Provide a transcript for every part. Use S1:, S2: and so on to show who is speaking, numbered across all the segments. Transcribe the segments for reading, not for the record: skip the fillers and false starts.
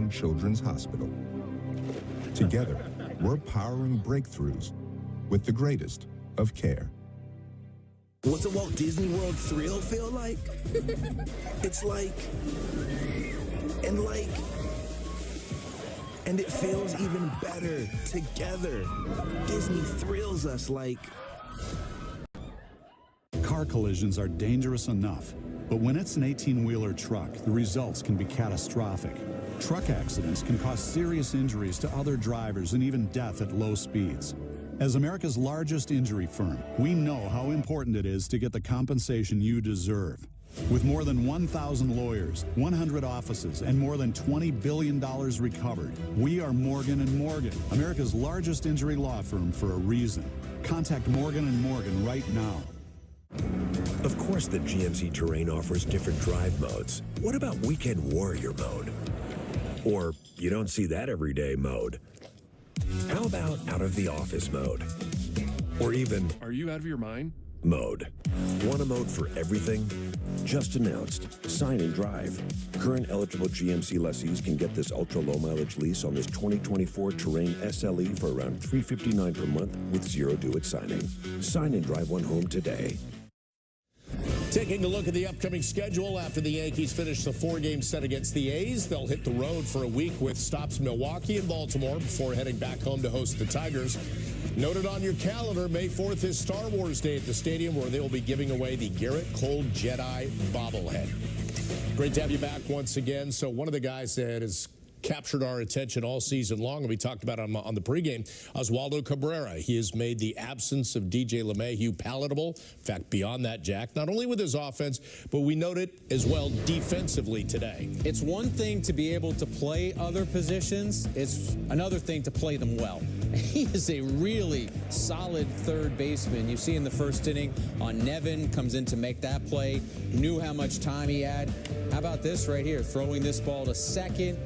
S1: American Children's Hospital. Together, we're powering breakthroughs with the greatest of care.
S2: What's a Walt Disney World thrill feel like? It's like, and it feels even better together. Disney thrills us like.
S3: Car collisions are dangerous enough, but when it's an 18-wheeler truck, the results can be catastrophic. Truck accidents can cause serious injuries to other drivers and even death at low speeds. As America's largest injury firm, we know how important it is to get the compensation you deserve. With more than 1,000 lawyers, 100 offices, and more than $20 billion recovered, we are Morgan & Morgan, America's largest injury law firm for a reason. Contact Morgan & Morgan right now.
S2: Of course, the GMC Terrain offers different drive modes. What about Weekend Warrior mode? Or you don't see that every day mode? How about out of the office mode? Or even,
S4: are you out of your mind?
S2: Mode. Want a mode for everything? Just announced. Sign and drive. Current eligible GMC lessees can get this ultra-low mileage lease on this 2024 Terrain SLE for around $359 per month with zero due at signing. Sign and drive one home today.
S5: Taking a look at the upcoming schedule after the Yankees finish the 4-game set against the A's, they'll hit the road for a week with stops in Milwaukee and Baltimore before heading back home to host the Tigers. Noted on your calendar, May 4th is Star Wars Day at the stadium where they will be giving away the Garrett Cole Jedi bobblehead. Great to have you back once again. So one of the guys that has captured our attention all season long, and we talked about him on the pregame, Oswaldo Cabrera. He has made the absence of DJ LeMahieu palatable. In fact, beyond that, Jack, not only with his offense, but we note it as well defensively today.
S6: It's one thing to be able to play other positions. It's another thing to play them well. He is a really solid third baseman. You see in the first inning on Nevin, comes in to make that play, knew how much time he had. How about this right here, throwing this ball to second.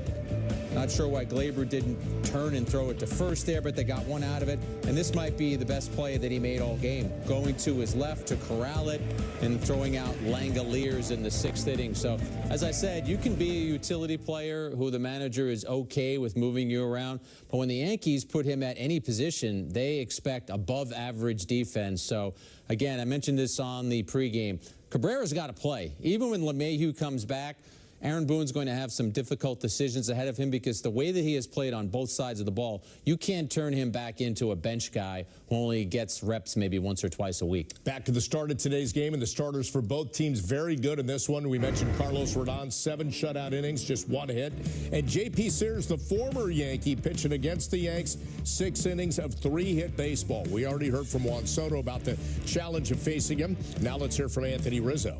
S6: Not sure why Glaber didn't turn and throw it to first there, but they got one out of it. And this might be the best play that he made all game. Going to his left to corral it and throwing out Langoliers in the 6th inning. So, as I said, you can be a utility player who the manager is okay with moving you around. But when the Yankees put him at any position, they expect above average defense. So, again, I mentioned this on the pregame. Cabrera's got to play. Even when LeMahieu comes back, Aaron Boone's going to have some difficult decisions ahead of him because the way that he has played on both sides of the ball, you can't turn him back into a bench guy who only gets reps maybe once or twice a week.
S5: Back to the start of today's game, and the starters for both teams very good in this one. We mentioned Carlos Rodon, 7 shutout innings, just 1 hit. And J.P. Sears, the former Yankee, pitching against the Yanks, 6 innings of 3-hit baseball. We already heard from Juan Soto about the challenge of facing him. Now let's hear from Anthony Rizzo.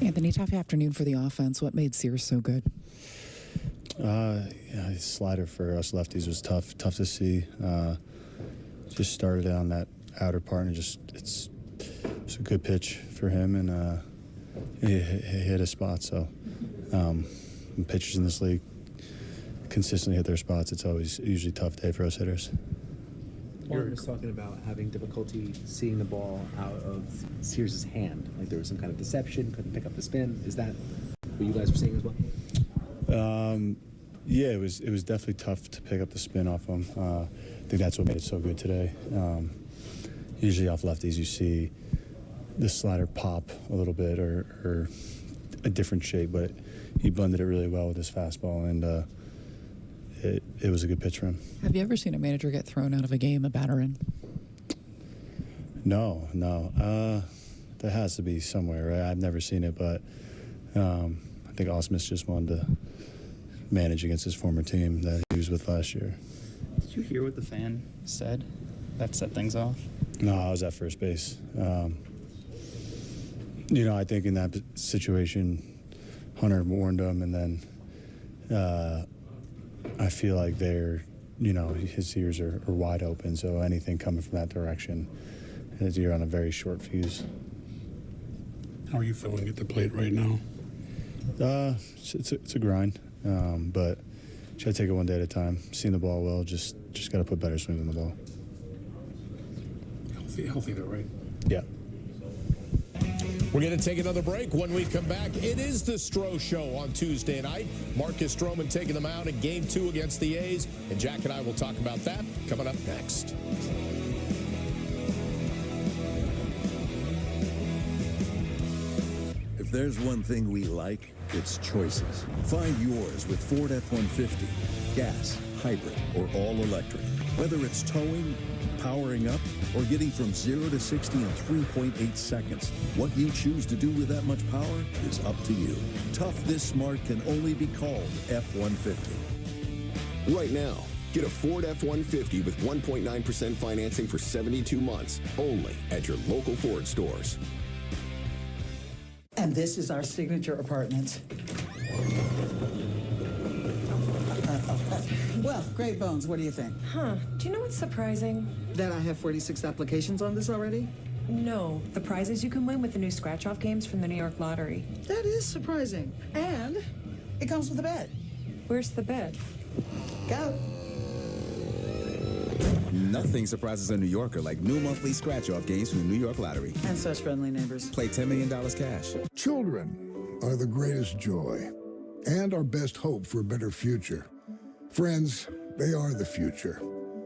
S7: Anthony, tough afternoon for the offense. What made Sears so good?
S8: Yeah, his slider for us lefties was tough to see. Just started on that outer part, and it's a good pitch for him, and he hit a spot. So when pitchers in this league consistently hit their spots, it's always usually a tough day for us hitters.
S9: Warren was talking about having difficulty seeing the ball out of Sears' hand. Like there was some kind of deception, couldn't pick up the spin. Is that what you guys were seeing as well?
S8: Yeah, it was definitely tough to pick up the spin off him. I think that's what made it so good today. Usually off lefties you see the slider pop a little bit or a different shape, but he blended it really well with his fastball, and it was a good pitch for him.
S7: Have you ever seen a manager get thrown out of a game, a batter in?
S8: No. There has to be somewhere, right? I've never seen it, but I think Osmus just wanted to manage against his former team that he was with last year.
S10: Did you hear what the fan said that set things off?
S8: No, I was at first base. I think in that situation, Hunter warned him, and then I feel like his ears are wide open, so anything coming from that direction, you're on a very short fuse.
S11: How are you feeling at the plate right now?
S8: It's a grind, but try to take it one day at a time. Seeing the ball well, just got to put better swings on the ball.
S11: Healthy though, right?
S8: Yeah.
S5: We're going to take another break. When we come back, it is the Stroh Show on Tuesday night. Marcus Stroman taking them out in Game 2 against the A's. And Jack and I will talk about that coming up next.
S2: If there's one thing we like, it's choices. Find yours with Ford F-150. Gas, hybrid, or all electric. Whether it's towing, powering up, or getting from 0 to 60 in 3.8 seconds, what you choose to do with that much power is up to you. Tough this smart can only be called F-150.
S4: Right now, get a Ford F-150 with 1.9% financing for 72 months, only at your local Ford stores.
S12: And this is our signature apartment. Well, great bones. What do you think?
S13: Huh. Do you know what's surprising?
S12: That I have 46 applications on this already?
S13: No. The prizes you can win with the new scratch-off games from the New York Lottery.
S12: That is surprising. And it comes with a bed.
S13: Where's the bed?
S12: Go.
S14: Nothing surprises a New Yorker like new monthly scratch-off games from the New York Lottery.
S12: And such friendly neighbors.
S14: Play $10 million cash.
S15: Children are the greatest joy and our best hope for a better future. Friends, they are the future.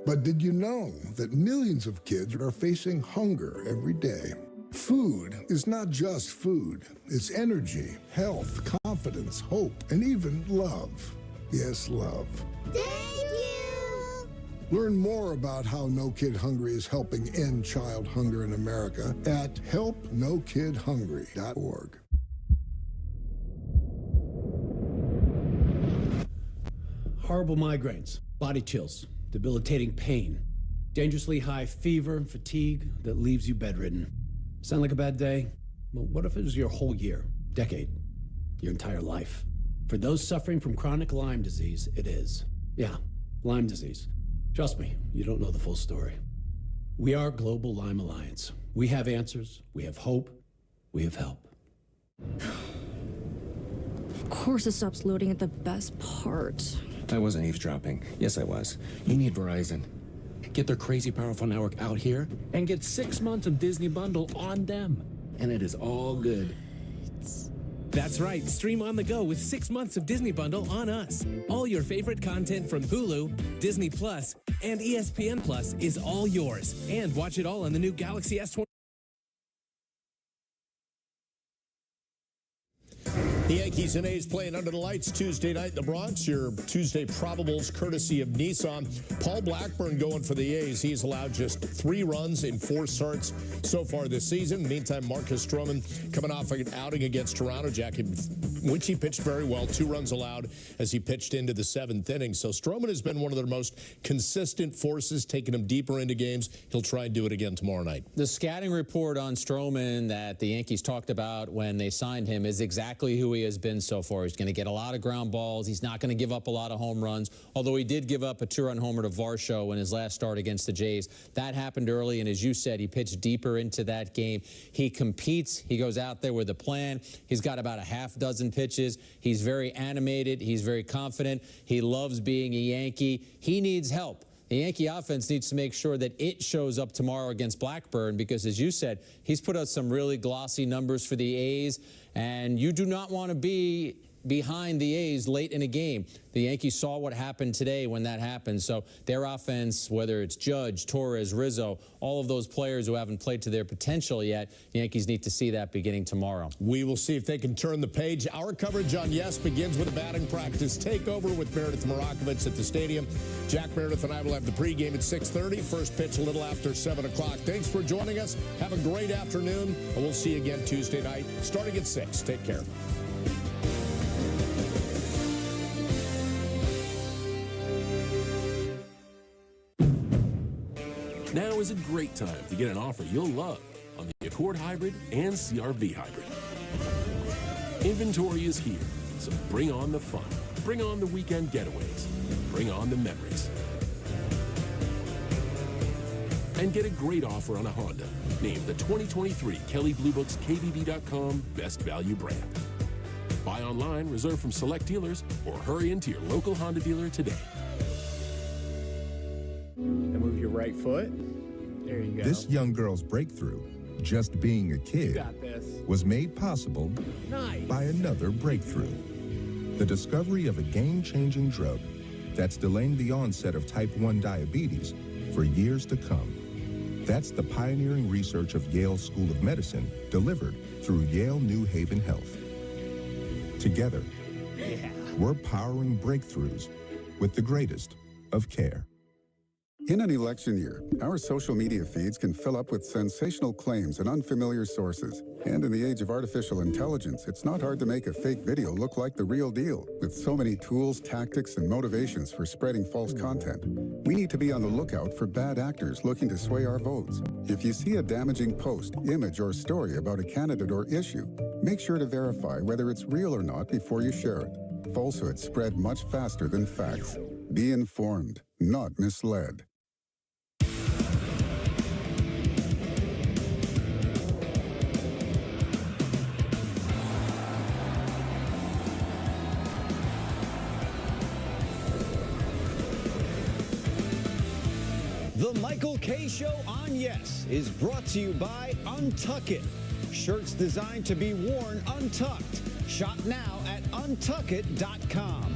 S15: But did you know that millions of kids are facing hunger every day? Food is not just food. It's energy, health, confidence, hope, and even love. Yes, love.
S16: Thank you!
S15: Learn more about how No Kid Hungry is helping end child hunger in America at helpnokidhungry.org.
S17: Horrible migraines, body chills, debilitating pain, dangerously high fever and fatigue that leaves you bedridden. Sound like a bad day? Well, what if it was your whole year, decade, your entire life? For those suffering from chronic Lyme disease, it is. Yeah, Lyme disease. Trust me, you don't know the full story. We are Global Lyme Alliance. We have answers, we have hope, we have help.
S18: Of course it stops loading at the best part.
S19: I wasn't eavesdropping. Yes, I was. You need Verizon. Get their crazy powerful network out here and get 6 months of Disney Bundle on them. And it is all good.
S20: That's right. Stream on the go with 6 months of Disney Bundle on us. All your favorite content from Hulu, Disney Plus, and ESPN Plus is all yours. And watch it all on the new Galaxy S20.
S5: The Yankees and A's playing under the lights Tuesday night in the Bronx. Your Tuesday probables courtesy of Nissan. Paul Blackburn going for the A's. He's allowed just 3 runs in 4 starts so far this season. Meantime, Marcus Stroman coming off an outing against Toronto, Jack, in which he pitched very well. 2 runs allowed as he pitched into the 7th inning. So Stroman has been one of their most consistent forces, taking him deeper into games. He'll try and do it again tomorrow night.
S6: The scouting report on Stroman that the Yankees talked about when they signed him is exactly who he has been so far. He's going to get a lot of ground balls. He's not going to give up a lot of home runs, although he did give up a 2-run homer to Varsho in his last start against the Jays. That happened early, and as you said, he pitched deeper into that game. He competes. He goes out there with a plan. He's got about a half dozen pitches. He's very animated. He's very confident. He loves being a Yankee. He needs help. The Yankee offense needs to make sure that it shows up tomorrow against Blackburn because, as you said, he's put out some really glossy numbers for the A's, and you do not want to be behind the A's late in a game. The Yankees saw what happened today when that happened. So their offense, whether it's Judge, Torres, Rizzo, all of those players who haven't played to their potential yet, the Yankees need to see that beginning tomorrow.
S5: We will see if they can turn the page. Our coverage on Yes begins with a batting practice takeover with Meredith Marakovits at the stadium. Jack Meredith and I will have the pregame at 6:30. First pitch a little after 7 o'clock. Thanks for joining us. Have a great afternoon, and we'll see you again Tuesday night starting at 6. Take care.
S21: Now is a great time to get an offer you'll love on the Accord Hybrid and CR-V Hybrid. Inventory is here, so bring on the fun. Bring on the weekend getaways. Bring on the memories. And get a great offer on a Honda, named the 2023 Kelley Blue Book's KBB.com Best Value Brand. Buy online, reserve from select dealers, or hurry into your local Honda dealer today.
S22: And move your right foot. There you go.
S1: This young girl's breakthrough just being a kid
S5: Got this.
S1: was made possible by another breakthrough. The discovery of a game-changing drug that's delaying the onset of type 1 diabetes for years to come. That's the pioneering research of Yale School of Medicine delivered through Yale New Haven Health. Together, we're powering breakthroughs with the greatest of care.
S3: In an election year, our social media feeds can fill up with sensational claims and unfamiliar sources. And in the age of artificial intelligence, it's not hard to make a fake video look like the real deal. With so many tools, tactics, and motivations for spreading false content, we need to be on the lookout for bad actors looking to sway our votes. If you see a damaging post, image, or story about a candidate or issue, make sure to verify whether it's real or not before you share it. Falsehoods spread much faster than facts. Be informed, not misled.
S22: The Michael K. Show on Yes is brought to you by Untuck It. Shirts designed to be worn untucked. Shop now at untuckit.com.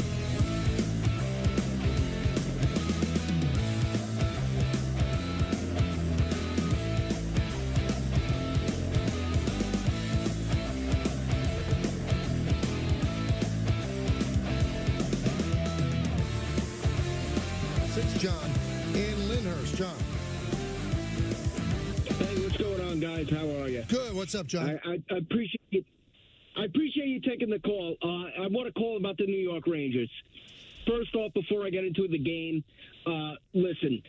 S23: It's John in Lyndhurst. John.
S24: Hey, what's going on, guys? How are you?
S23: Good. What's up, John?
S24: I appreciate it. I appreciate you taking the call. I want to call about the New York Rangers. First off, before I get into the game, listen,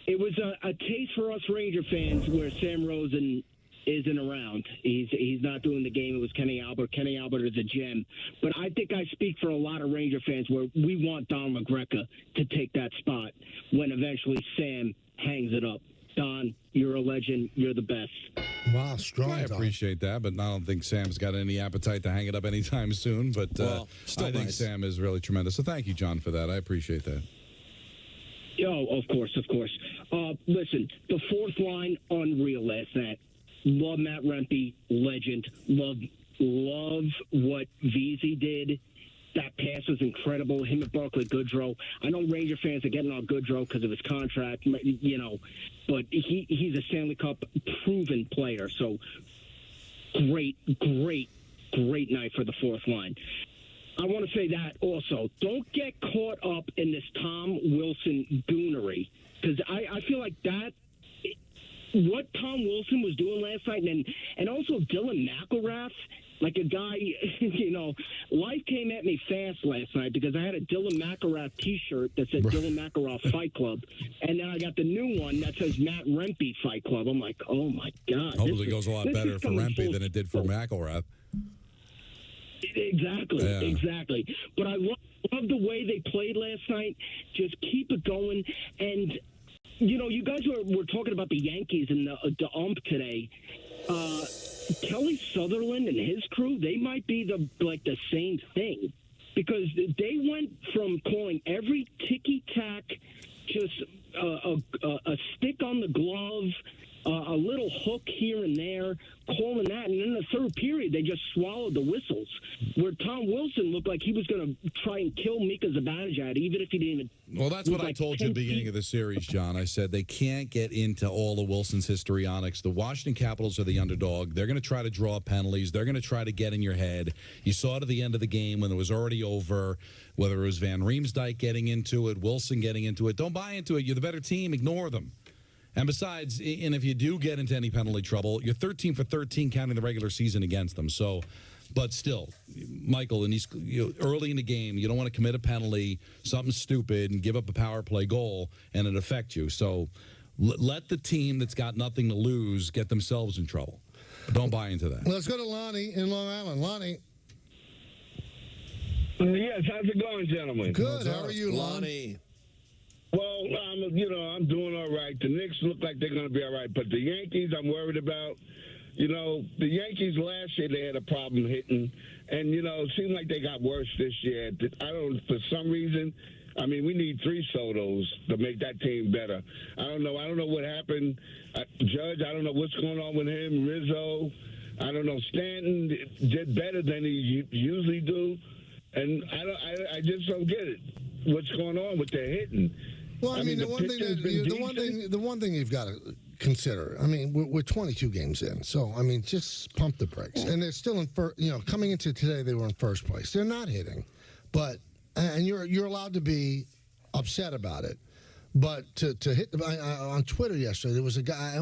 S24: it was a case for us Ranger fans where Sam Rosen isn't around. He's not doing the game. It was Kenny Albert. Kenny Albert is a gem. But I think I speak for a lot of Ranger fans where we want Don LaGreca to take that spot when eventually Sam hangs it up. Don, you're a legend. You're the best.
S23: Wow, strong.
S25: I appreciate that, but I don't think Sam's got any appetite to hang it up anytime soon. But I think Sam is really tremendous. So thank you, John, for that. I appreciate that.
S24: Oh, of course, of course. Listen, the fourth line, unreal last night. Love Matt Rempe, legend. Love what Veazey did. That pass was incredible. Him and Barclay Goodrow. I know Ranger fans are getting on Goodrow because of his contract, you know, but he's a Stanley Cup proven player. So great night for the fourth line. I want to say that also. Don't get caught up in this Tom Wilson goonery, because I feel like that. What Tom Wilson was doing last night, and also Dylan McElrath, like a guy, you know, life came at me fast last night because I had a Dylan McElrath T-shirt that said Dylan McElrath Fight Club, and then I got the new one that says Matt Rempe Fight Club. I'm like, oh my God.
S25: Hopefully it goes a lot better for Rempe than it did for McElrath.
S24: Exactly. But I love the way they played last night. Just keep it going. And, you know, you guys were talking about the Yankees and the ump today. Kelly Sutherland and his crew, they might be the same thing, because they went from calling every ticky-tack just a stick on the glove, a little hook here and there, calling that, and in the third period they just swallowed the whistles, where Tom Wilson looked like he was going to try and kill Mika Zibanejad, even if he didn't even.
S25: Well, that's what I told you at the beginning of the series, John. I said they can't get into all of Wilson's histrionics. The Washington Capitals are the underdog. They're going to try to draw penalties. They're going to try to get in your head. You saw it at the end of the game when it was already over, whether it was Van Riemsdyk getting into it, Wilson getting into it. Don't buy into it. You're the better team. Ignore them. And besides, and if you do get into any penalty trouble, you're 13 for 13 counting the regular season against them. So, but still, Michael, and early in the game, you don't want to commit a penalty, something stupid, and give up a power play goal, and it affect you. So let the team that's got nothing to lose get themselves in trouble. Don't buy into that.
S23: Let's go to Lonnie in Long Island. Lonnie.
S24: Yes, how's it going, gentlemen?
S23: Good. How are you, Lonnie?
S24: Well, I'm doing all right. The Knicks look like they're going to be all right, but the Yankees, I'm worried about. You know, the Yankees last year, they had a problem hitting, and, you know, it seemed like they got worse this year. For some reason,
S7: I mean, we need 3 Sotos to make that team better. I don't know what happened. Judge, I don't know what's going on with him. Rizzo, I don't know. Stanton did better than he usually do, and I just don't get it. What's going on with their hitting?
S23: Well, I mean, the one thing you've got to consider. I mean, we're 22 games in, so I mean, just pump the brakes. And they're still in first. You know, coming into today, they were in first place. They're not hitting, but and you're allowed to be upset about it. But to hit on Twitter yesterday, there was a guy.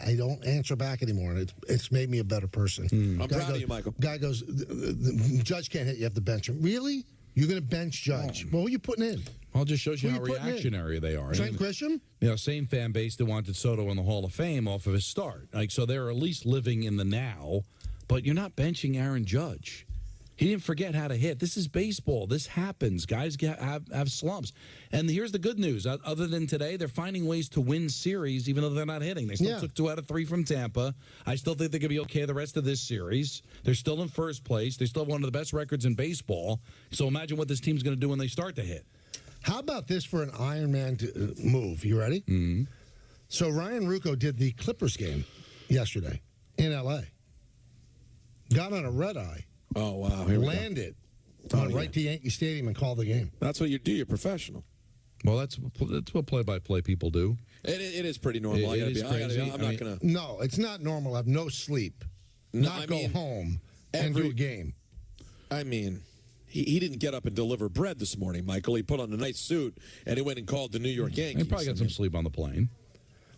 S23: I don't answer back anymore, and it's made me a better person.
S8: I'm proud of you, Michael.
S23: Guy goes, the Judge can't hit. You have to bench him. Really? You're going to bench Judge? Well, who are you putting in?
S25: Well, it just shows you how reactionary they are.
S23: Trent Grisham?
S25: You know, same fan base that wanted Soto in the Hall of Fame off of his start. Like, so they're at least living in the now, but you're not benching Aaron Judge. He didn't forget how to hit. This is baseball. This happens. Guys have slumps. And here's the good news. Other than today, they're finding ways to win series even though they're not hitting. They still took 2 out of 3 from Tampa. I still think they're going to be okay the rest of this series. They're still in first place. They still have one of the best records in baseball. So imagine what this team's going to do when they start to hit.
S23: How about this for an Iron Man move? You ready?
S25: Mm-hmm.
S23: So Ryan Ruocco did the Clippers game yesterday in L.A. Got on a red eye.
S8: Oh, wow.
S23: Landed right to Yankee Stadium and called the game.
S8: That's what you do. You're professional.
S25: Well, that's what play-by-play people do.
S8: It is pretty normal. I'm not going to.
S23: No, it's not normal. Have no sleep. Go home and do a game.
S8: I mean, he didn't get up and deliver bread this morning, Michael. He put on a nice suit and he went and called the New York Yankees.
S25: He probably got some sleep on the plane.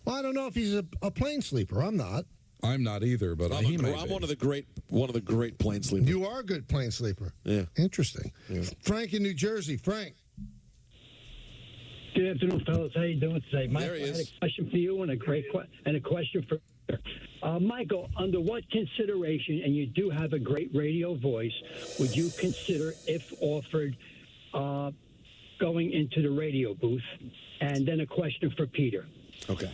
S23: Well, I don't know if he's a plane sleeper. I'm not.
S25: I'm not either, but
S8: I'm one of the great plane sleepers.
S23: You are a good plane sleeper.
S8: Yeah.
S23: Interesting. Yeah. Frank in New Jersey. Frank.
S9: Good afternoon, fellas. How you doing today? Michael,
S8: there he is.
S9: I had a question for you and a question for Michael. Under what consideration, and you do have a great radio voice, would you consider, if offered, going into the radio booth? And then a question for Peter.
S8: Okay.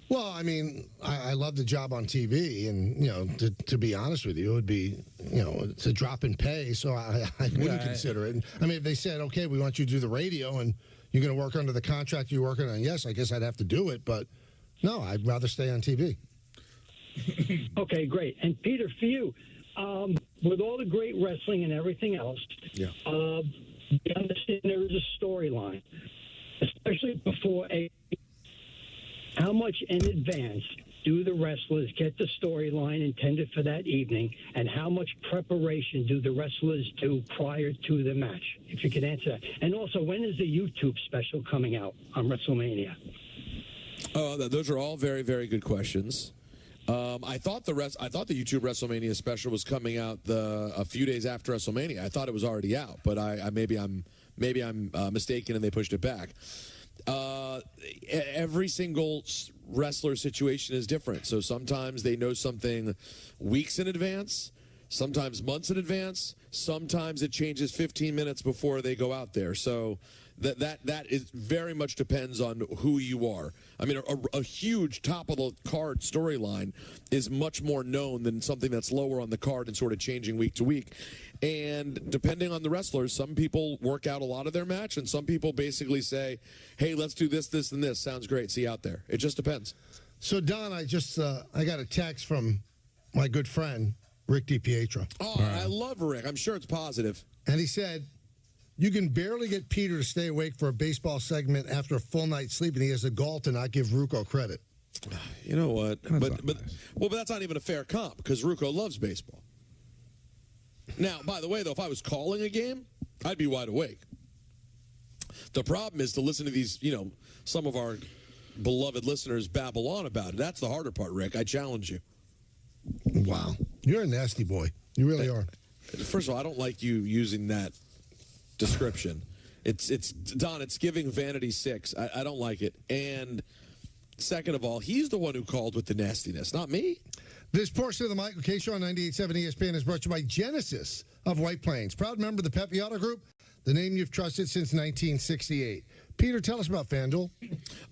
S23: Well, I mean, I love the job on TV, and, you know, to be honest with you, it would be, you know, it's a drop in pay, so I wouldn't consider it. I mean, if they said, okay, we want you to do the radio, and you're going to work under the contract you're working on, yes, I guess I'd have to do it, but no, I'd rather stay on TV.
S9: Okay, great. And Peter, for you, with all the great wrestling and everything else, we understand there is a storyline, especially before how much in advance do the wrestlers get the storyline intended for that evening, and how much preparation do the wrestlers do prior to the match? If you could answer that. And also, when is the YouTube special coming out on WrestleMania?
S8: Those are all very, very good questions. I thought the YouTube WrestleMania special was coming out a few days after WrestleMania. I thought it was already out, but maybe I'm mistaken and they pushed it back. Every single wrestler situation is different. So sometimes they know something weeks in advance, sometimes months in advance, sometimes it changes 15 minutes before they go out there. So that is very much depends on who you are. I mean, a huge top of the card storyline is much more known than something that's lower on the card and sort of changing week to week. And depending on the wrestlers, some people work out a lot of their match, and some people basically say, hey, let's do this, this, and this. Sounds great. See you out there. It just depends.
S23: So, Don, I got a text from my good friend, Rick DiPietro.
S8: Oh, I love Rick. I'm sure it's positive.
S23: And he said, you can barely get Peter to stay awake for a baseball segment after a full night's sleep, and he has the gall to not give Ruocco credit.
S8: You know what? But that's not even a fair comp, because Ruocco loves baseball. Now, by the way, though, if I was calling a game, I'd be wide awake. The problem is to listen to these, you know, some of our beloved listeners babble on about it. That's the harder part, Rick. I challenge you.
S23: Wow. You're a nasty boy. You really are.
S8: First of all, I don't like you using that description. It's Don, it's giving Vanity 6. I don't like it. And second of all, he's the one who called with the nastiness, not me.
S23: This portion of the Michael K. Show on 98.7 ESPN is brought to you by Genesis of White Plains. Proud member of the Pepe Auto Group, the name you've trusted since 1968. Peter, tell us about FanDuel.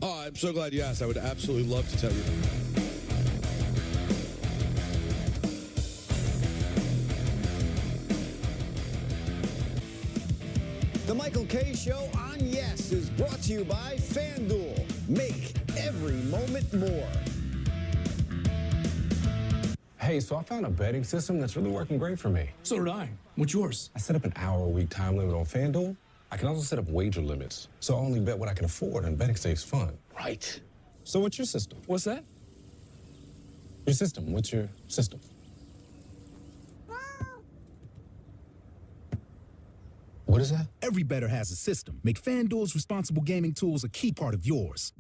S8: Oh, I'm so glad you asked. I would absolutely love to tell you that.
S22: The Michael K. Show on Yes is brought to you by FanDuel. Make every moment more.
S2: Hey, so I found a betting system that's really working great for me.
S4: So did I. What's yours?
S2: I set up an hour-a-week time limit on FanDuel. I can also set up wager limits, so I only bet what I can afford, and betting stays fun.
S4: Right.
S2: So what's your system?
S4: What's that?
S2: Your system. What's your system? What is that?
S10: Every bettor has a system. Make FanDuel's responsible gaming tools a key part of yours.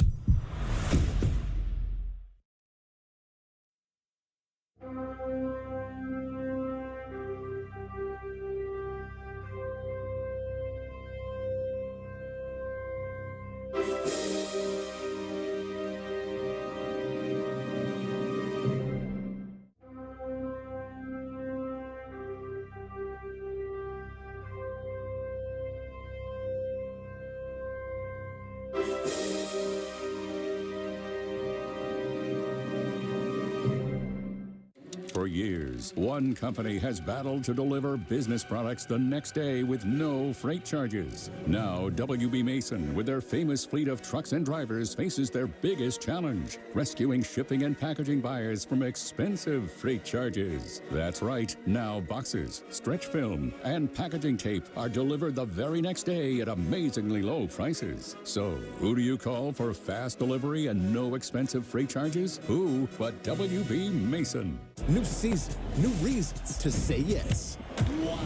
S11: For years, one company has battled to deliver business products the next day with no freight charges. Now, WB Mason, with their famous fleet of trucks and drivers, faces their biggest challenge, rescuing shipping and packaging buyers from expensive freight charges. That's right. Now, boxes, stretch film, and packaging tape are delivered the very next day at amazingly low prices. So, who do you call for fast delivery and no expensive freight charges? Who but WB Mason?
S10: New season, new reasons to say yes. Wow.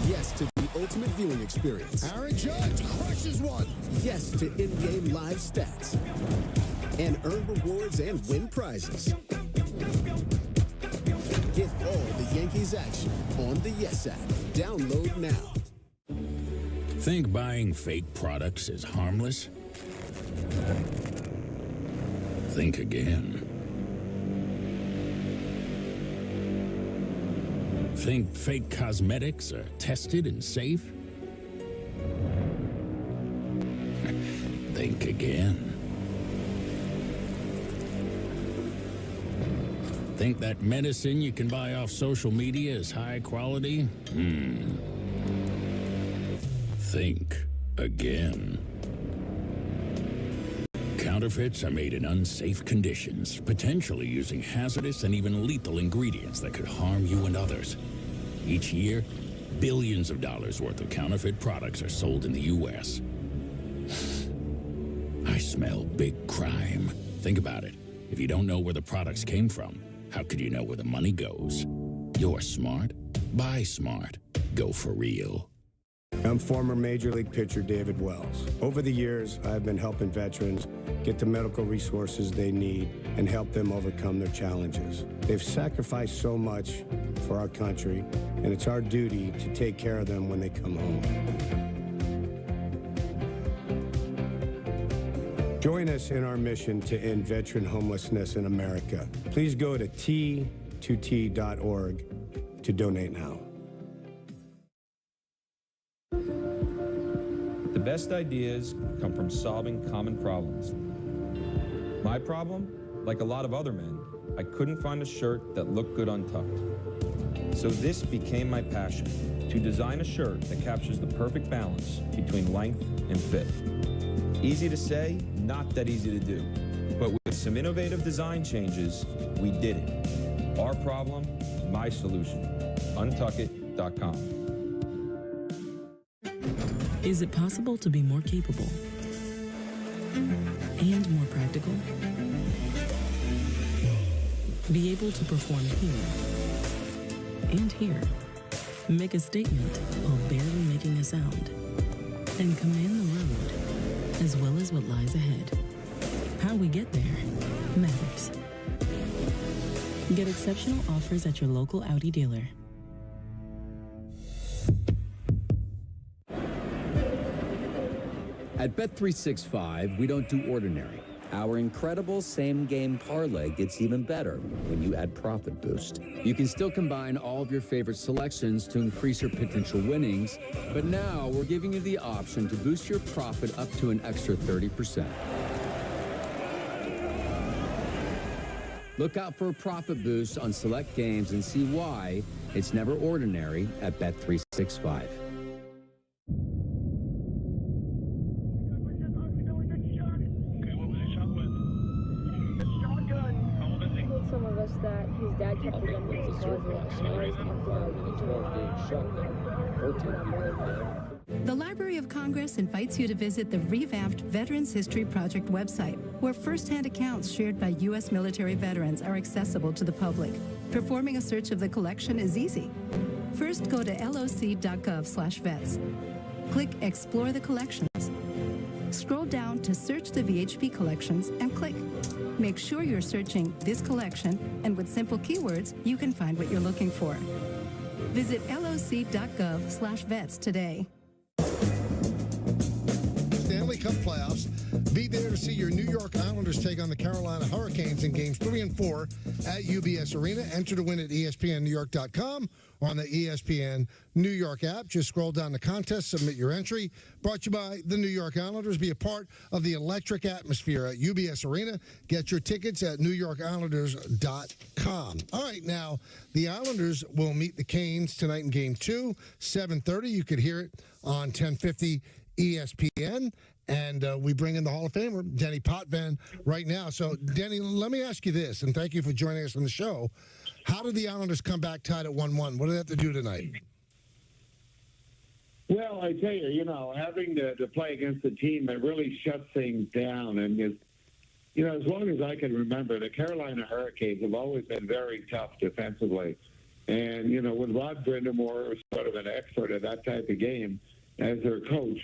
S10: Yes to the ultimate viewing experience.
S15: Aaron Judge crushes one.
S10: Yes to in-game live stats. And earn rewards and win prizes. Get all the Yankees action on the Yes app. Download now.
S13: Think buying fake products is harmless? Think again. Think fake cosmetics are tested and safe? Think again. Think that medicine you can buy off social media is high quality? Think again. Counterfeits are made in unsafe conditions, potentially using hazardous and even lethal ingredients that could harm you and others. Each year, billions of dollars worth of counterfeit products are sold in the U.S. I smell big crime. Think about it. If you don't know where the products came from, how could you know where the money goes? You're smart. Buy smart. Go for real.
S26: I'm former Major League pitcher David Wells. Over the years, I've been helping veterans get the medical resources they need and help them overcome their challenges. They've sacrificed so much for our country, and it's our duty to take care of them when they come home. Join us in our mission to end veteran homelessness in America. Please go to T2T.org to donate now.
S27: The best ideas come from solving common problems. My problem, like a lot of other men, I couldn't find a shirt that looked good untucked. So this became my passion, to design a shirt that captures the perfect balance between length and fit. Easy to say, not that easy to do. But with some innovative design changes, we did it. Our problem, my solution. Untuckit.com.
S28: Is it possible to be more capable and more practical? Be able to perform here and here, make a statement while barely making a sound, and command the road as well as what lies ahead. How we get there matters. Get exceptional offers at your local Audi dealer.
S29: At Bet365, we don't do ordinary. Our incredible same-game parlay gets even better when you add Profit Boost. You can still combine all of your favorite selections to increase your potential winnings, but now we're giving you the option to boost your profit up to an extra 30%. Look out for a Profit Boost on select games and see why it's never ordinary at Bet365.
S4: us that his dad kept the gun in his closet.
S6: The Library of Congress invites you to visit the revamped Veterans History Project website, where firsthand accounts shared by U.S. military veterans are accessible to the public. Performing a search of the collection is easy. First, go to loc.gov/vets. Click Explore the Collections. Scroll down to Search the VHP Collections and click. Make sure you're searching this collection, and with simple keywords, you can find what you're looking for. Visit loc.gov/vets today.
S23: Stanley Cup playoffs. Be there to see your New York Islanders take on the Carolina Hurricanes in games 3 and 4 at UBS Arena. Enter to win at ESPNNewYork.com or on the ESPN New York app. Just scroll down the contest, submit your entry. Brought to you by the New York Islanders. Be a part of the electric atmosphere at UBS Arena. Get your tickets at NewYorkIslanders.com. All right, now, the Islanders will meet the Canes tonight in Game 2, 7:30. You could hear it on 1050 ESPN. And we bring in the Hall of Famer, Denny Potvin, right now. So, Denny, let me ask you this, and thank you for joining us on the show. How did the Islanders come back tied at 1-1? What do they have to do tonight?
S12: Well, I tell you, having to play against a team that really shuts things down. And, as long as I can remember, the Carolina Hurricanes have always been very tough defensively. And, with Rod Brindamore, sort of an expert at that type of game, as their coach,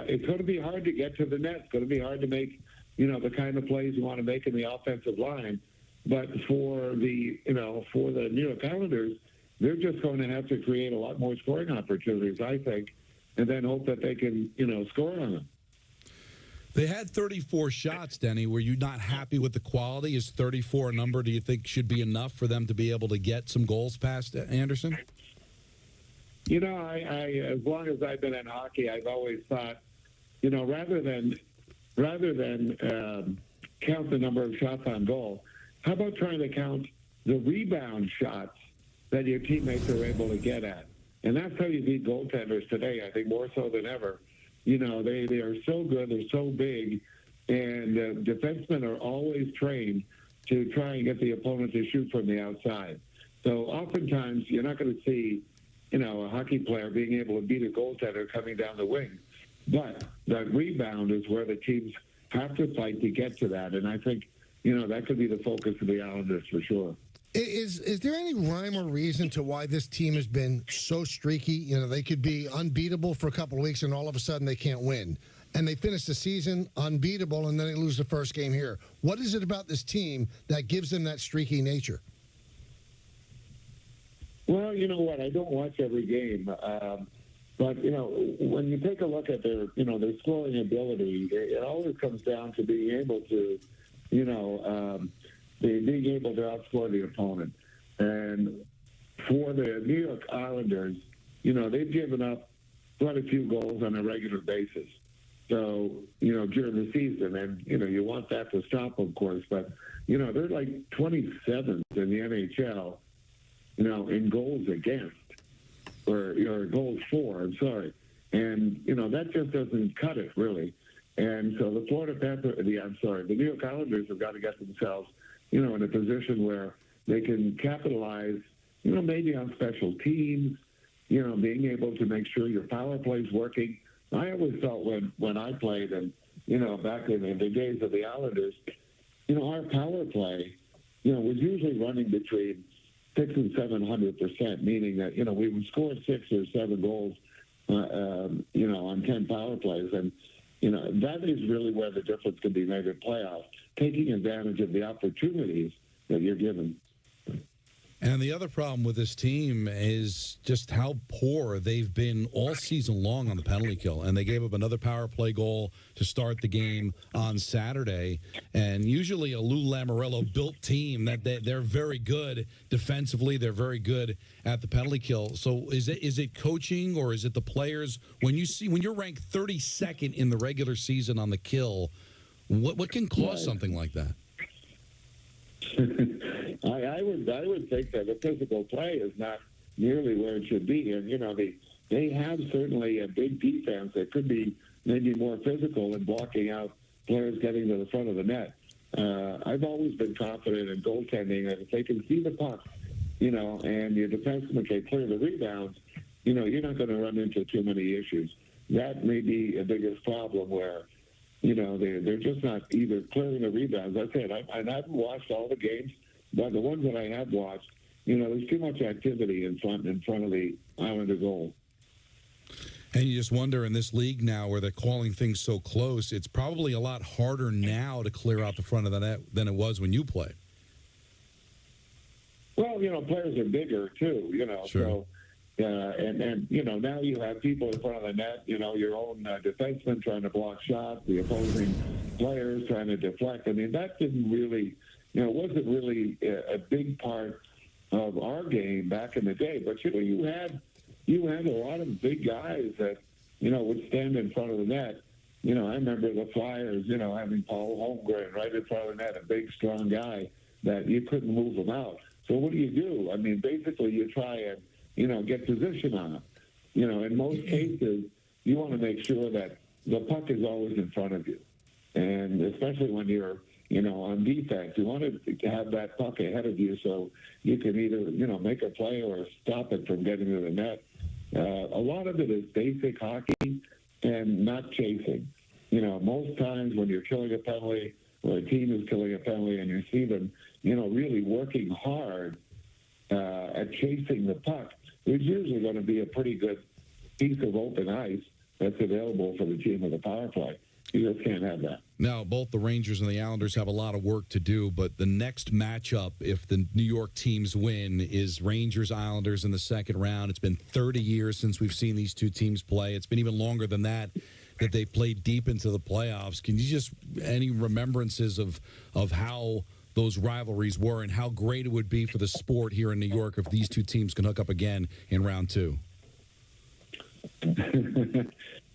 S12: it's going to be hard to get to the net. It's going to be hard to make, the kind of plays you want to make in the offensive line. But for the New York Islanders, they're just going to have to create a lot more scoring opportunities, I think, and then hope that they can, score on them.
S25: They had 34 shots, Denny. Were you not happy with the quality? Is 34 a number do you think should be enough for them to be able to get some goals past Anderson?
S12: I as long as I've been in hockey, I've always thought, rather than count the number of shots on goal, how about trying to count the rebound shots that your teammates are able to get at? And that's how you beat goaltenders today, I think, more so than ever. They are so good, they're so big, and defensemen are always trained to try and get the opponent to shoot from the outside. So oftentimes you're not going to see a hockey player being able to beat a goaltender coming down the wing. But that rebound is where the teams have to fight to get to that. And I think, that could be the focus of the Islanders for sure.
S23: Is there any rhyme or reason to why this team has been so streaky? They could be unbeatable for a couple of weeks and all of a sudden they can't win. And they finish the season unbeatable and then they lose the first game here. What is it about this team that gives them that streaky nature?
S12: Well, you know what? I don't watch every game. But, when you take a look at their scoring ability, it always comes down to being able to, being able to outscore the opponent. And for the New York Islanders, they've given up quite a few goals on a regular basis. So, during the season, and, you want that to stop, of course. But, they're like 27th in the NHL. In goals against, or goals for, I'm sorry. And, that just doesn't cut it, really. And so the the New York Islanders have got to get themselves, in a position where they can capitalize, maybe on special teams, being able to make sure your power play is working. I always felt when I played and, back in the days of the Islanders, our power play, was usually running between 600% and 700%, meaning that, we would score 6 or 7 goals, on 10 power plays. And, that is really where the difference can be made in playoffs, taking advantage of the opportunities that you're given.
S25: And the other problem with this team is just how poor they've been all season long on the penalty kill. And they gave up another power play goal to start the game on Saturday. And usually a Lou Lamoriello-built team, that they're very good defensively. They're very good at the penalty kill. So is it coaching or is it the players? When you're ranked 32nd in the regular season on the kill, what can cause something like that?
S12: I would think that the physical play is not nearly where it should be, and they have certainly a big defense that could be maybe more physical in blocking out players getting to the front of the net. I've always been confident in goaltending that if they can see the puck, and your defenseman can clear the rebounds, you're not going to run into too many issues. That may be a biggest problem where, they're just not either clearing the rebounds. I said, I haven't watched all the games, but the ones that I have watched, there's too much activity in front of the Islander goal.
S25: And you just wonder, in this league now where they're calling things so close, it's probably a lot harder now to clear out the front of the net than it was when you played.
S12: Well, players are bigger too,
S25: Sure.
S12: So, and now you have people in front of the net, your own defenseman trying to block shots, the opposing players trying to deflect. I mean, that didn't really, wasn't really a big part of our game back in the day. But, you had a lot of big guys that, would stand in front of the net. I remember the Flyers, having Paul Holmgren right in front of the net, a big, strong guy that you couldn't move him out. So what do? I mean, basically you try and, get position on him. In most cases, you want to make sure that the puck is always in front of you. And especially when you're, on defense, you want to have that puck ahead of you so you can either, make a play or stop it from getting to the net. A lot of it is basic hockey and not chasing. Most times when you're killing a penalty or a team is killing a penalty and you see them, really working hard at chasing the puck, there's usually going to be a pretty good piece of open ice that's available for the team with a power play. You just can't have that.
S25: Now, both the Rangers and the Islanders have a lot of work to do, but the next matchup, if the New York teams win, is Rangers-Islanders in the second round. It's been 30 years since we've seen these two teams play. It's been even longer than that they played deep into the playoffs. Can you just, any remembrances of how those rivalries were and how great it would be for the sport here in New York if these two teams can hook up again in round two?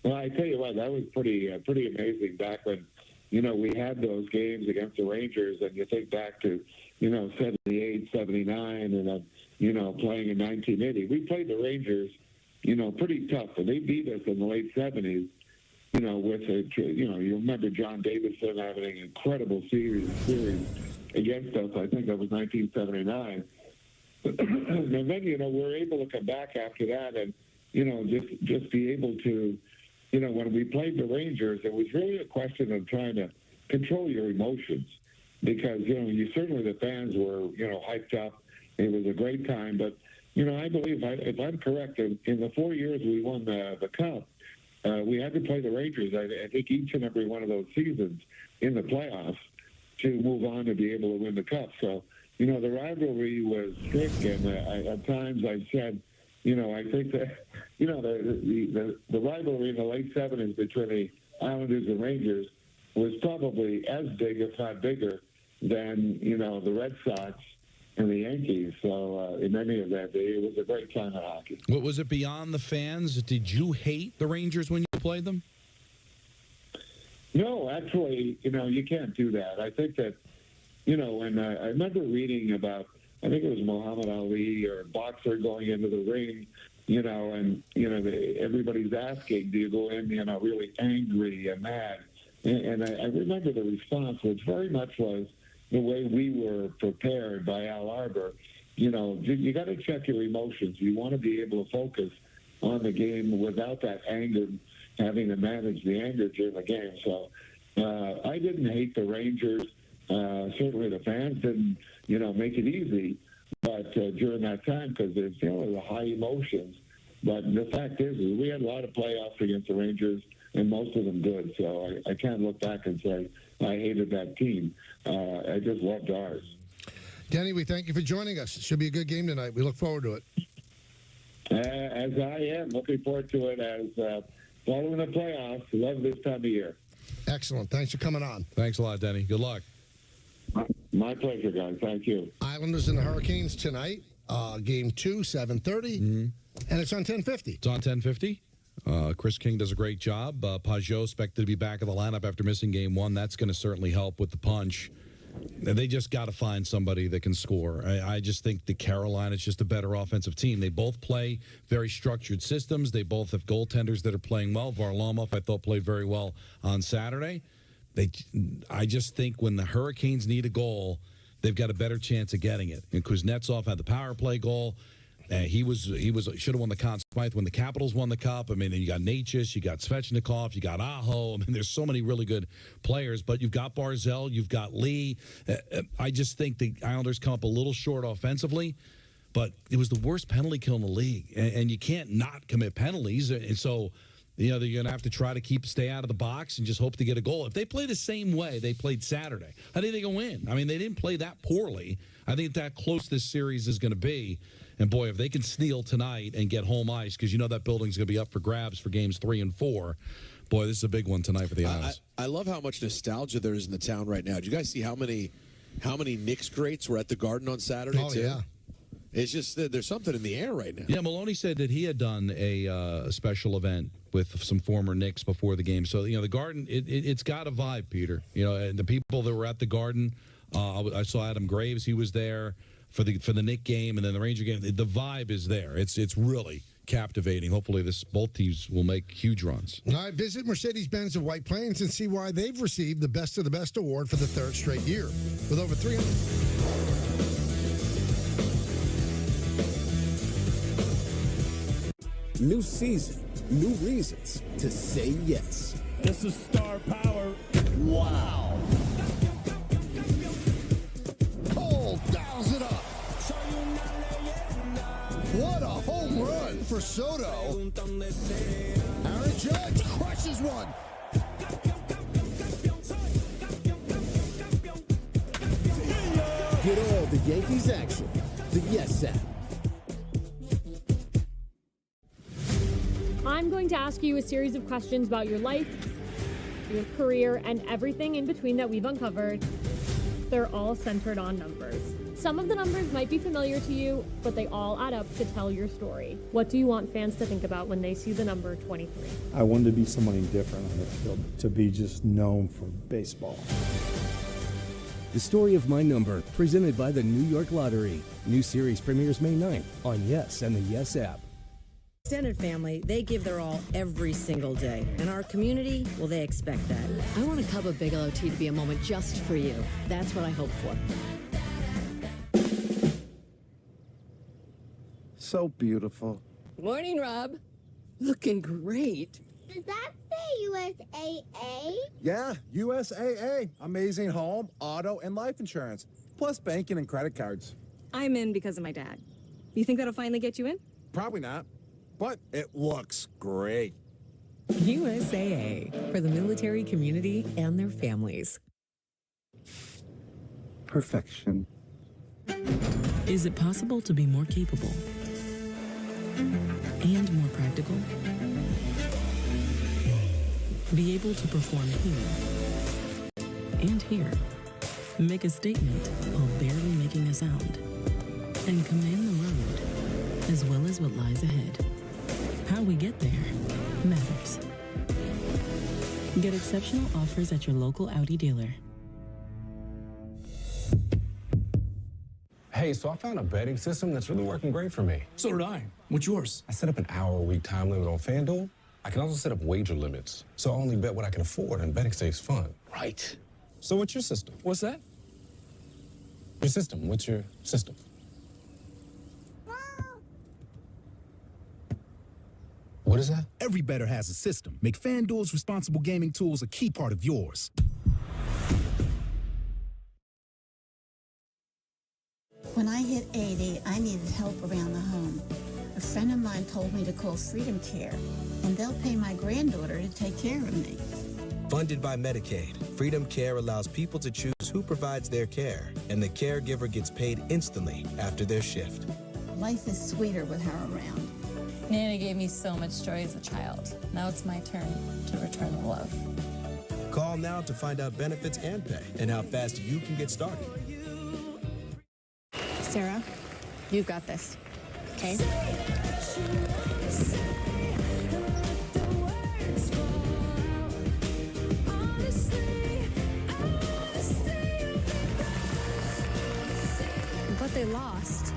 S12: Well, I tell you what, that was pretty amazing back when, we had those games against the Rangers, and you think back to, 78, 79, and then, playing in 1980. We played the Rangers, pretty tough, and they beat us in the late 70s, with you remember John Davidson having an incredible series against us. I think that was 1979. And then, we were able to come back after that and, just be able to, when we played the Rangers, it was really a question of trying to control your emotions because, you certainly the fans were, hyped up. It was a great time. But, I believe, if I'm correct, in the 4 years we won the Cup, we had to play the Rangers, I think, each and every one of those seasons in the playoffs to move on to be able to win the Cup. So, the rivalry was strict, and at times I've said, I think that, the rivalry in the late 70s between the Islanders and Rangers was probably as big, if not bigger, than, the Red Sox and the Yankees. So in any event, it was a great time of hockey.
S25: What was it beyond the fans? Did you hate the Rangers when you played them?
S12: No, actually, you can't do that. I think that, and I remember reading about, I think it was Muhammad Ali or a boxer going into the ring, and, everybody's asking, do you go in, really angry and mad? And I remember the response, which very much was the way we were prepared by Al Arbor. You got to check your emotions. You want to be able to focus on the game without that anger, having to manage the anger during the game. So I didn't hate the Rangers. Certainly the fans didn't, make it easy. But during that time, because there's the high emotions. But the fact is we had a lot of playoffs against the Rangers, and most of them good. So I can't look back and say I hated that team. I just loved ours.
S23: Denny, we thank you for joining us. It should be a good game tonight. We look forward to it.
S12: As I am. Looking forward to it as following the playoffs. Love this time of year.
S23: Excellent. Thanks for coming on.
S25: Thanks a lot, Denny. Good luck.
S12: My pleasure, guys. Thank you.
S23: Islanders and the Hurricanes tonight. Game 2, 7:30. And it's on 1050.
S25: It's on 1050. Chris King does a great job. Pajot expected to be back in the lineup after missing game 1. That's going to certainly help with the punch. They just got to find somebody that can score. I just think the Carolina is just a better offensive team. They both play very structured systems. They both have goaltenders that are playing well. Varlamov, I thought, played very well on Saturday. I just think when the Hurricanes need a goal, they've got a better chance of getting it. And Kuznetsov had the power play goal. He should have won the Conn Smythe when the Capitals won the Cup. I mean, you got Natchez, you got Svechnikov, you got Aho. I mean, there's so many really good players, but you've got Barzal, you've got Lee. I just think the Islanders come up a little short offensively, but it was the worst penalty kill in the league, and you can't not commit penalties. And so, they're going to have to try to stay out of the box and just hope to get a goal. If they play the same way they played Saturday, I think they can win. I mean, they didn't play that poorly. I think that close this series is going to be. And, boy, if they can steal tonight and get home ice, because that building's going to be up for grabs for games 3 and 4, boy, this is a big one tonight for the Isles.
S8: I love how much nostalgia there is in the town right now. Did you guys see how many Knicks greats were at the Garden on Saturday, too?
S23: Yeah.
S8: It's just there's something in the air right now.
S25: Yeah, Maloney said that he had done a special event with some former Knicks before the game. So, the Garden, it's got a vibe, Peter. And the people that were at the Garden, I saw Adam Graves. He was there for the Knick game and then the Ranger game. The vibe is there. It's really captivating. Hopefully both teams will make huge runs.
S23: All right, visit Mercedes-Benz of White Plains and see why they've received the Best of the Best award for the 3rd straight year. With over 300...
S10: New season, new reasons to say yes.
S1: This is star power.
S10: Wow.
S23: Cole dials it up. What a home run for Soto. Aaron Judge crushes one.
S10: Get all the Yankees action. The Yes app.
S4: I'm going to ask you a series of questions about your life, your career, and everything in between that we've uncovered. They're all centered on numbers. Some of the numbers might be familiar to you, but they all add up to tell your story. What do you want fans to think about when they see the number 23?
S5: I wanted to be somebody different on the field, to be just known for baseball.
S10: The Story of My Number, presented by the New York Lottery. New series premieres May 9th on Yes and the Yes app.
S14: Extended family, they give their all every single day. And our community, well, they expect that.
S16: I want a cup of Bigelow tea to be a moment just for you.
S14: That's what I hope for.
S5: So beautiful.
S16: Morning, Rob. Looking great.
S17: Does that say USAA?
S5: Yeah, USAA. Amazing home, auto, and life insurance. Plus banking and credit cards.
S18: I'm in because of my dad. You think that'll finally get you in?
S5: Probably not. But it looks great.
S19: USAA, for the military community and their families.
S5: Perfection.
S28: Is it possible to be more capable and more practical? Be able to perform here and here. Make a statement while barely making a sound. And command the road, as well as what lies ahead. How we get there matters. Get exceptional offers at your local Audi dealer.
S2: Hey, so I found a betting system that's really working great for me.
S20: So did I. What's yours?
S2: I set up an hour-a-week time limit on FanDuel. I can also set up wager limits, so I only bet what I can afford, and betting stays fun.
S20: Right.
S2: So what's your system?
S20: What's that?
S2: Your system. What's your system? What is that?
S21: Every bettor has a system. Make FanDuel's responsible gaming tools a key part of yours.
S17: When I hit 80, I needed help around the home. A friend of mine told me to call Freedom Care, and they'll pay my granddaughter to take care of me.
S30: Funded by Medicaid, Freedom Care allows people to choose who provides their care, and the caregiver gets paid instantly after their shift.
S17: Life is sweeter with her around.
S31: Nana gave me so much joy as a child. Now it's my turn to return the love.
S30: Call now to find out benefits and pay and how fast you can get started.
S18: Sarah, you've got this, okay? But they lost.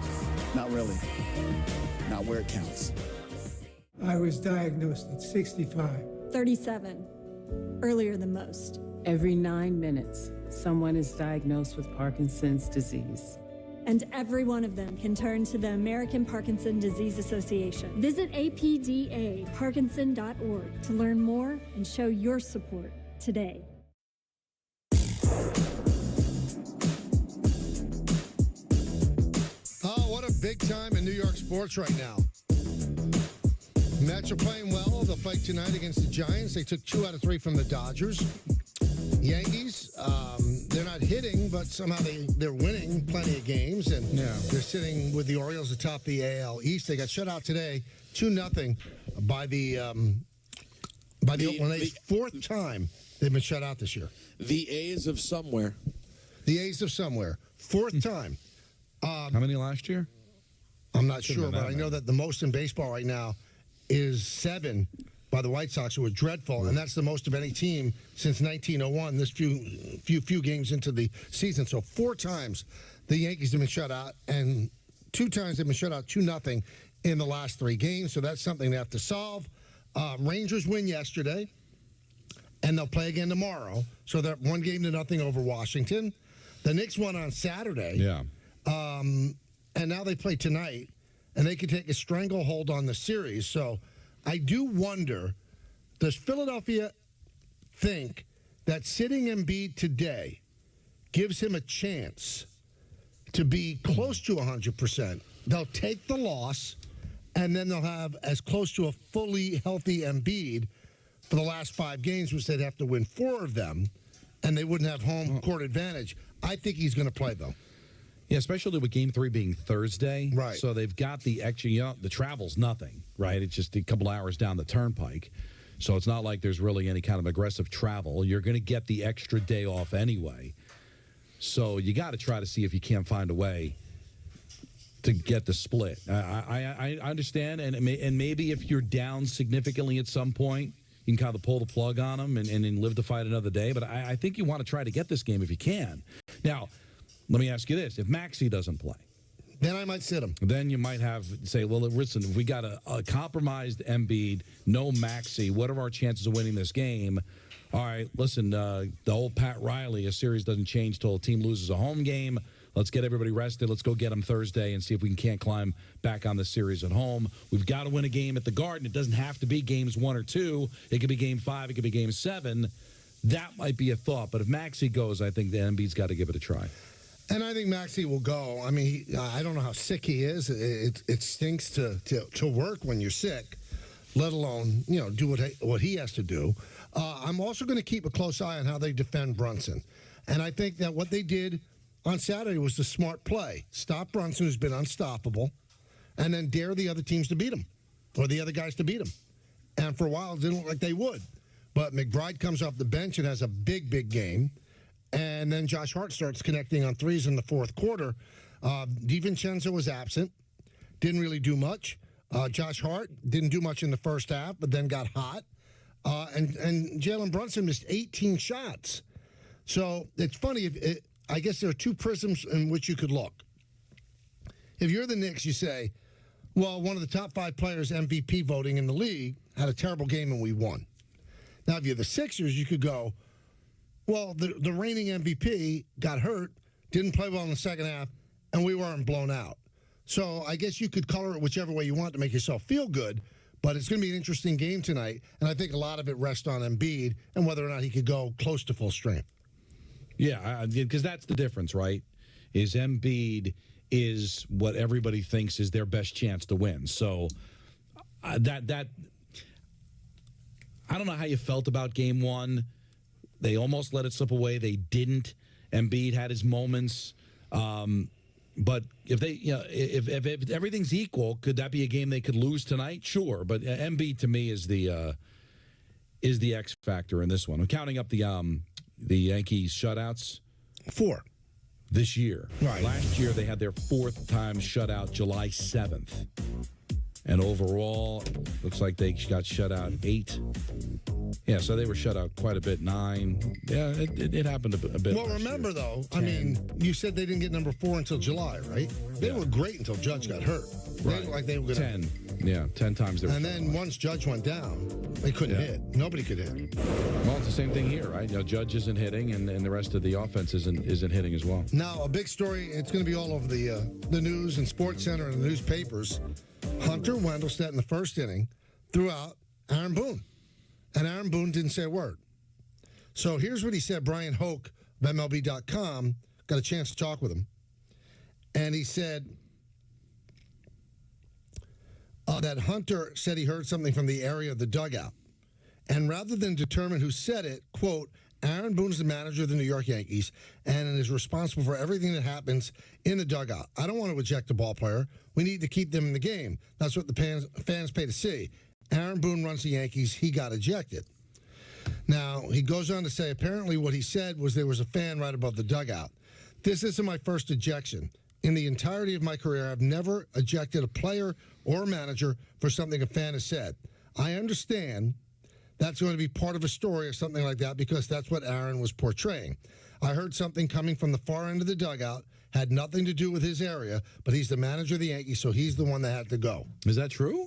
S32: Not really. Not where it counts.
S33: I was diagnosed at 65.
S18: 37. Earlier than most.
S3: Every 9 minutes, someone is diagnosed with Parkinson's disease.
S7: And every one of them can turn to the American Parkinson Disease Association. Visit apdaparkinson.org to learn more and show your support today.
S23: Oh, what a big time in New York sports right now. Mets are playing well. They'll play tonight against the Giants. They took 2 out of 3 from the Dodgers. Yankees, they're not hitting, but somehow they're winning plenty of games, and they're sitting with the Orioles atop the AL East. They got shut out today, 2-0 by the Oakland A's. 4th time they've been shut out this year.
S8: The A's of somewhere.
S23: The A's of somewhere. 4th time.
S25: How many last year?
S23: I'm not sure, but I know that the most in baseball right now is 7 by the White Sox, who are dreadful, and that's the most of any team since 1901, this few games into the season. So 4 times the Yankees have been shut out, and 2 times they've been shut out 2-0 in the last 3 games, so that's something they have to solve. Rangers win yesterday, and they'll play again tomorrow, so they're 1-0 over Washington. The Knicks won on Saturday.
S25: Yeah.
S23: And now they play tonight, and they could take a stranglehold on the series. So I do wonder, does Philadelphia think that sitting Embiid today gives him a chance to be close to 100%? They'll take the loss, and then they'll have as close to a fully healthy Embiid for the last 5 games, which they'd have to win 4 of them, and they wouldn't have home court advantage. I think he's going to play, though.
S25: Yeah, especially with Game 3 being Thursday.
S23: Right.
S25: So they've got the extra, the travel's nothing, right? It's just a couple hours down the turnpike. So it's not like there's really any kind of aggressive travel. You're going to get the extra day off anyway. So you got to try to see if you can't find a way to get the split. I understand, and maybe if you're down significantly at some point, you can kind of pull the plug on them and live to fight another day. But I think you want to try to get this game if you can. Now, let me ask you this. If Maxey doesn't play,
S23: then I might sit him.
S25: Then you might say, well, listen, if we got a compromised Embiid, no Maxey, what are our chances of winning this game? All right, listen, the old Pat Riley, a series doesn't change till a team loses a home game. Let's get everybody rested. Let's go get them Thursday and see if we can't climb back on this series at home. We've got to win a game at the Garden. It doesn't have to be games 1 or 2. It could be game 5. It could be game 7. That might be a thought. But if Maxey goes, I think the Embiid's got to give it a try.
S23: And I think Maxey will go. I mean, I don't know how sick he is. It stinks to work when you're sick, let alone, do what he has to do. I'm also going to keep a close eye on how they defend Brunson. And I think that what they did on Saturday was the smart play. Stop Brunson, who's been unstoppable, and then dare the other teams to beat him, or the other guys to beat him. And for a while, it didn't look like they would. But McBride comes off the bench and has a big game. And then Josh Hart starts connecting on threes in the 4th quarter. DiVincenzo was absent, didn't really do much. Josh Hart didn't do much in the first half, but then got hot. And Jalen Brunson missed 18 shots. So it's funny. I guess there are 2 prisms in which you could look. If you're the Knicks, you say, well, one of the top 5 players MVP voting in the league had a terrible game and we won. Now, if you're the Sixers, you could go, well, the reigning MVP got hurt, didn't play well in the second half, and we weren't blown out. So I guess you could color it whichever way you want to make yourself feel good, but it's going to be an interesting game tonight, and I think a lot of it rests on Embiid and whether or not he could go close to full strength.
S25: Yeah, because that's the difference, right? Is Embiid is what everybody thinks is their best chance to win. So that I don't know how you felt about Game 1. They almost let it slip away. They didn't. Embiid had his moments. But if they, if everything's equal, could that be a game they could lose tonight? Sure. But Embiid to me is the X factor in this one. I'm counting up the Yankees shutouts.
S23: 4
S25: this year.
S23: Right.
S25: Last year they had their 4th time shutout, July 7th. And overall, looks like they got shut out 8. Yeah, so they were shut out quite a bit, 9. Yeah, it happened a bit.
S23: Well, remember, though,
S25: 10.
S23: I mean, you said they didn't get number 4 until July, right? They were great until Judge got hurt. They looked like they were going to
S25: 10. Yeah, 10 times.
S23: And then once Judge went down, they couldn't hit. Nobody could hit.
S25: Well, it's the same thing here, right? Judge isn't hitting, and the rest of the offense isn't hitting as well.
S23: Now, a big story, it's going to be all over the news and Sports Center and the newspapers. Hunter Wendelstedt in the first inning threw out Aaron Boone. And Aaron Boone didn't say a word. So here's what he said. Brian Hoke of MLB.com got a chance to talk with him. And he said that Hunter said he heard something from the area of the dugout. And rather than determine who said it, quote, Aaron Boone is the manager of the New York Yankees and is responsible for everything that happens in the dugout. I don't want to eject a ball player. We need to keep them in the game. That's what the fans pay to see. Aaron Boone runs the Yankees. He got ejected. Now, he goes on to say, apparently what he said was there was a fan right above the dugout. This isn't my first ejection. In the entirety of my career, I've never ejected a player or a manager for something a fan has said. I understand that's going to be part of a story or something like that because that's what Aaron was portraying. I heard something coming from the far end of the dugout, had nothing to do with his area, but he's the manager of the Yankees, so he's the one that had to go.
S25: Is that true?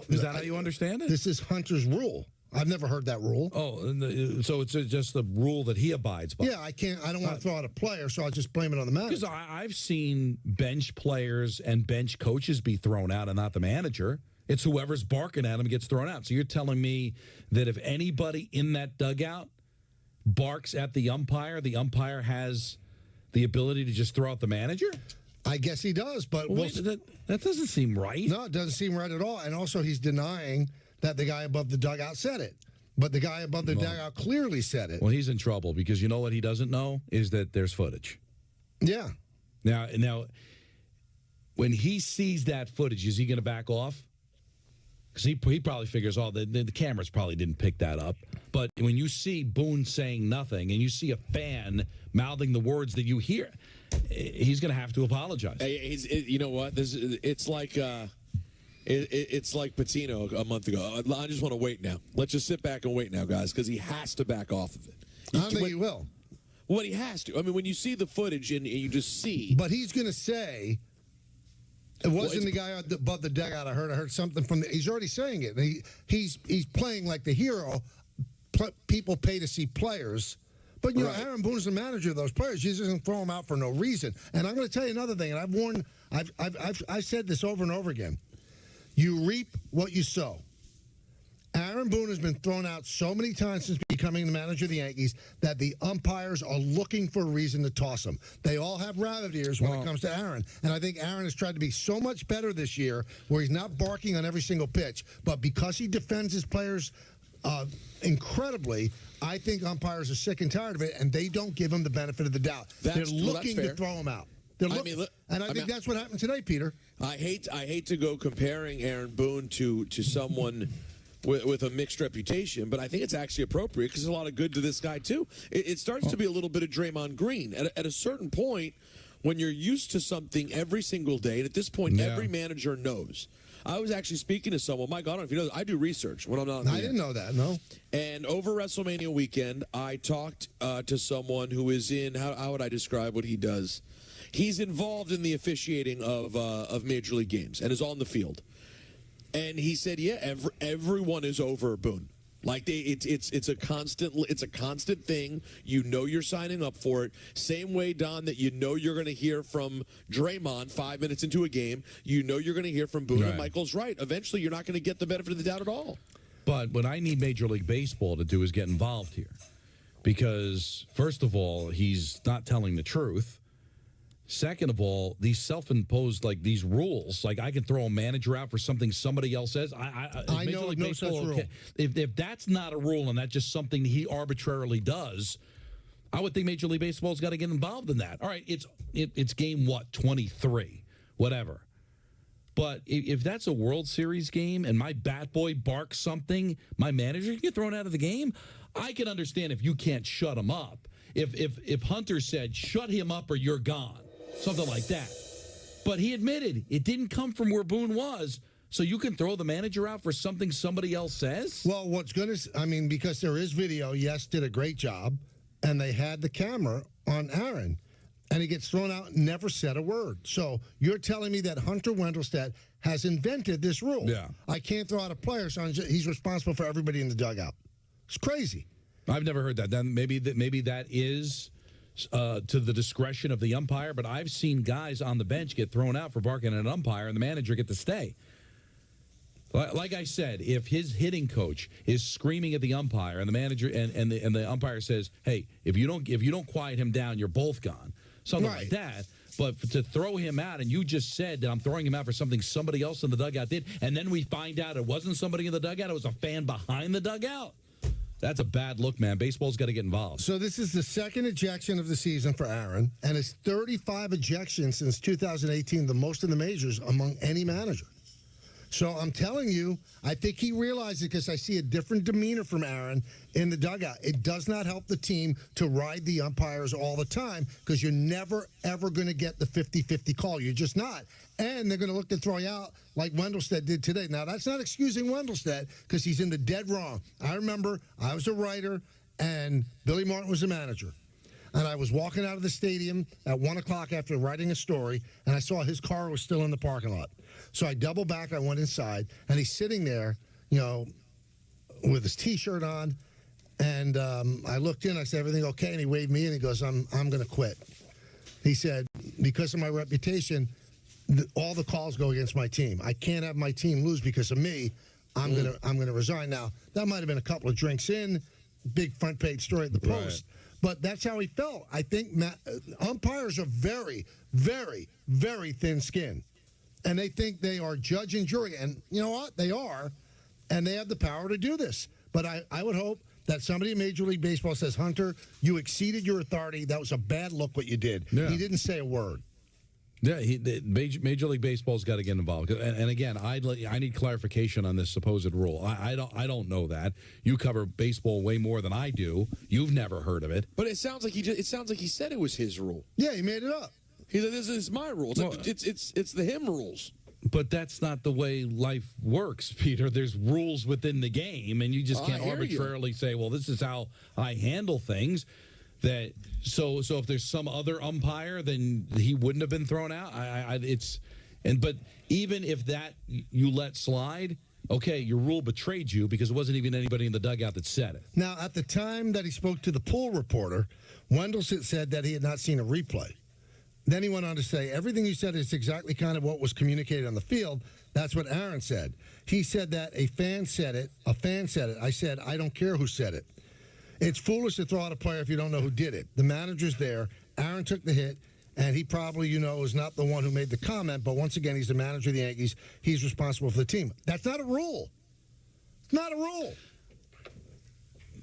S25: Is that how you understand it?
S23: This is Hunter's rule. I've never heard that rule.
S25: Oh, so it's just the rule that he abides by.
S23: Yeah, I don't want to throw out a player, so I'll just blame it on the manager.
S25: Because I've seen bench players and bench coaches be thrown out and not the manager. It's whoever's barking at him gets thrown out. So you're telling me that if anybody in that dugout barks at the umpire has the ability to just throw out the manager?
S23: I guess he does, but
S25: that doesn't seem right.
S23: No, it doesn't seem right at all. And also he's denying that the guy above the dugout said it. But the guy above the dugout clearly said it.
S25: Well, he's in trouble because you know what he doesn't know is that there's footage.
S23: Yeah.
S25: Now, when he sees that footage, is he going to back off? Because he probably figures, the cameras probably didn't pick that up. But when you see Boone saying nothing and you see a fan mouthing the words that you hear, he's going to have to apologize.
S8: You know what? It's like it's like Patino a month ago. I just want to wait now. Let's just sit back and wait now, guys, because he has to back off of it.
S23: I don't think he will.
S8: Well, he has to. I mean, when you see the footage and you just see.
S23: But he's going to say, it wasn't the guy above the dugout. I heard something from he's already saying it. He's playing like the hero. People pay to see players. But, you know, Aaron Boone's the manager of those players. You just doesn't throw them out for no reason. And I'm going to tell you another thing, and I've said this over and over again. You reap what you sow. Aaron Boone has been thrown out so many times since becoming the manager of the Yankees that the umpires are looking for a reason to toss him. They all have rabbit ears when it comes to Aaron. And I think Aaron has tried to be so much better this year where he's not barking on every single pitch. But because he defends his players incredibly, I think umpires are sick and tired of it, and they don't give him the benefit of the doubt. They're looking to throw him out. I think that's what happened today, Peter.
S8: I hate to go comparing Aaron Boone to someone with a mixed reputation, but I think it's actually appropriate because there's a lot of good to this guy too. It starts to be a little bit of Draymond Green. At a certain point, when you're used to something every single day, and at this point, every manager knows. I was actually speaking to someone, Mike, I don't know if you know this, I do research when I'm not on the air.
S23: I didn't know that, no.
S8: And over WrestleMania weekend, I talked to someone who is in, how would I describe what he does? He's involved in the officiating of Major League games and is on the field. And he said, yeah, everyone is over Boone. Like it's a constant thing. You know you're signing up for it. Same way, Don, that you know you're going to hear from Draymond 5 minutes into a game. You know you're going to hear from Boone.
S25: Right.
S8: And Michael's right. Eventually, you're not going to get the benefit of the doubt at all.
S25: But what I need Major League Baseball to do is get involved here. Because, first of all, he's not telling the truth. Second of all, these self-imposed, these rules, I can throw a manager out for something somebody else says.
S23: I know no such rule.
S25: If that's not a rule and that's just something he arbitrarily does, I would think Major League Baseball's got to get involved in that. All right, it's game, 23, whatever. But if that's a World Series game and my bat boy barks something, my manager can get thrown out of the game, I can understand if you can't shut him up. If Hunter said, shut him up or you're gone. Something like that. But he admitted it didn't come from where Boone was, so you can throw the manager out for something somebody else says?
S23: Well, because there is video, did a great job, and they had the camera on Aaron. And he gets thrown out and never said a word. So you're telling me that Hunter Wendelstedt has invented this rule.
S25: Yeah.
S23: I can't throw out a player, so he's responsible for everybody in the dugout. It's crazy.
S25: I've never heard that. Then maybe that is to the discretion of the umpire, but I've seen guys on the bench get thrown out for barking at an umpire and the manager get to stay. Like I said, if his hitting coach is screaming at the umpire and the manager and the umpire says, "Hey, if you don't quiet him down, you're both gone." Something like that. But to throw him out, and you just said that I'm throwing him out for something somebody else in the dugout did, and then we find out it wasn't somebody in the dugout, it was a fan behind the dugout. That's a bad look, man. Baseball's got to get involved.
S23: So this is the second ejection of the season for Aaron, and it's 35 ejections since 2018, the most in the majors among any manager. So I'm telling you, I think he realizes it because I see a different demeanor from Aaron in the dugout. It does not help the team to ride the umpires all the time because you're never, ever going to get the 50-50 call. You're just not. And they're going to look to throw you out like Wendelstedt did today. Now, that's not excusing Wendelstedt because he's in the dead wrong. I remember I was a writer and Billy Martin was the manager. And I was walking out of the stadium at 1 o'clock after writing a story, and I saw his car was still in the parking lot. So I doubled back, I went inside, and he's sitting there, with his T-shirt on. And I looked in, I said, "Everything okay?" And he waved me in, he goes, I'm going to quit. He said, "Because of my reputation, all the calls go against my team. I can't have my team lose because of me. I'm gonna resign." Now, that might have been a couple of drinks in, big front page story at the Post. Right. But that's how he felt. I think umpires are very, very, very thin-skinned. And they think they are judge and jury. And you know what? They are. And they have the power to do this. But I would hope that somebody in Major League Baseball says, "Hunter, you exceeded your authority. That was a bad look what you did." Yeah. He didn't say a word.
S25: Yeah, Major League Baseball's got to get involved. And again, I need clarification on this supposed rule. I don't know that. You cover baseball way more than I do. You've never heard of it.
S8: But it sounds like he said it was his rule.
S23: Yeah, he made it up.
S8: He said, "This is my rule." It's the him rules.
S25: But that's not the way life works, Peter. There's rules within the game, and you just can't arbitrarily say, "Well, this is how I handle things." So if there's some other umpire, then he wouldn't have been thrown out. But even if that you let slide, okay, your rule betrayed you because it wasn't even anybody in the dugout that said it.
S23: Now, at the time that he spoke to the pool reporter, Wendelstedt said that he had not seen a replay. Then he went on to say, "Everything you said is exactly kind of what was communicated on the field." That's what Aaron said. He said that a fan said it. I said, "I don't care who said it. It's foolish to throw out a player if you don't know who did it. The manager's there. Aaron took the hit, and he probably, is not the one who made the comment, but once again, he's the manager of the Yankees. He's responsible for the team." That's not a rule. It's not a rule.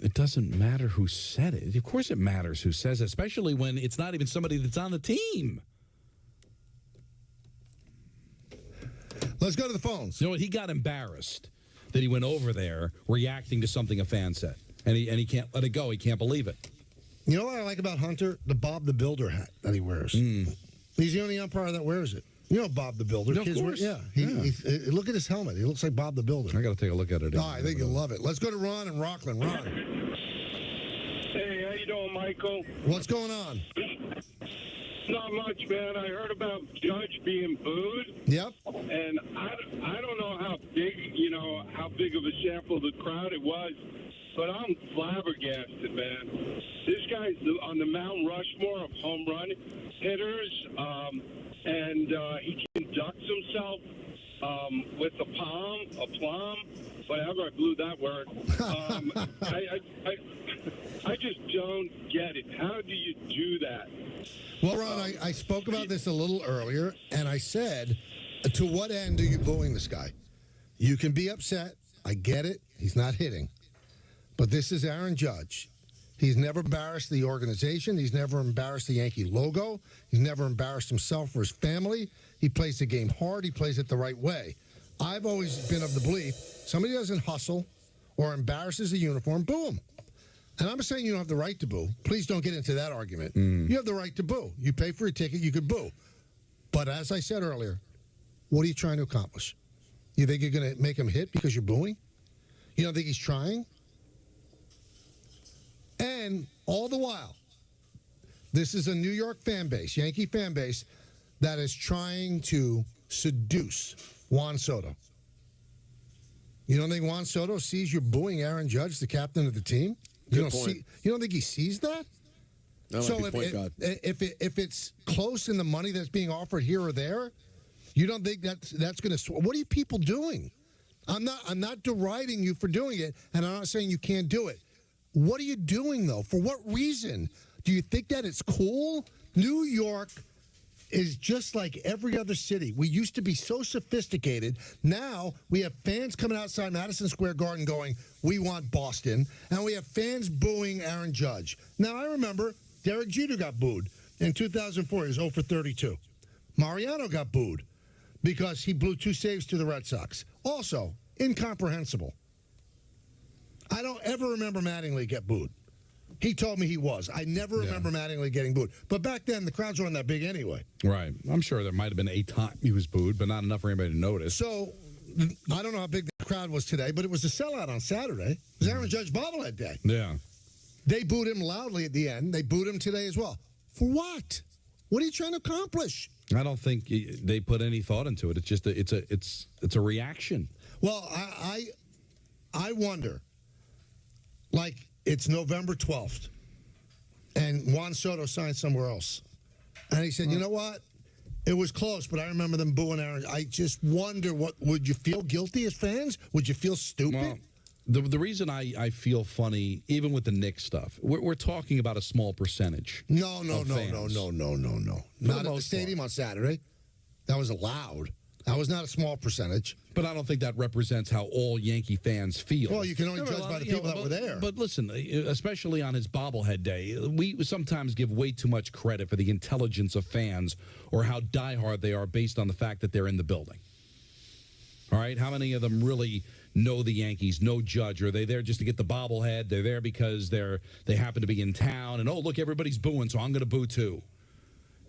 S25: It doesn't matter who said it. Of course it matters who says it, especially when it's not even somebody that's on the team.
S23: Let's go to the phones.
S25: You know what? He got embarrassed that he went over there reacting to something a fan said. And he can't let it go. He can't believe it.
S23: You know what I like about Hunter? The Bob the Builder hat that he wears. He's the only umpire that wears it. You know Bob the Builder.
S25: Of course.
S23: Look at his helmet. He looks like Bob the Builder.
S25: I got to take a look at it.
S23: I think you'll love it. Let's go to Ron in Rockland. Ron.
S6: Hey, how you doing, Michael?
S23: What's going on?
S6: Not much, man. I heard about Judge being booed.
S23: Yep.
S6: And I don't know how big of a sample of the crowd it was, but I'm flabbergasted, man. This guy's on the Mount Rushmore of home run hitters, and he conducts himself with a plum, whatever, I blew that word. I just don't get it. How do you do that?
S23: Well, Ron, I spoke about this a little earlier, and I said, to what end are you booing this guy? You can be upset. I get it. He's not hitting. But this is Aaron Judge. He's never embarrassed the organization. He's never embarrassed the Yankee logo. He's never embarrassed himself or his family. He plays the game hard. He plays it the right way. I've always been of the belief, somebody doesn't hustle or embarrasses the uniform, boo him. And I'm saying you don't have the right to boo. Please don't get into that argument. You have the right to boo. You pay for your ticket, you could boo. But as I said earlier, what are you trying to accomplish? You think you're going to make him hit because you're booing? You don't think he's trying? And all the while, This is a New York fan base, Yankee fan base, that is trying to seduce Juan Soto. You don't think Juan Soto sees you booing Aaron Judge, the captain of the team? You don't think he sees that? So if it's close in the money that's being offered here or there, you don't think that's going to? What are you people doing? I'm not deriding you for doing it, and I'm not saying you can't do it. What are you doing though? For what reason? Do you think that it's cool? New York is just like every other city. We used to be so sophisticated. Now we have fans coming outside Madison Square Garden going, "We want Boston," and we have fans booing Aaron Judge. Now I remember Derek Jeter got booed in 2004. He was 0 for 32. Mariano got booed because he blew 2 saves to the Red Sox. Also, incomprehensible. I don't ever remember Mattingly get booed. He told me he was. I never remember Mattingly getting booed. But back then, the crowds weren't that big anyway.
S25: Right. I'm sure there might have been a time he was booed, but not enough for anybody to notice.
S23: So, I don't know how big the crowd was today, but it was a sellout on Saturday. It was Aaron Judge bobblehead day.
S25: Yeah.
S23: They booed him loudly at the end. They booed him today as well. For what? What are you trying to accomplish?
S25: I don't think they put any thought into it. It's just it's a reaction.
S23: Well, I wonder. Like, it's November 12th, and Juan Soto signed somewhere else. And he said, you know what? It was close, but I remember them booing Aaron. I just wonder, would you feel guilty as fans? Would you feel stupid?
S25: Well, the reason I feel funny, even with the Knicks stuff, we're talking about a small percentage.
S23: No. Not at the stadium on Saturday. That was allowed. That was not a small percentage.
S25: But I don't think that represents how all Yankee fans feel.
S23: Well, you can only judge by the people that were there.
S25: But listen, especially on his bobblehead day, we sometimes give way too much credit for the intelligence of fans or how diehard they are based on the fact that they're in the building. All right? How many of them really know the Yankees, know Judge? Or are they there just to get the bobblehead? They're there because they happen to be in town, and, oh, look, everybody's booing, so I'm going to boo too.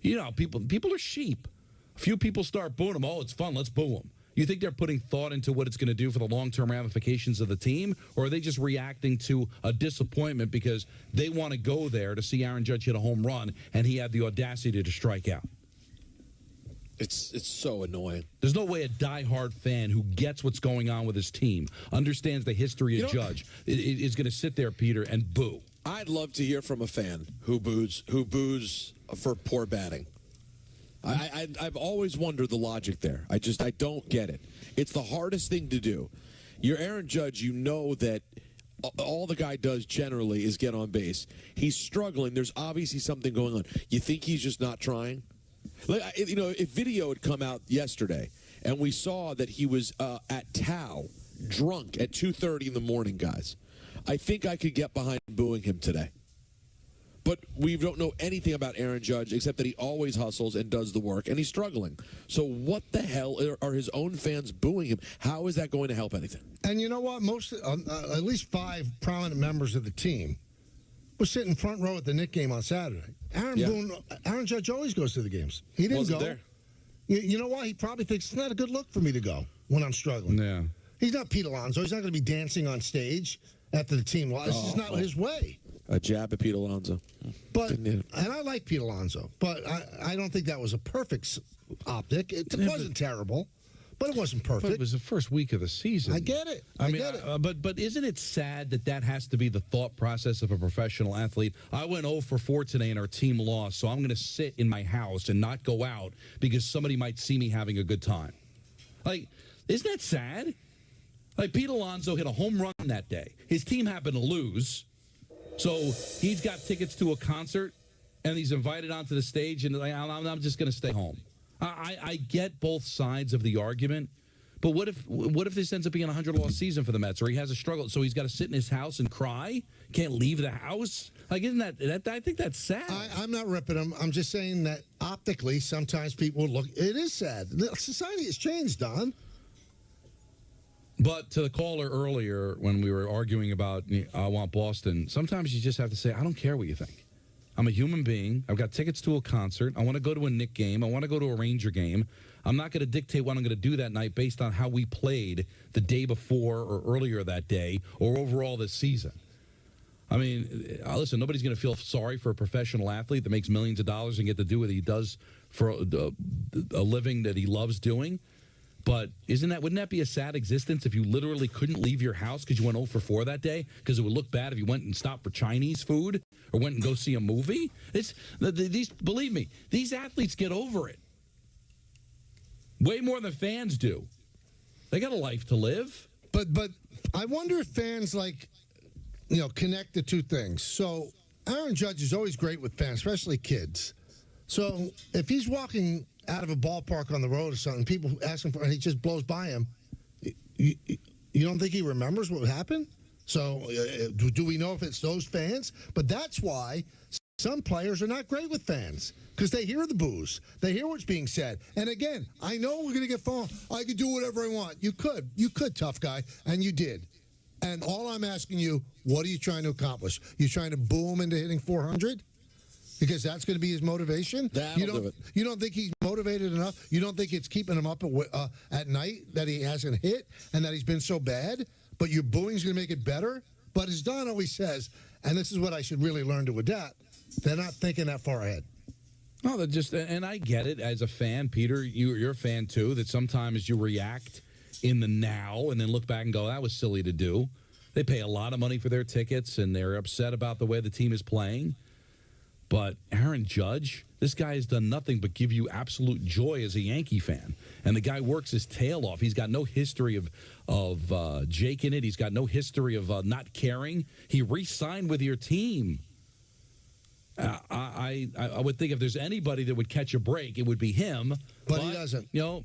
S25: You know, people are sheep. A few people start booing them. Oh, it's fun. Let's boo them. You think they're putting thought into what it's going to do for the long-term ramifications of the team, or are they just reacting to a disappointment because they want to go there to see Aaron Judge hit a home run and he had the audacity to strike out?
S8: It's so annoying.
S25: There's no way a diehard fan who gets what's going on with his team, understands the history of Judge, is going to sit there, Peter, and boo.
S8: I'd love to hear from a fan who boos for poor batting. I've always wondered the logic there. I don't get it. It's the hardest thing to do. You're Aaron Judge. You know that all the guy does generally is get on base. He's struggling. There's obviously something going on. You think he's just not trying? Like, you know, if video had come out yesterday and we saw that he was at Tao, drunk at 2:30 in the morning, guys, I think I could get behind booing him today. But we don't know anything about Aaron Judge except that he always hustles and does the work, and he's struggling. So what the hell are his own fans booing him? How is that going to help anything?
S23: And you know what? At least 5 prominent members of the team were sitting front row at the Knicks game on Saturday. Aaron Judge always goes to the games. He didn't go.
S8: There.
S23: You know why? He probably thinks it's not a good look for me to go when I'm struggling.
S25: Yeah.
S23: He's not Pete Alonso. He's not going to be dancing on stage after the team lost. This is not his way.
S8: A jab at Pete Alonso.
S23: But, and I like Pete Alonso, but I don't think that was a perfect optic. It wasn't terrible, but it wasn't perfect.
S25: But it was the first week of the season.
S23: I get it. I get it.
S25: But isn't it sad that has to be the thought process of a professional athlete? I went 0 for 4 today and our team lost, so I'm going to sit in my house and not go out because somebody might see me having a good time. Like, isn't that sad? Like, Pete Alonso hit a home run that day. His team happened to lose. So he's got tickets to a concert, and he's invited onto the stage, and I'm just going to stay home. I get both sides of the argument, but what if this ends up being a 100-loss season for the Mets, or he has a struggle, so he's got to sit in his house and cry, can't leave the house? Like, isn't that I think that's sad.
S23: I'm not ripping him. I'm just saying that optically, sometimes people look. It is sad. Society has changed, Don.
S25: But to the caller earlier, when we were arguing about I want Boston, sometimes you just have to say, I don't care what you think. I'm a human being. I've got tickets to a concert. I want to go to a Knicks game. I want to go to a Ranger game. I'm not going to dictate what I'm going to do that night based on how we played the day before or earlier that day or overall this season. I mean, listen, nobody's going to feel sorry for a professional athlete that makes millions of dollars and get to do what he does for a living that he loves doing. But wouldn't that be a sad existence if you literally couldn't leave your house because you went 0 for 4 that day? Because it would look bad if you went and stopped for Chinese food or went and go see a movie? Believe me, these athletes get over it. Way more than fans do. They got a life to live.
S23: But I wonder if fans connect the two things. So Aaron Judge is always great with fans, especially kids. So if he's walking out of a ballpark on the road or something, people ask him and he just blows by him, you don't think he remembers what happened? So do we know if it's those fans? But that's why some players are not great with fans, because they hear the boos. They hear what's being said. And again, I know we're going to get phone. I could do whatever I want. You could, tough guy, and you did. And all I'm asking you, what are you trying to accomplish? You trying to boo him into hitting 400? Because that's going to be his motivation? You don't think he's motivated enough? You don't think it's keeping him up at night that he hasn't hit and that he's been so bad? But your booing's going to make it better? But as Don always says, and this is what I should really learn to adapt, they're not thinking that far ahead.
S25: No, and I get it as a fan, Peter. You're a fan too. That sometimes you react in the now and then look back and go, "That was silly to do." They pay a lot of money for their tickets and they're upset about the way the team is playing. But Aaron Judge, this guy has done nothing but give you absolute joy as a Yankee fan. And the guy works his tail off. He's got no history of Jake in it. He's got no history of not caring. He re-signed with your team. I would think if there's anybody that would catch a break, it would be him.
S23: But he doesn't.
S25: Mo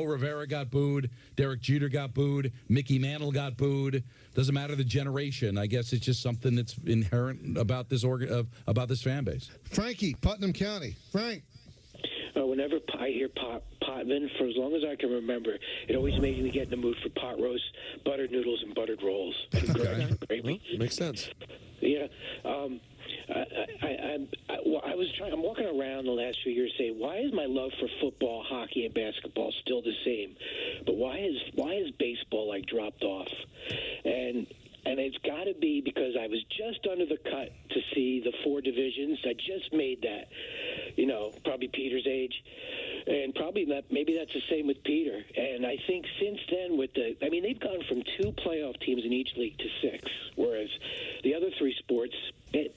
S25: Rivera got booed. Derek Jeter got booed. Mickey Mantle got booed. Doesn't matter the generation. I guess it's just something that's inherent about this about this fan base.
S23: Frankie, Putnam County. Frank.
S1: Whenever I hear Potman, for as long as I can remember, it always makes me get in the mood for pot roast, buttered noodles, and buttered rolls.
S8: Well, makes sense.
S1: Yeah. I'm walking around the last few years saying, why is my love for football, hockey, and basketball still the same? But why is baseball dropped off? And it's got to be because I was just under the cut to see the 4 divisions. I just made that, probably Peter's age. And maybe that's the same with Peter. And I think since then they've gone from 2 playoff teams in each league to 6, whereas the other 3 sports,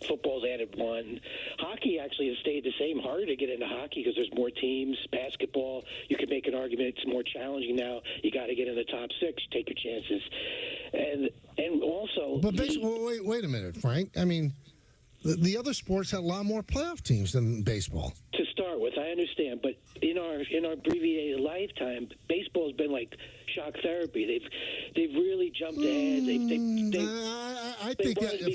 S1: football's added 1. Hockey actually has stayed the same. Harder to get into hockey because there's more teams. Basketball, you could make an argument it's more challenging now. You got to get in the top 6, take your chances. And also...
S23: But wait a minute, Frank. I mean, the other sports had a lot more playoff teams than baseball.
S1: To start with, I understand, but in our abbreviated lifetime, baseball's been like shock therapy. They've really jumped ahead.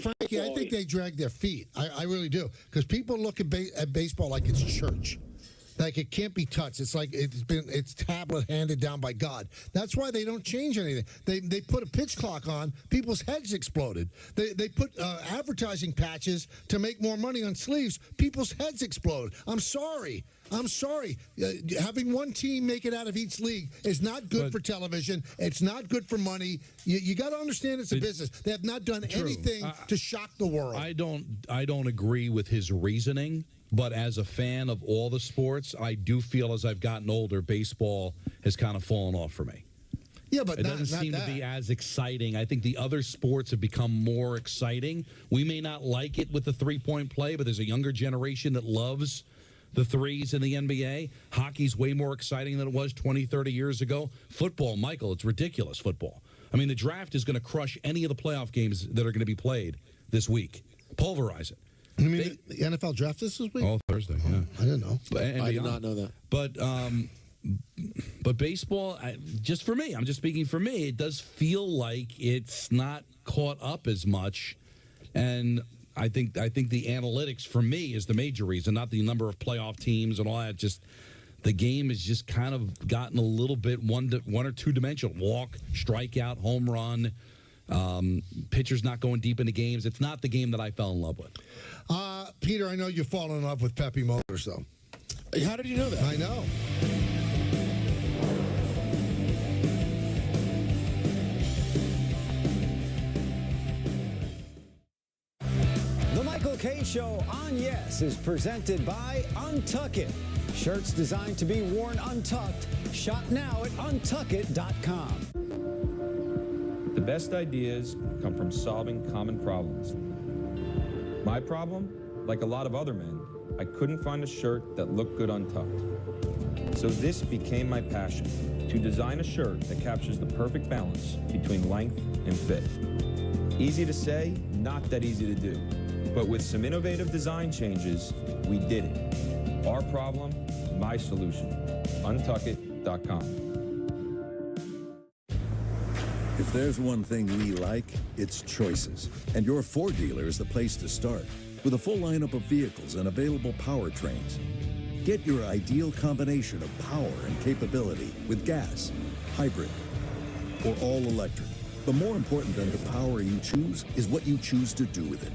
S23: Frankie, I think they drag their feet. I really do, because people look at baseball like it's church. Like it can't be touched. It's like it's tablet handed down by God. That's why they don't change anything. They put a pitch clock on. People's heads exploded. They put advertising patches to make more money on sleeves. People's heads exploded. I'm sorry. Having one team make it out of each league is not good for television. It's not good for money. You got to understand it's a business. They have not done anything to shock the world.
S25: I don't agree with his reasoning. But as a fan of all the sports, I do feel as I've gotten older, baseball has kind of fallen off for me.
S23: Yeah, but
S25: it doesn't seem to be as exciting. I think the other sports have become more exciting. We may not like it with the three-point play, but there's a younger generation that loves the threes in the NBA. Hockey's way more exciting than it was 20, 30 years ago. Football, Michael, it's ridiculous, football. I mean, the draft is going to crush any of the playoff games that are going to be played this week. Pulverize it.
S23: You mean the NFL draft this week?
S25: Oh, Thursday, yeah.
S23: I didn't know.
S8: I did not know that.
S25: But baseball, just for me, I'm just speaking for me, it does feel like it's not caught up as much. And I think the analytics for me is the major reason, not the number of playoff teams and all that. Just the game has just kind of gotten a little bit one or two dimensional. Walk, strikeout, home run. Pitchers not going deep into games. It's not the game that I fell in love with.
S23: Peter, I know you've fallen in love with Pepe Motors, though.
S8: How did you know that?
S23: I know.
S4: Michael Kay Show on Yes is presented by Untuck It. Shirts designed to be worn untucked. Shop now at untuckit.com.
S9: The best ideas come from solving common problems. My problem, like a lot of other men, I couldn't find a shirt that looked good untucked. So this became my passion, to design a shirt that captures the perfect balance between length and fit. Easy to say, not that easy to do. But with some innovative design changes, we did it. Our problem, my solution. Untuckit.com.
S11: If there's one thing we like, it's choices. And your Ford dealer is the place to start. With a full lineup of vehicles and available powertrains. Get your ideal combination of power and capability with gas, hybrid, or all electric. But more important than the power you choose is what you choose to do with it.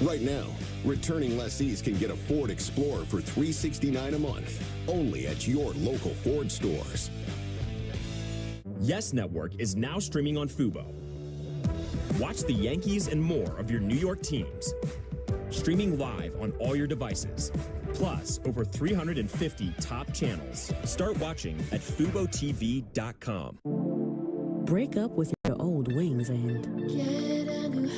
S12: Right now, returning lessees can get a Ford Explorer for $369 a month, only at your local Ford stores.
S13: Yes Network is now streaming on Fubo. Watch the Yankees and more of your New York teams. Streaming live on all your devices. Plus, over 350 top channels. Start watching at FuboTV.com.
S15: Break up with your old wings and get a new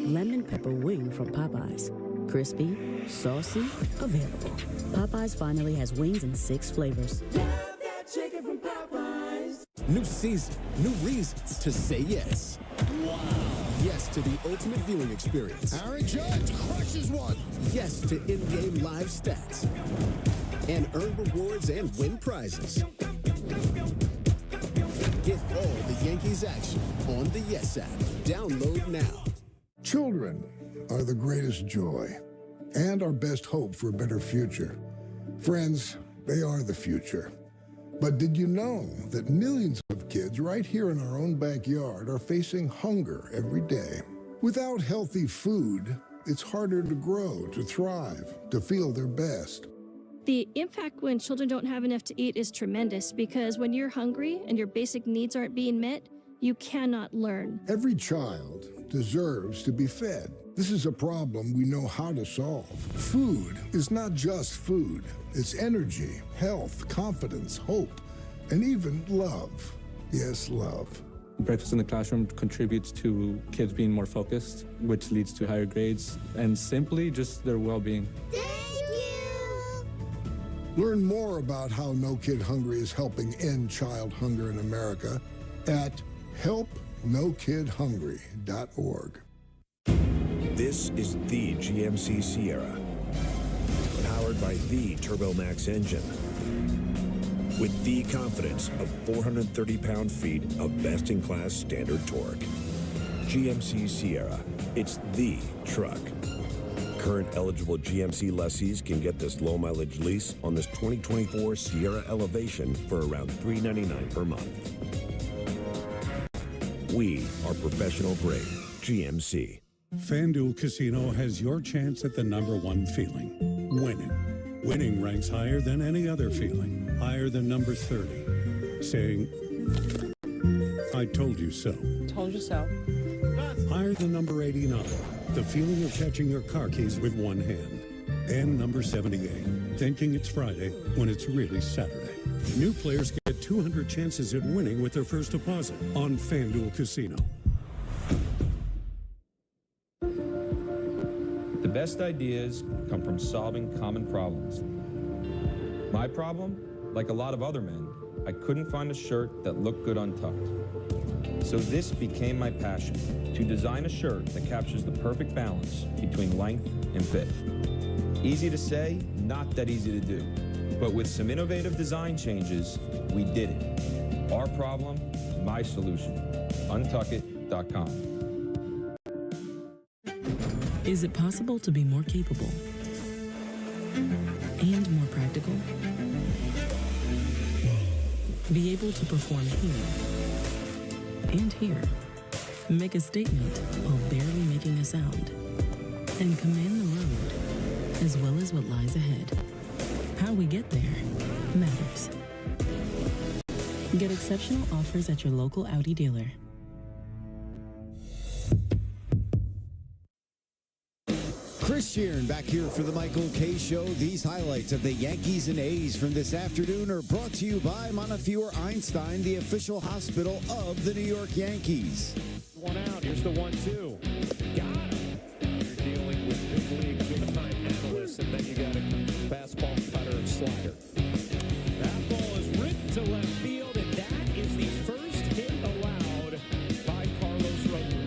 S15: lemon pepper wing from Popeyes. Crispy, saucy, available. Popeyes finally has wings in 6 flavors.
S20: Love that chicken from Popeyes.
S22: New season, new reasons to say yes.
S20: Wow.
S22: Yes to the ultimate viewing experience.
S23: Aaron Judge crushes one.
S22: Yes to in-game live stats. And earn rewards and win prizes. Get all the Yankees action on the Yes app. Download now.
S24: Children are the greatest joy and our best hope for a better future. Friends, they are the future. But did you know that millions of kids right here in our own backyard are facing hunger every day? Without healthy food, it's harder to grow, to thrive, to feel their best.
S26: The impact when children don't have enough to eat is tremendous because when you're hungry and your basic needs aren't being met, you cannot learn.
S24: Every child deserves to be fed. This is a problem we know how to solve. Food is not just food. It's energy, health, confidence, hope, and even love. Yes, love.
S27: Breakfast in the classroom contributes to kids being more focused, which leads to higher grades, and simply just their well-being.
S24: Learn more about how No Kid Hungry is helping end child hunger in America at helpnokidhungry.org.
S29: This is the GMC Sierra, powered by the TurboMax engine, with the confidence of 430 pound-feet of best-in-class standard torque. GMC Sierra, it's the truck. Current eligible GMC lessees can get this low-mileage lease on this 2024 Sierra Elevation for around $399 per month. We are professional-grade GMC.
S33: FanDuel Casino has your chance at the #1 feeling, winning. Winning ranks higher than any other feeling, higher than number 30. Saying, I told you so.
S34: Told you so.
S33: Higher than number 89, the feeling of catching your car keys with one hand. And number 78, thinking it's Friday when it's really Saturday. New players get 200 chances at winning with their first deposit on FanDuel Casino.
S9: The best ideas come from solving common problems. My problem, like a lot of other men, I couldn't find a shirt that looked good untucked. So this became my passion, to design a shirt that captures the perfect balance between length and fit. Easy to say, not that easy to do. But with some innovative design changes, we did it. Our problem, my solution. Untuckit.com.
S28: Is it possible to be more capable and more practical? Be able to perform here and here. Make a statement while barely making a sound. And command the road, as well as what lies ahead. How we get there matters. Get exceptional offers at your local Audi dealer.
S4: Chris Sheeran back here for the Michael K. Show. These highlights of the Yankees and A's from this afternoon are brought to you by Montefiore Einstein, the official hospital of the New York Yankees.
S2: One out. Here's the 1-2. Got him. You're dealing with big league big-time analysts, and then you got a fastball, cutter, and slider. That ball is ripped to left field, and that is the first hit allowed by Carlos Rodon.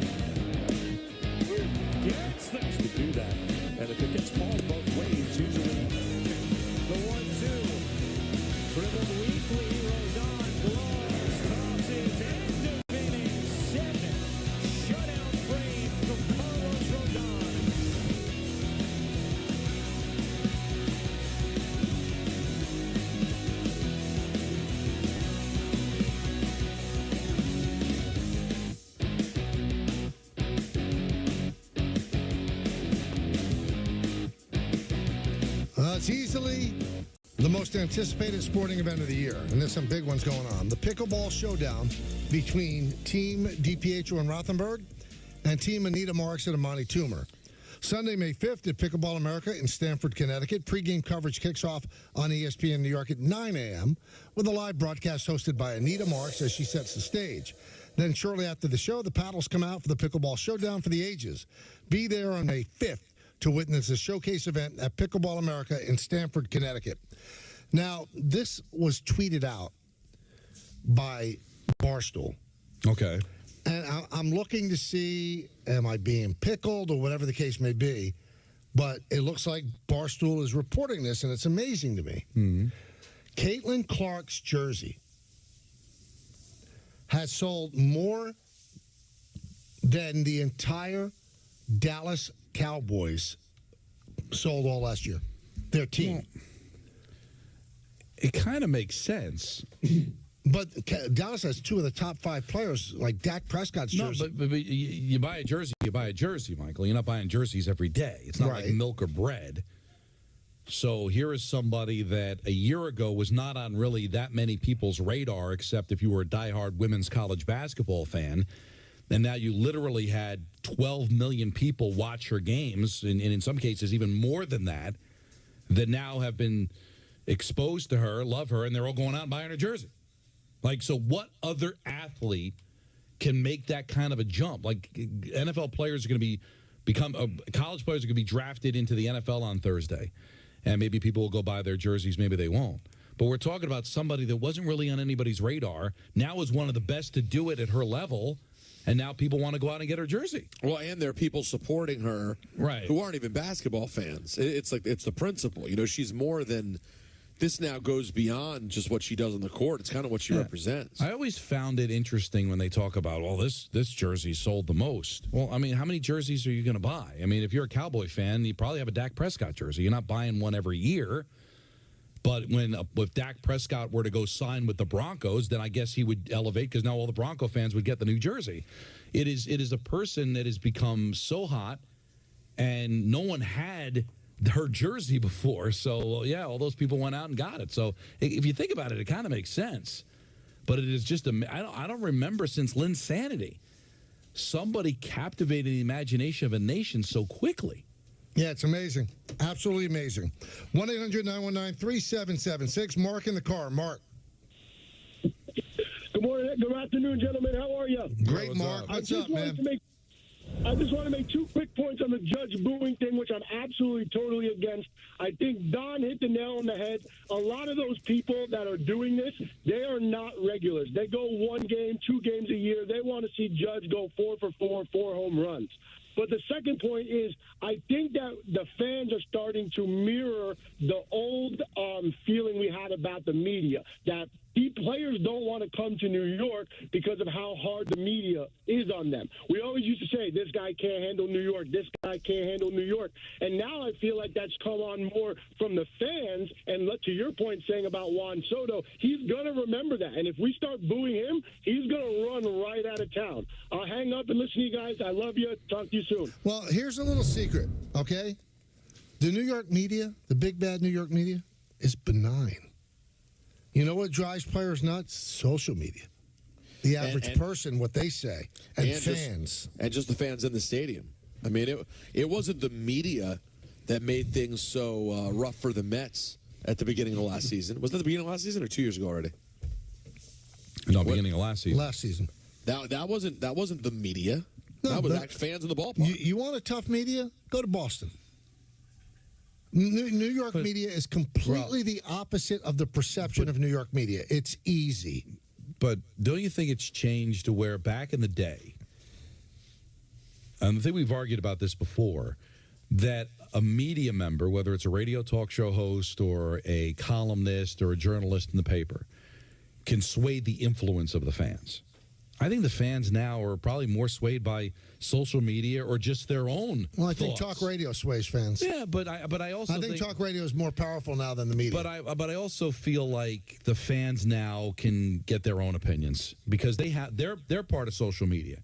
S2: Gets things to do that. And if it gets ball both ways, usually the 1-2. Dribbled weakly, Rodon gloves, tosses, end of inning 7. Shutout frame from Carlos Rodon.
S23: It's easily the most anticipated sporting event of the year, and there's some big ones going on. The pickleball showdown between Team DiPietro and Rothenberg and Team Anita Marks and Amani Toomer. Sunday, May 5th at Pickleball America in Stamford, Connecticut. Pre-game coverage kicks off on ESPN New York at 9 a.m. with a live broadcast hosted by Anita Marks as she sets the stage. Then shortly after the show, the paddles come out for the pickleball showdown for the ages. Be there on May 5th. To witness a showcase event at Pickleball America in Stamford, Connecticut. Now, this was tweeted out by Barstool.
S25: Okay.
S23: And I'm looking to see, am I being pickled or whatever the case may be, but it looks like Barstool is reporting this, and it's amazing to me.
S25: Mm-hmm.
S23: Caitlin Clark's jersey has sold more than the entire Dallas Cowboys sold all last year. Their team.
S25: Well, it kind of makes sense.
S23: But Dallas has two of the top 5 players, like Dak Prescott's jersey.
S25: No, but you buy a jersey, you buy a jersey, Michael. You're not buying jerseys every day. It's not like milk or bread. So here is somebody that a year ago was not on really that many people's radar, except if you were a diehard women's college basketball fan. And now you literally had 12 million people watch her games, and in some cases even more than that now have been exposed to her, love her, and they're all going out and buying her jersey. Like, so what other athlete can make that kind of a jump? Like, NFL players are going to college players are going to be drafted into the NFL on Thursday, and maybe people will go buy their jerseys, maybe they won't. But we're talking about somebody that wasn't really on anybody's radar, now is one of the best to do it at her level. And now people want to go out and get her jersey.
S8: Well, and there are people supporting her who aren't even basketball fans. It's like it's the principle. You know, she's more than this. Now goes beyond just what she does on the court. It's kind of what she represents.
S25: I always found it interesting when they talk about, well, this jersey sold the most. Well, I mean, how many jerseys are you going to buy? I mean, if you're a Cowboy fan, you probably have a Dak Prescott jersey. You're not buying one every year. But if Dak Prescott were to go sign with the Broncos, then I guess he would elevate because now all the Bronco fans would get the new jersey. It is a person that has become so hot, and no one had her jersey before. So, yeah, all those people went out and got it. So if you think about it, it kind of makes sense. But it is just I don't remember since Linsanity somebody captivated the imagination of a nation so quickly.
S23: Yeah, it's amazing. Absolutely amazing. 1-800-919-3776. Mark in the car. Mark.
S3: Good morning. Good afternoon, gentlemen. How are you?
S23: Great, Mark. What's up, man?
S3: I just want to make 2 quick points on the judge booing thing, which I'm absolutely, totally against. I think Don hit the nail on the head. A lot of those people that are doing this, they are not regulars. They go 1 game, 2 games a year. They want to see Judge go 4 for 4, 4 home runs. But the second point is, I think that the fans are starting to mirror the old feeling we had about the media, that players don't want to come to New York because of how hard the media is on them. We always used to say, this guy can't handle New York, this guy can't handle New York. And now I feel like that's come on more from the fans. And to your point saying about Juan Soto, he's going to remember that. And if we start booing him, he's going to run right out of town. I'll hang up and listen to you guys. I love you. Talk to you soon.
S23: Well, here's a little secret, okay? The New York media, the big bad New York media, is benign. You know what drives players nuts? Social media. The average person, what they say, and fans.
S8: And just the fans in the stadium. I mean, it wasn't the media that made things so rough for the Mets at the beginning of last season. Was that the beginning of last season or 2 years ago already?
S25: No, beginning of last season.
S23: Last season.
S8: That wasn't the media.
S23: No,
S8: that was fans in the ballpark.
S23: You want a tough media? Go to Boston. New York media is completely the opposite of the perception of New York media. It's easy.
S25: But don't you think it's changed to where back in the day, and I think we've argued about this before, that a media member, whether it's a radio talk show host or a columnist or a journalist in the paper, can sway the influence of the fans. I think the fans now are probably more swayed by social media or just their own.
S23: Well, I think talk radio sways fans.
S25: Yeah, but I also
S23: think talk radio is more powerful now than the media.
S25: But I also feel like the fans now can get their own opinions because they're part of social media.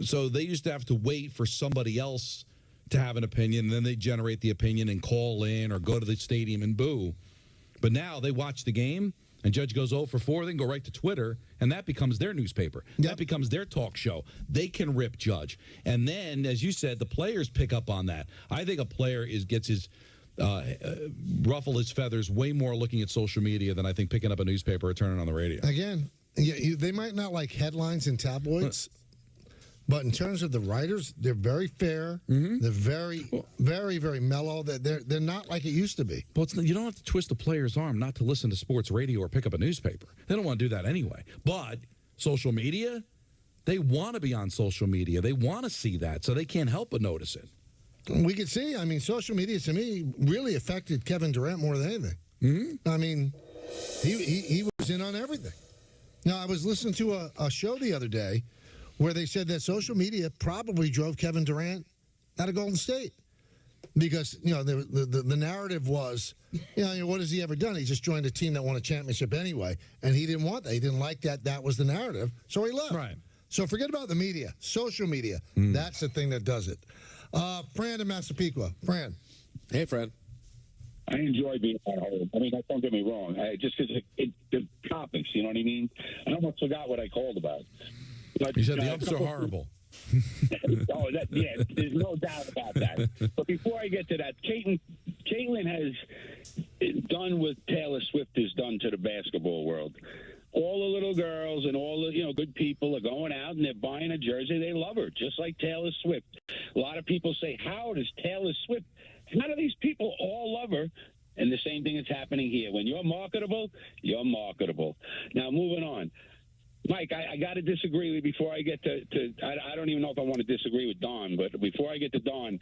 S25: So they used to have to wait for somebody else to have an opinion, and then they generate the opinion and call in or go to the stadium and boo. But now they watch the game. And Judge goes 0 for 4, then go right to Twitter, and that becomes their newspaper. That becomes their talk show. They can rip Judge. And then, as you said, the players pick up on that. I think a player gets his ruffle his feathers way more looking at social media than I think picking up a newspaper or turning on the radio.
S23: Again, they might not like headlines in tabloids, but in terms of the writers, they're very fair. They're very, very, very mellow. They're not like it used to be.
S25: But you don't have to twist the player's arm not to listen to sports radio or pick up a newspaper. They don't want to do that anyway. But social media, they want to be on social media. They want to see that, so they can't help but notice it.
S23: We could see, I mean, social media, to me, really affected Kevin Durant more than anything. I mean, he was in on everything. Now, I was listening to a show the other day where they said that social media probably drove Kevin Durant out of Golden State. Because, the narrative was, what has he ever done? He just joined a team that won a championship anyway. And he didn't want that. He didn't like that. That was the narrative. So he left.
S25: Right.
S23: So forget about the media. Social media. That's the thing that does it. Fran in Massapequa. Fran.
S8: Hey, Fran.
S5: I enjoy being at home. I mean, don't get me wrong. Just because the topics, you know what I mean? I almost forgot what I called about. But,
S25: you said the umps are horrible.
S5: There's no doubt about that. But before I get to that, Caitlin has done what Taylor Swift has done to the basketball world. All the little girls and all the good people are going out and they're buying a jersey. They love her, just like Taylor Swift. A lot of people say, how does Taylor Swift? How do these people all love her? And the same thing is happening here. When you're marketable, you're marketable. Now, moving on. Mike, I got to disagree with you before I get to I don't even know if I want to disagree with Don, but before I get to Don,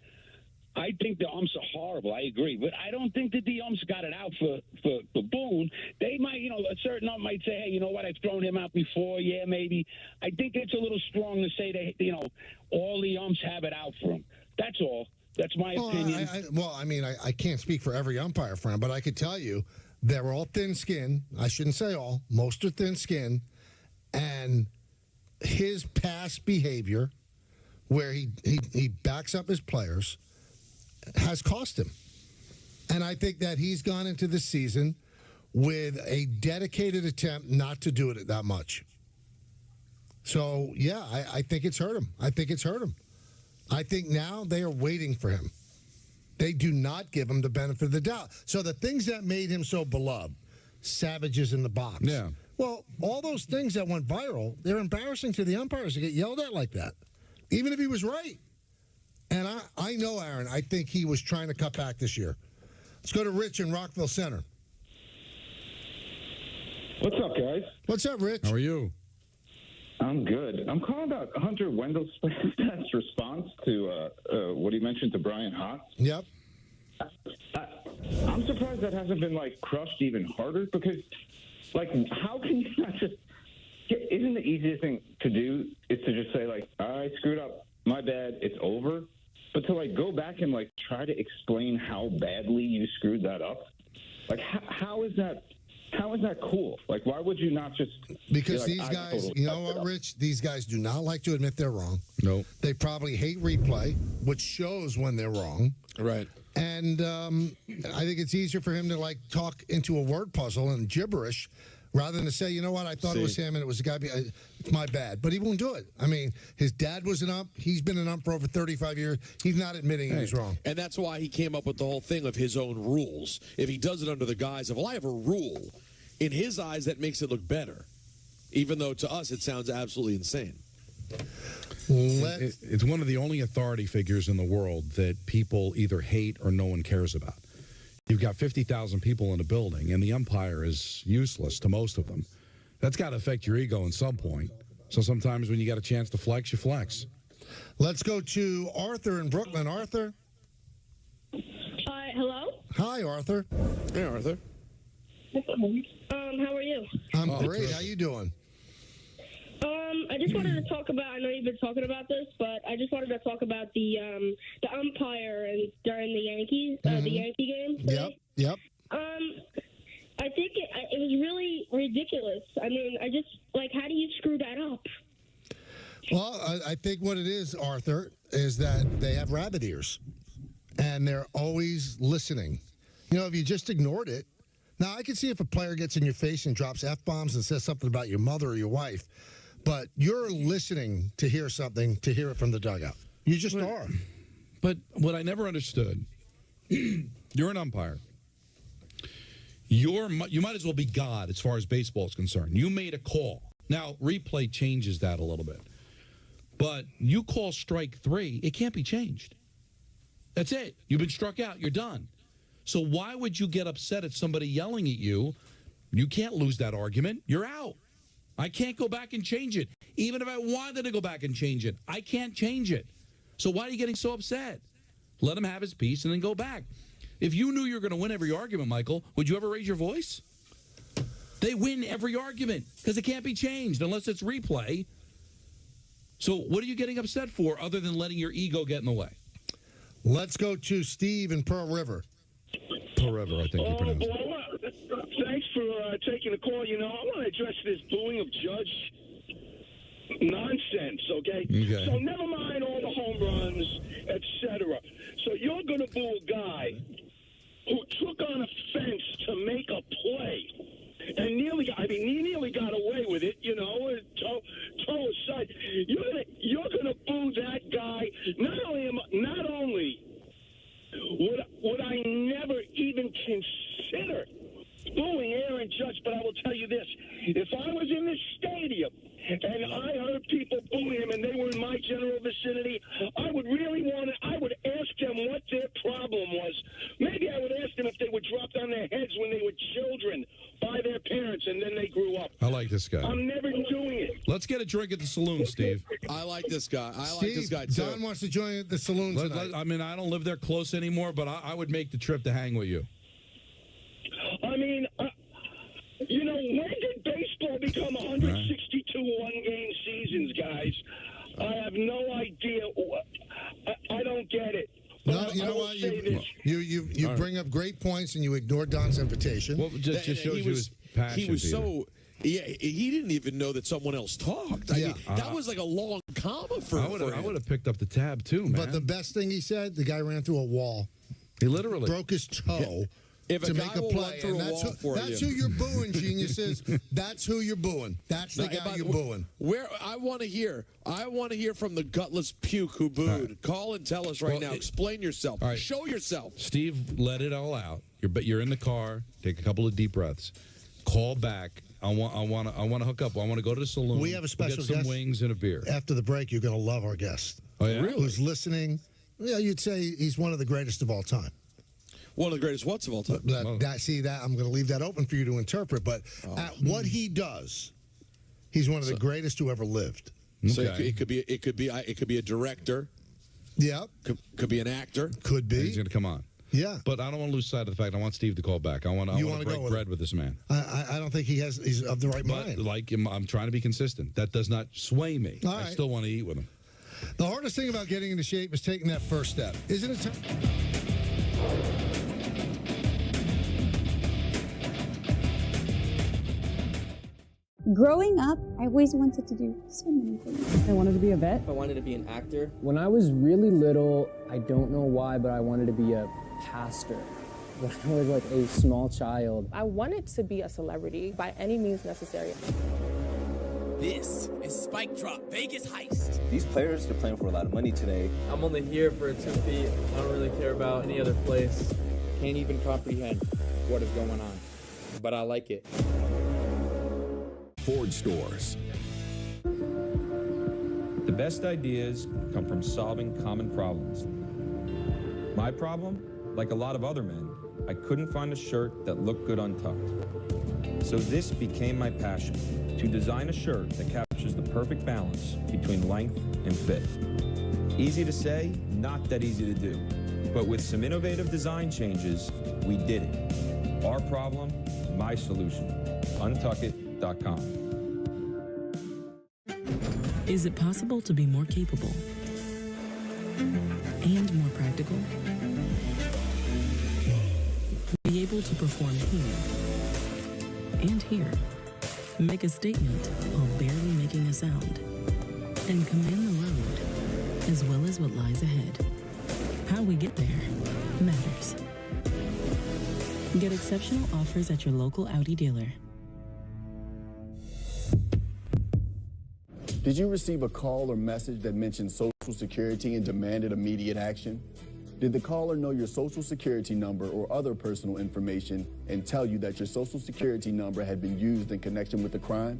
S5: I think the umps are horrible. I agree. But I don't think that the umps got it out for Boone. They might, a certain ump might say, hey, you know what, I've thrown him out before. Yeah, maybe. I think it's a little strong to say that, all the umps have it out for him. That's all. That's my opinion.
S23: I can't speak for every umpire, friend, but I could tell you they're all thin-skinned. I shouldn't say all. Most are thin-skinned. And his past behavior, where he backs up his players, has cost him. And I think that he's gone into the season with a dedicated attempt not to do it that much. So, yeah, I think it's hurt him. I think now they are waiting for him. They do not give him the benefit of the doubt. So the things that made him so beloved, savages in the box.
S25: Yeah.
S23: Well, all those things that went viral, they're embarrassing to the umpires to get yelled at like that, even if he was right. And I know, Aaron, I think he was trying to cut back this year. Let's go to Rich in Rockville Center.
S6: What's up, guys?
S23: What's up, Rich?
S25: How are you?
S6: I'm good. I'm calling about Hunter Wendell's response to what he mentioned to Brian Haas.
S23: Yep.
S6: I'm surprised that hasn't been, crushed even harder because, how can you not just... Isn't the easiest thing to do is to just say, I screwed up, my bad, it's over? But to, go back and, try to explain how badly you screwed that up? How is that... How is that cool? Why would you not just...
S23: Because these guys, totally, you know what, Rich? These guys do not like to admit they're wrong.
S25: No.
S23: They probably hate replay, which shows when they're wrong.
S8: Right.
S23: And I think it's easier for him to, talk into a word puzzle and gibberish Rather than to say, you know what, I thought it was him and it was a guy. It's my bad. But he won't do it. I mean, his dad was an ump. He's been an ump for over 35 years. He's not admitting he was wrong.
S8: And that's why he came up with the whole thing of his own rules. If he does it under the guise of, well, I have a rule, in his eyes, that makes it look better. Even though to us it sounds absolutely insane.
S25: It's one of the only authority figures in the world that people either hate or no one cares about. You've got 50,000 people in a building, and the umpire is useless to most of them. That's got to affect your ego at some point. So sometimes when you got a chance to flex, you flex.
S23: Let's go to Arthur in Brooklyn. Arthur?
S1: Hello?
S23: Hi, Arthur.
S8: Hey, Arthur.
S1: How are you?
S23: I'm great. How you doing?
S1: I just wanted to talk about, I know you've been talking about this, but I just wanted to talk about the umpire during the Yankees, the Yankee game today.
S23: Yep.
S1: I think it was really ridiculous. I mean, how do you screw that up?
S23: Well, I think what it is, Arthur, is that they have rabbit ears, and they're always listening. You know, if you just ignored it, now I can see if a player gets in your face and drops F-bombs and says something about your mother or your wife, but you're listening to hear something, to hear it from the dugout. You just are.
S25: But what I never understood, you're an umpire. You might as well be God as far as baseball is concerned. You made a call. Now, replay changes that a little bit. But you call strike 3, it can't be changed. That's it. You've been struck out. You're done. So why would you get upset at somebody yelling at you? You can't lose that argument. You're out. I can't go back and change it. Even if I wanted to go back and change it, I can't change it. So why are you getting so upset? Let him have his piece and then go back. If you knew you were going to win every argument, Michael, would you ever raise your voice? They win every argument because it can't be changed unless it's replay. So what are you getting upset for other than letting your ego get in the way?
S23: Let's go to Steve in Pearl River.
S25: Pearl River, I think you pronounce it.
S3: Thanks for taking the call. You know, I want to address this booing of Judge nonsense, okay? So never mind all the home runs, etc. So you're going to boo a guy who took on a fence to make a play and he nearly got away with it, you know, toe aside. You're gonna boo that guy. Not only would I never even consider booing Aaron Judge, but I will tell you this: if I was in this stadium and I heard people boo him and they were in my general vicinity, I would ask them what their problem was. Maybe I would ask them if they were dropped on their heads when they were children by their parents and then they grew up.
S25: I like this guy.
S3: I'm never doing it.
S25: Let's get a drink at the saloon, Steve.
S8: I like this guy. I
S23: Steve,
S8: like this guy, too.
S23: Don wants to join the saloon tonight.
S25: I mean, I don't live there close anymore, but I would make the trip to hang with you.
S3: I mean, you know, when did baseball become 162 one-game seasons, guys? I have no idea. I don't get it.
S23: No, you know what? You bring up great points and you ignore Don's invitation.
S25: Well, just shows you his passion.
S8: He was so... Yeah, he didn't even know that someone else talked. I mean, that was like a long comma for him.
S25: I would have picked up the tab, too, man.
S23: But the best thing he said, the guy ran through a wall.
S25: He literally
S23: broke his toe.
S8: If
S23: to
S8: a
S23: make
S8: guy
S23: a
S8: will
S23: play,
S8: run through
S23: and
S8: a wall for
S23: that's
S8: you.
S23: who you're booing, geniuses. That's who you're booing. That's the guy you're booing.
S8: Where I want to hear from the gutless puke who booed. Right. Call and tell us now. Explain yourself.
S25: Right.
S8: Show yourself.
S25: Steve, let it all out. You're in the car. Take a couple of deep breaths. Call back. I want to hook up. I want to go to the saloon.
S23: We have a special
S25: get some
S23: guest
S25: wings and a beer.
S23: After the break, you're going to love our guest.
S25: Oh yeah,
S23: really? Who's listening? Yeah, you'd say he's one of the greatest of all time.
S8: One of the greatest what's of all time.
S23: I'm going to leave that open for you to interpret. But at what he does, he's one of the greatest who ever lived.
S8: So it could be a director.
S23: Yeah.
S8: Could be an actor.
S23: Could be.
S25: He's going to come on.
S23: Yeah.
S25: But I don't want to lose sight of the fact I want Steve to call back. I want to break bread with this man.
S23: I don't think he's of the right mind.
S25: Like him, I'm trying to be consistent. That does not sway me.
S23: All right.
S25: I still want to eat with him.
S23: The hardest thing about getting into shape is taking that first step. Isn't it?
S7: Growing up, I always wanted to do so many things.
S10: I wanted to be a vet.
S11: I wanted to be an actor.
S10: When I was really little, I don't know why, but I wanted to be a pastor. when I was like a small child.
S11: I wanted to be a celebrity by any means necessary.
S12: This is Spike Drop Vegas Heist.
S13: These players are playing for a lot of money today.
S14: I'm only here for 2 feet. I don't really care about any other place.
S16: Can't even comprehend what is going on, but I like it.
S29: Ford stores.
S9: The best ideas come from solving common problems. My problem, like a lot of other men, I couldn't find a shirt that looked good untucked. So this became my passion, to design a shirt that captures the perfect balance between length and fit. Easy to say, not that easy to do. But with some innovative design changes, we did it. Our problem, my solution. Untuckit.com.
S28: Is it possible to be more capable and more practical? Be able to perform here and here. Make a statement while barely making a sound. And command the road, as well as what lies ahead. How we get there matters. Get exceptional offers at your local Audi dealer.
S17: Did you receive a call or message that mentioned Social Security and demanded immediate action? Did the caller know your Social Security number or other personal information and tell you that your Social Security number had been used in connection with a crime?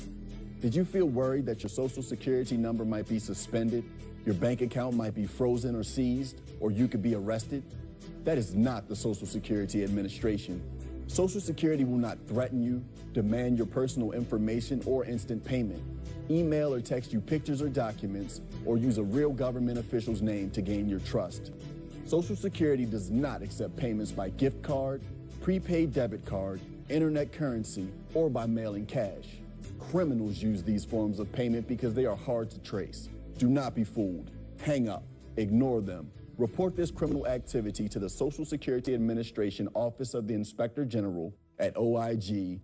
S17: Did you feel worried that your Social Security number might be suspended, your bank account might be frozen or seized, or you could be arrested? That is not the Social Security Administration. Social Security will not threaten you, demand your personal information or instant payment, email or text you pictures or documents, or use a real government official's name to gain your trust. Social Security does not accept payments by gift card, prepaid debit card, internet currency, or by mailing cash. Criminals use these forms of payment because they are hard to trace. Do not be fooled. Hang up. Ignore them. Report this criminal activity to the Social Security Administration Office of the Inspector General at oig.ssa.gov.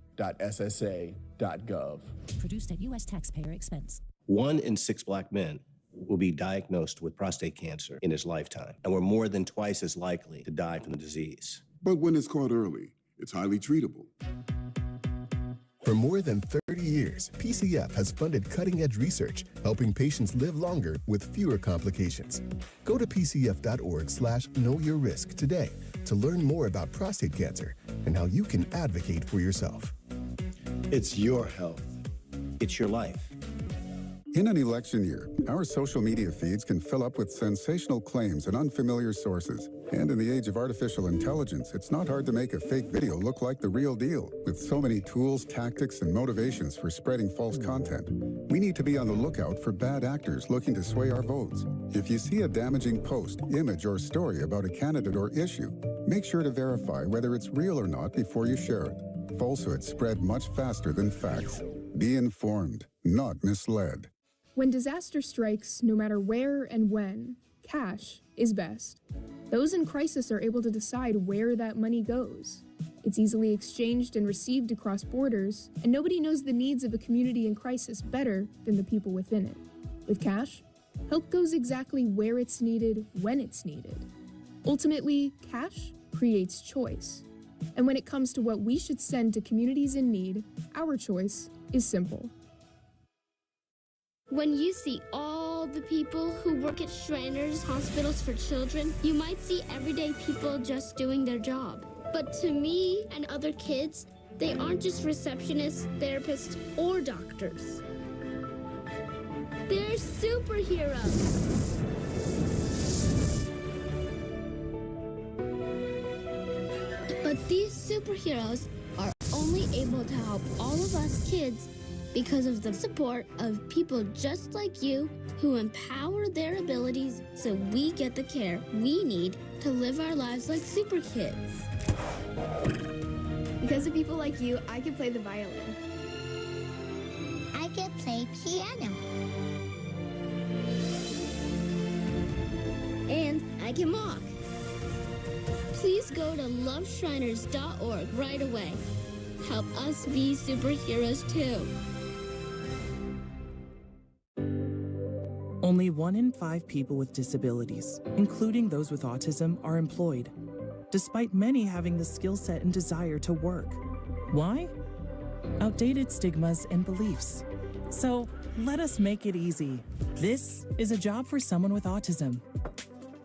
S18: Produced at U.S. taxpayer expense.
S19: 1 in 6 black men will be diagnosed with prostate cancer in his lifetime, and we're more than twice as likely to die from the disease.
S21: But when it's caught early, it's highly treatable.
S30: For more than 30 years, PCF has funded cutting-edge research, helping patients live longer with fewer complications. Go to pcf.org/knowyourrisk today to learn more about prostate cancer and how you can advocate for yourself.
S19: It's your health. It's your life.
S33: In an election year, our social media feeds can fill up with sensational claims and unfamiliar sources. And in the age of artificial intelligence, it's not hard to make a fake video look like the real deal. With so many tools, tactics, and motivations for spreading false content, we need to be on the lookout for bad actors looking to sway our votes. If you see a damaging post, image, or story about a candidate or issue, make sure to verify whether it's real or not before you share it. Falsehoods spread much faster than facts. Be informed, not misled.
S31: When disaster strikes, no matter where and when, cash is best. Those in crisis are able to decide where that money goes. It's easily exchanged and received across borders, and nobody knows the needs of a community in crisis better than the people within it. With cash, help goes exactly where it's needed, when it's needed. Ultimately, cash creates choice. And when it comes to what we should send to communities in need, our choice is simple.
S32: When you see all the people who work at Shriners Hospitals for Children, you might see everyday people just doing their job. But to me and other kids, they aren't just receptionists, therapists, or doctors. They're superheroes. But these superheroes are only able to help all of us kids because of the support of people just like you who empower their abilities so we get the care we need to live our lives like super kids.
S31: Because of people like you, I can play the violin.
S34: I can play piano.
S32: And I can walk. Please go to loveshriners.org right away. Help us be superheroes too.
S35: Only 1 in 5 people with disabilities, including those with autism, are employed.
S1: despite many having the skill set and desire to work. Why? Outdated stigmas and beliefs. So let us make it easy. This is a job for someone with autism.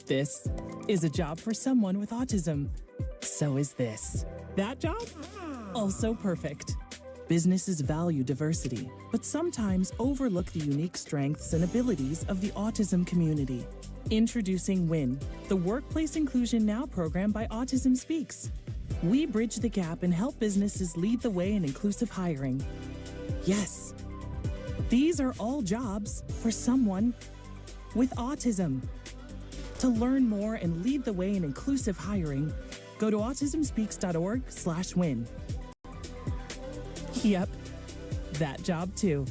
S1: This is a job for someone with autism. So is this. That job? Also perfect. Businesses value diversity, but sometimes overlook the unique strengths and abilities of the autism community. Introducing WIN, the Workplace Inclusion Now program by Autism Speaks. We bridge the gap and help businesses lead the way in inclusive hiring. Yes, these are all jobs for someone with autism. To learn more and lead the way in inclusive hiring, go to autismspeaks.org/win. Yep, that job too.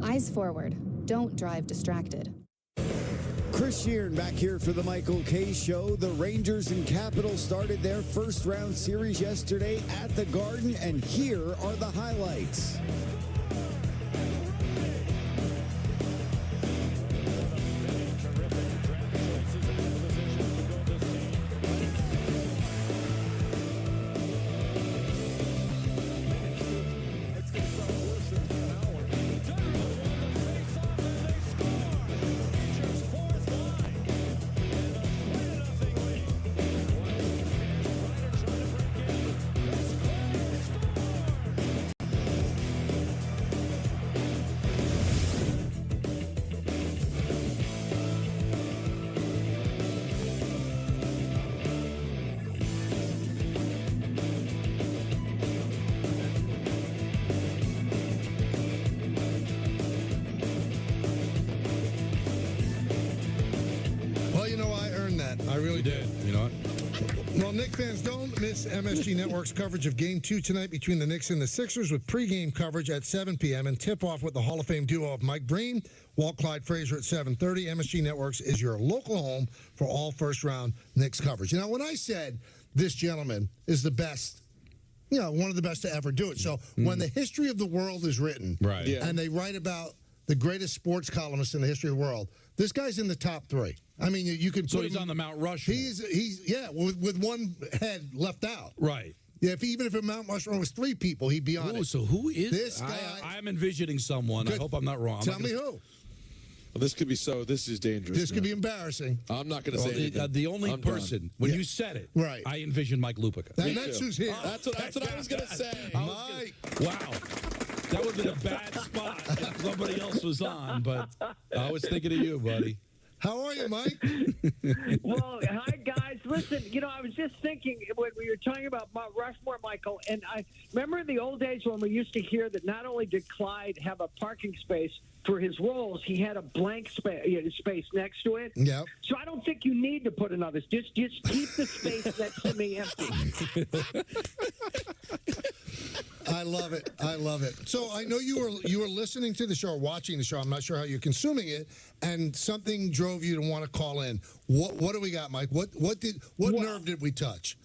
S2: Eyes forward. Don't drive distracted.
S3: Chris Sheeran back here for the Michael K. Show. The Rangers and Capitals started their first-round series yesterday at the Garden, and here are the highlights.
S23: I really did. You know what? Well, Knicks fans, don't miss MSG Network's coverage of Game 2 tonight between the Knicks and the Sixers with pregame coverage at 7 p.m. and tip-off with the Hall of Fame duo of Mike Breen, Walt Clyde Frazier at 7:30. MSG Networks is your local home for all first-round Knicks coverage. Now, when I said this gentleman is the best, you know, one of the best to ever do it. So when the history of the world is written,
S16: Right. Yeah.
S23: and they write about the greatest sports columnist in the history of the world, this guy's in the top 3. I mean, you could.
S16: So
S23: put
S16: he's
S23: him,
S16: on the Mount Rushmore.
S23: He's with one head left out.
S16: Right.
S23: Yeah, even if Mount Rushmore was 3 people, he'd be on it.
S16: So who is
S23: this guy?
S16: I'm envisioning someone. I hope I'm not wrong.
S23: Tell me who.
S4: Well, this could be this is dangerous.
S23: This could be embarrassing.
S4: I'm not going to say anything.
S16: The only person, when you said it,
S23: right.
S16: I envisioned Mike Lupica.
S23: That's who's here.
S4: That's what I was going to say.
S16: Mike. Wow. That would have been a bad spot if somebody else was on, but I was thinking of you, buddy.
S23: How are you, Mike?
S5: Well, hi, guys. Listen, you know, I was just thinking when we were talking about Mount Rushmore, Michael, and I remember in the old days when we used to hear that not only did Clyde have a parking space for his roles, he had a blank space next to it.
S23: Yep.
S5: So I don't think you need to put another. Just keep the space next to me empty.
S23: I love it. I love it. So I know you were listening to the show, or watching the show. I'm not sure how you're consuming it, and something drove you to want to call in. What do we got, Mike? What nerve did we touch?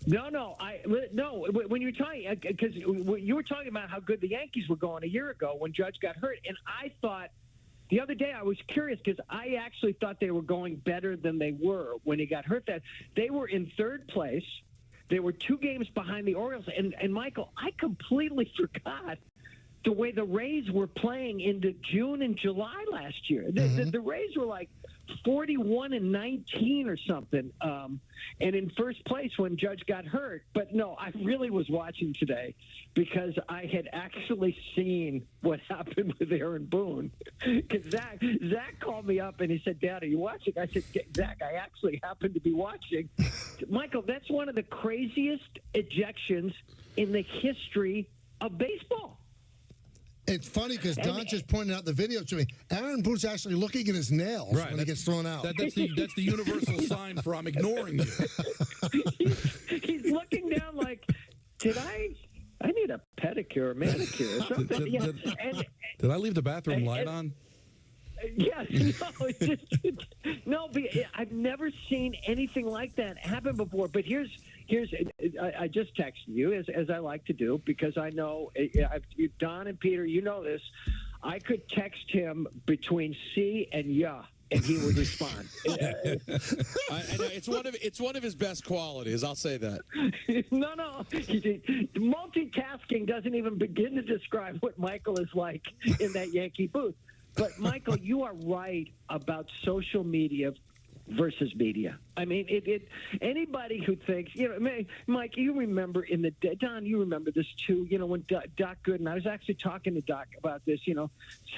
S5: No. When you're talking, because you were talking about how good the Yankees were going a year ago when Judge got hurt, and I thought the other day I was curious because I actually thought they were going better than they were when he got hurt. That they were in third place. They were 2 games behind the Orioles, and Michael, I completely forgot the way the Rays were playing into June and July last year. The Rays were like 41-19 or something, and in first place when Judge got hurt. But no, I really was watching today because I had actually seen what happened with Aaron Boone. Because Zach called me up and he said, "Dad, are you watching?" I said, "Zach, I actually happen to be watching." Michael, that's one of the craziest ejections in the history of baseball.
S23: It's funny because Don just pointed out the video to me. Aaron Boone's actually looking at his nails when he gets thrown out.
S16: That's the universal sign for I'm ignoring you.
S5: He's looking down like, did I need a pedicure or manicure or something?
S16: Did I leave the bathroom light on?
S5: Yes, no, but I've never seen anything like that happen before. But here's I just texted you as I like to do because I know Don and Peter, you know this. I could text him between C and yeah, and he would respond.
S4: I know it's one of his best qualities. I'll say that.
S5: No, multitasking doesn't even begin to describe what Michael is like in that Yankee booth. But Michael, you are right about social media versus media. I mean, anybody who thinks, Mike, you remember Don, you remember this too, when Doc Gooden, I was actually talking to Doc about this,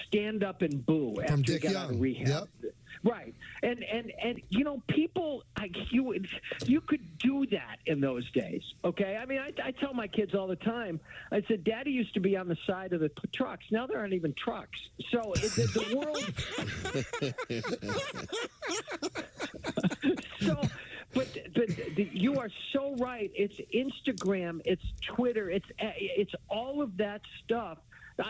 S5: stand up and boo after he got out of rehab.
S23: Yep.
S5: Right. And people, you could do that in those days, okay? I mean, I tell my kids all the time, I said, Daddy used to be on the side of the trucks. Now there aren't even trucks. So the world... But you are so right. It's Instagram, it's Twitter, it's all of that stuff. The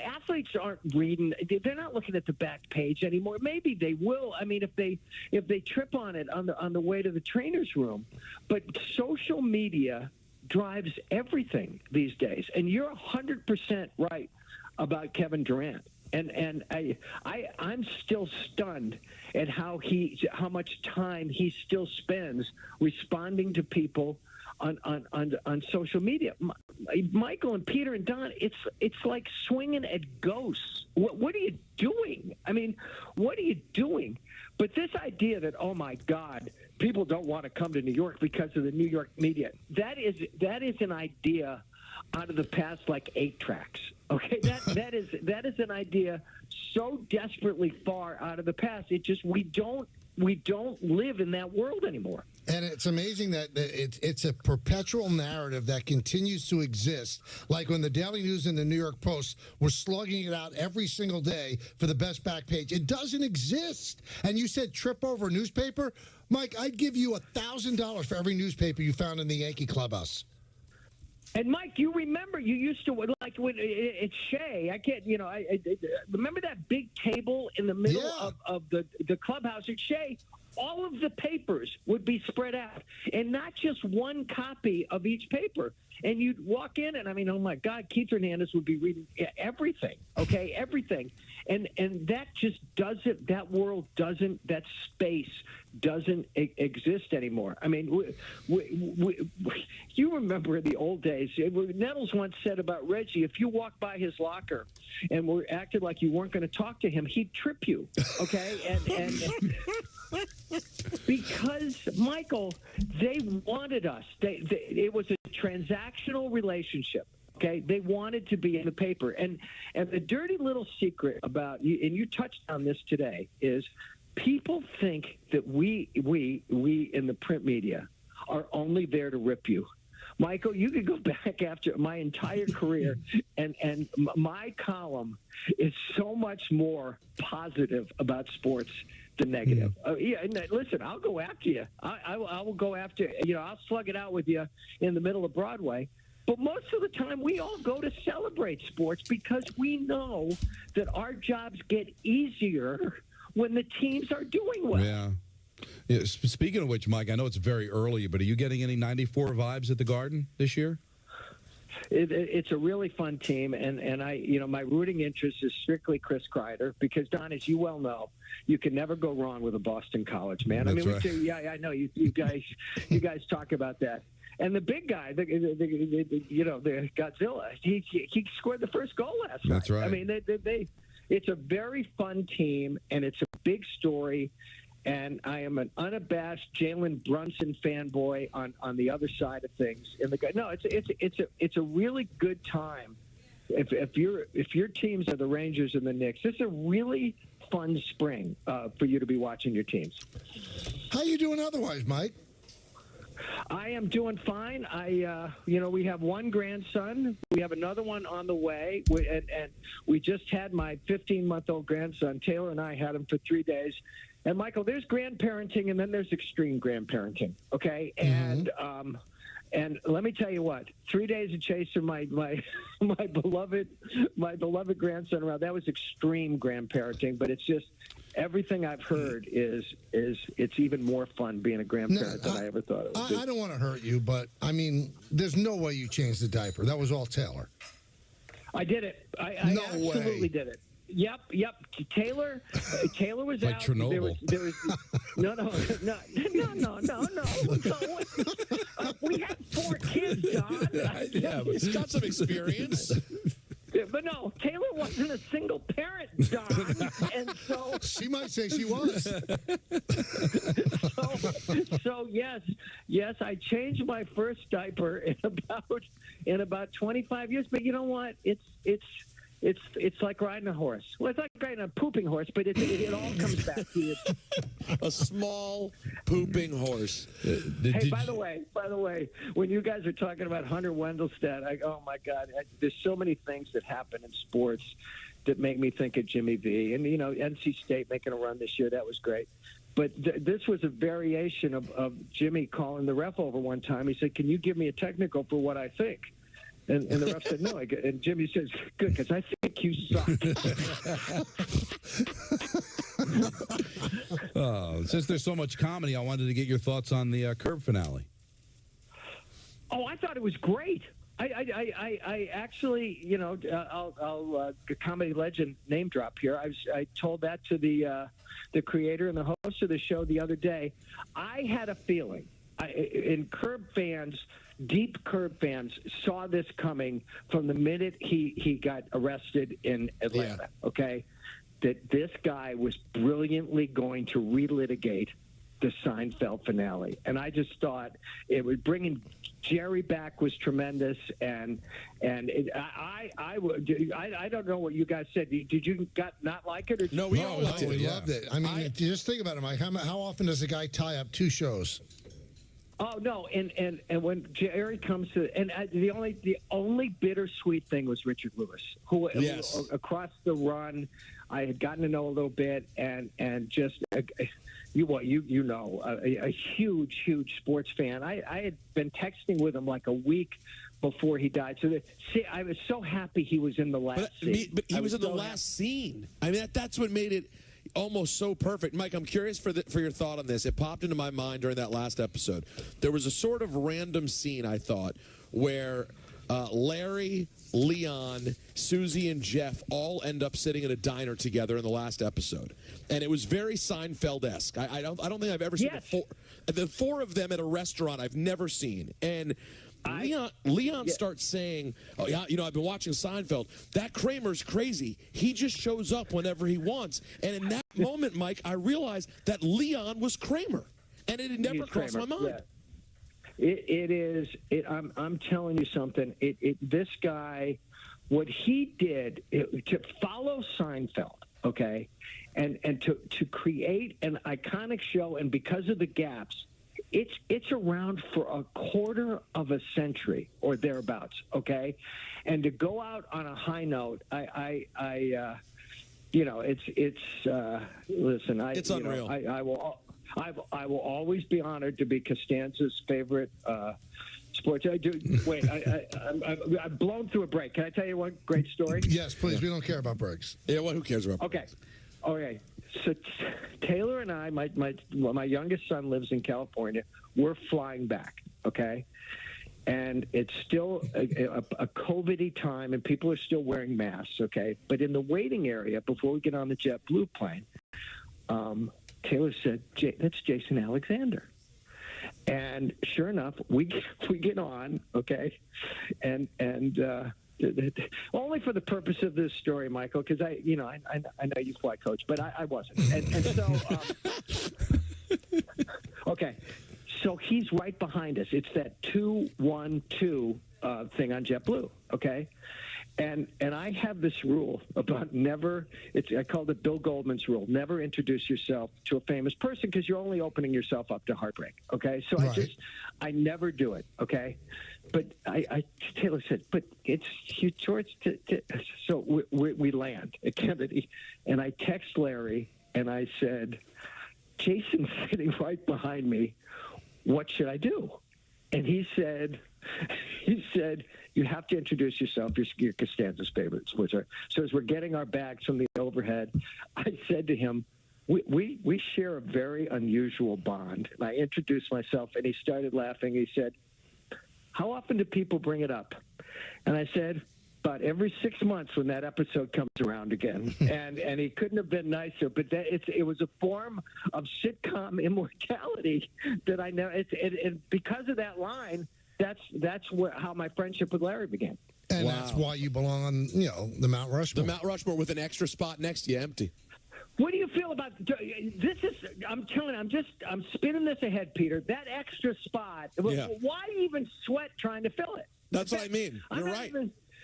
S5: athletes aren't reading. They're not looking at the back page anymore. Maybe they will. I mean, if they trip on it on the way to the trainer's room. But social media drives everything these days, and you're 100% right about Kevin Durant. And I'm still stunned at how much time he still spends responding to people on social media. Michael and Peter and Don, it's like swinging at ghosts. What are you doing? I mean, what are you doing? But this idea that, oh my God, people don't want to come to New York because of the New York media, that is an idea out of the past, like 8 tracks. Okay, that is an idea so desperately far out of the past. It just we don't live in that world anymore.
S23: And it's amazing that it's a perpetual narrative that continues to exist. Like when the Daily News and the New York Post were slugging it out every single day for the best back page. It doesn't exist. And you said trip over a newspaper. Mike, I'd give you $1,000 for every newspaper you found in the Yankee clubhouse.
S5: And Mike, you remember you used to like when it's Shea. I can't, I remember that big table in the middle of the clubhouse at Shea. All of the papers would be spread out, and not just one copy of each paper. And you'd walk in, and I mean, oh my God, Keith Hernandez would be reading everything. Okay, everything, and that just doesn't. That world doesn't. That space doesn't exist anymore. I mean, you remember in the old days, Nettles once said about Reggie, if you walk by his locker and were acted like you weren't going to talk to him, he'd trip you. Okay, and because, Michael, they wanted us. It was a transactional relationship. Okay, they wanted to be in the paper, and the dirty little secret about, and you touched on this today, is people think that we in the print media are only there to rip you. Michael, you could go back after my entire career, and my column is so much more positive about sports than negative. And listen, I'll go after you. I will go after, I'll slug it out with you in the middle of Broadway. But most of the time, we all go to celebrate sports because we know that our jobs get easier when the teams are doing well.
S16: Yeah. Speaking of which, Mike, I know it's very early, but are you getting any 94 vibes at the Garden this year?
S5: It's a really fun team, and I, my rooting interest is strictly Chris Kreider because, Don, as you well know, you can never go wrong with a Boston College man.
S16: That's right.
S5: I know you guys talk about that. And the big guy, the Godzilla, he scored the first goal last night.
S16: That's right.
S5: I mean, it's a very fun team, and it's a big story. And I am an unabashed Jalen Brunson fanboy on the other side of things. It's a really good time. If your teams are the Rangers and the Knicks, this is a really fun spring for you to be watching your teams.
S23: How you doing otherwise, Mike?
S5: I am doing fine. We have one grandson. We have another one on the way. And we just had my 15-month-old grandson. Taylor and I had him for 3 days. And, Michael, there's grandparenting, and then there's extreme grandparenting, okay? Mm-hmm. And let me tell you what, 3 days of chasing my beloved grandson around, that was extreme grandparenting, but it's just everything I've heard is it's even more fun being a grandparent than I ever thought it would be.
S23: I don't want to hurt you, but I mean, there's no way you changed the diaper. That was all Taylor.
S5: I did it. I absolutely did it. Yep. Taylor was
S16: like
S5: out.
S16: Chernobyl.
S5: There was no. We had 4 kids, John.
S4: Yeah, but he's got some experience.
S5: But no, Taylor wasn't a single parent, Don, and so
S23: she might say she was.
S5: So yes, I changed my first diaper in about 25 years. But you know what? It's like riding a horse. Well, it's like riding a pooping horse, but it all comes back to you.
S4: A small pooping horse.
S5: Hey, by the way, when you guys are talking about Hunter Wendelstedt, oh my God, there's so many things that happen in sports that make me think of Jimmy V. And NC State making a run this year, that was great. But this was a variation of Jimmy calling the ref over one time. He said, "Can you give me a technical for what I think?" And the ref said no. And Jimmy says, "Good, because I think you suck."
S16: Since there's so much comedy, I wanted to get your thoughts on the Curb finale.
S5: Oh, I thought it was great. I actually, I'll comedy legend name drop here. I told that to the creator and the host of the show the other day. I had a feeling, in Curb fans. Deep Curb fans saw this coming from the minute he got arrested in Atlanta, okay? That this guy was brilliantly going to relitigate the Seinfeld finale. And I just thought it was bringing Jerry back was tremendous. And I don't know what you guys said. Did you not like it? Or
S4: no, we all loved it.
S23: We loved it. I mean, just think about it, Mike. How often does a guy tie up 2 shows?
S5: Oh no, and when Jerry comes to, and the only bittersweet thing was Richard Lewis, who across the run, I had gotten to know a little bit, and just a huge sports fan. I had been texting with him like a week before he died. So I was so happy he was in the last scene.
S4: But he was in the last scene. I mean, that's what made it almost so perfect. Mike, I'm curious for your thought on this. It popped into my mind during that last episode. There was a sort of random scene, I thought, where Larry, Leon, Susie, and Jeff all end up sitting in a diner together in the last episode, and it was very Seinfeld-esque. I don't think I've ever seen the 4 of them at a restaurant. I've never seen. And Leon starts saying, "Oh yeah, I've been watching Seinfeld. That Kramer's crazy. He just shows up whenever he wants." And in that moment, Mike, I realized that Leon was Kramer, and it had never crossed my mind.
S5: Yeah. I'm telling you something. This guy, what he did to follow Seinfeld, okay, and to create an iconic show, and because of the gaps. It's around for a quarter of a century or thereabouts, okay? And to go out on a high note, listen,
S4: it's unreal.
S5: I will always be honored to be Costanza's favorite sports. I've blown through a break. Can I tell you one great story?
S23: Yes, please. We don't care about breaks.
S4: Yeah, who cares about breaks?
S5: Okay. So Taylor and I, my youngest son lives in California. We're flying back, okay? And it's still a COVID-y time, and people are still wearing masks, okay? But in the waiting area, before we get on the JetBlue plane, Taylor said, "That's Jason Alexander." And sure enough, we get on, okay? And only for the purpose of this story, Michael, because I know you fly coach, but I wasn't. And so, okay. So he's right behind us. It's that 2-1-2 thing on JetBlue, okay? And I have this rule about I call it Bill Goldman's rule, never introduce yourself to a famous person because you're only opening yourself up to heartbreak, okay? So I never do it, okay? But Taylor said, but it's Hugh George. So we land at Kennedy, and I text Larry, and I said, "Jason's sitting right behind me. What should I do?" And he said, you have to introduce yourself. You're Costanza's favorite sports writer. So as we're getting our bags from the overhead, I said to him, we share a very unusual bond. And I introduced myself, and he started laughing. He said, how often do people bring it up? And I said, about every 6 months when that episode comes around again. and he couldn't have been nicer. But it was a form of sitcom immortality that I know. And because of that line, that's how my friendship with Larry began.
S23: And that's why you belong on, the Mount Rushmore.
S4: The Mount Rushmore with an extra spot next to you empty.
S5: What do you feel about this? I'm telling you, I'm spinning this ahead, Peter. That extra spot.
S4: Yeah.
S5: Why even sweat trying to fill it?
S4: That's what I mean. You're right.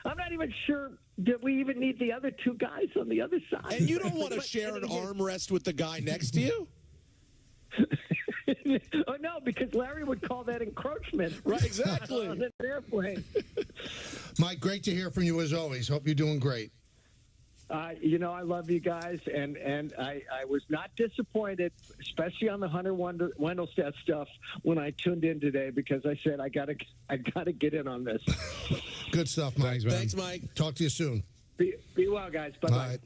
S5: I'm not even sure that we even need the other two guys on the other side.
S4: And you don't want to share an armrest with the guy next to you?
S5: Oh, no, because Larry would call that encroachment.
S4: Right, exactly.
S5: On an airplane.
S23: Mike, great to hear from you as always. Hope you're doing great.
S5: I love you guys, and I was not disappointed, especially on the Hunter Wendelstedt stuff when I tuned in today, because I said I gotta get in on this.
S23: Good stuff, Mike.
S4: Thanks, Mike.
S23: Talk to you soon.
S5: Be well, guys. Bye-bye.
S23: All right.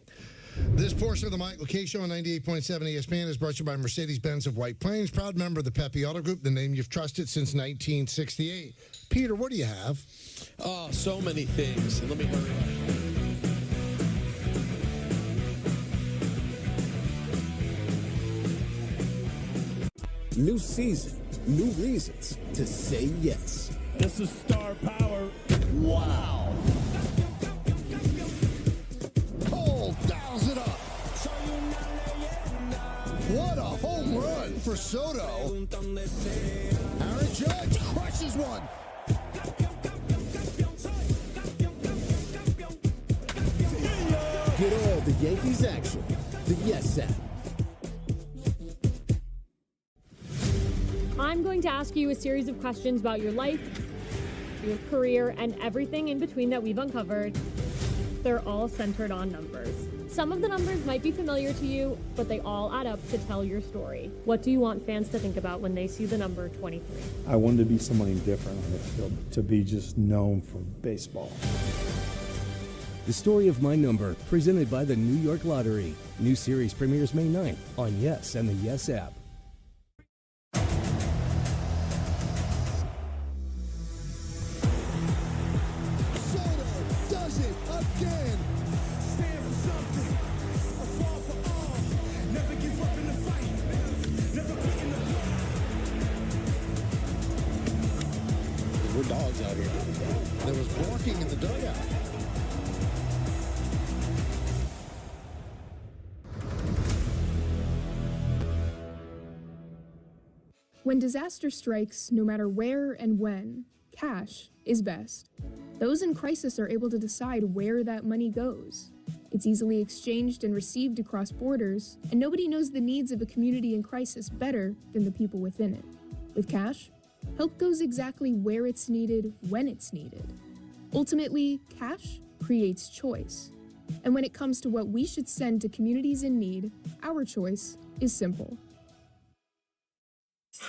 S23: This portion of the Michael K. Show on 98.7 ESPN is brought to you by Mercedes-Benz of White Plains, proud member of the Pepe Auto Group, the name you've trusted since 1968. Peter, what do you have?
S4: Oh, so many things. Let me hurry up.
S6: New season, new reasons to say yes.
S7: This is star power.
S6: Wow.
S23: Cole dials it up. What a home run for Soto. Aaron Judge crushes one.
S6: Get all the Yankees action. The Yes app.
S8: I'm going to ask you a series of questions about your life, your career, and everything in between that we've uncovered. They're all centered on numbers. Some of the numbers might be familiar to you, but they all add up to tell your story. What do you want fans to think about when they see the number 23?
S10: I wanted to be somebody different on the field, to be just known for baseball.
S11: The Story of My Number, presented by the New York Lottery. New series premieres May 9th on Yes and the Yes app.
S23: We're dogs out here. There was barking in the dugout.
S31: When disaster strikes, no matter where and when, cash is best. Those in crisis are able to decide where that money goes. It's easily exchanged and received across borders, and nobody knows the needs of a community in crisis better than the people within it. With cash, help goes exactly where it's needed, when it's needed. Ultimately, cash creates choice. And when it comes to what we should send to communities in need, our choice is simple.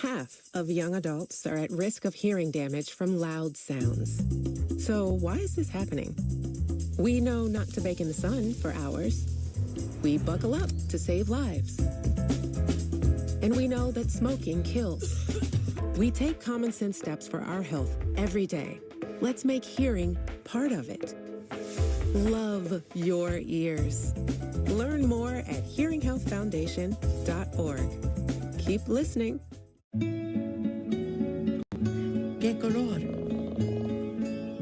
S12: Half of young adults are at risk of hearing damage from loud sounds. So why is this happening? We know not to bake in the sun for hours. We buckle up to save lives. And we know that smoking kills. We take common sense steps for our health every day. Let's make hearing part of it. Love your ears. Learn more at hearinghealthfoundation.org. Keep listening.
S13: ¿Qué color?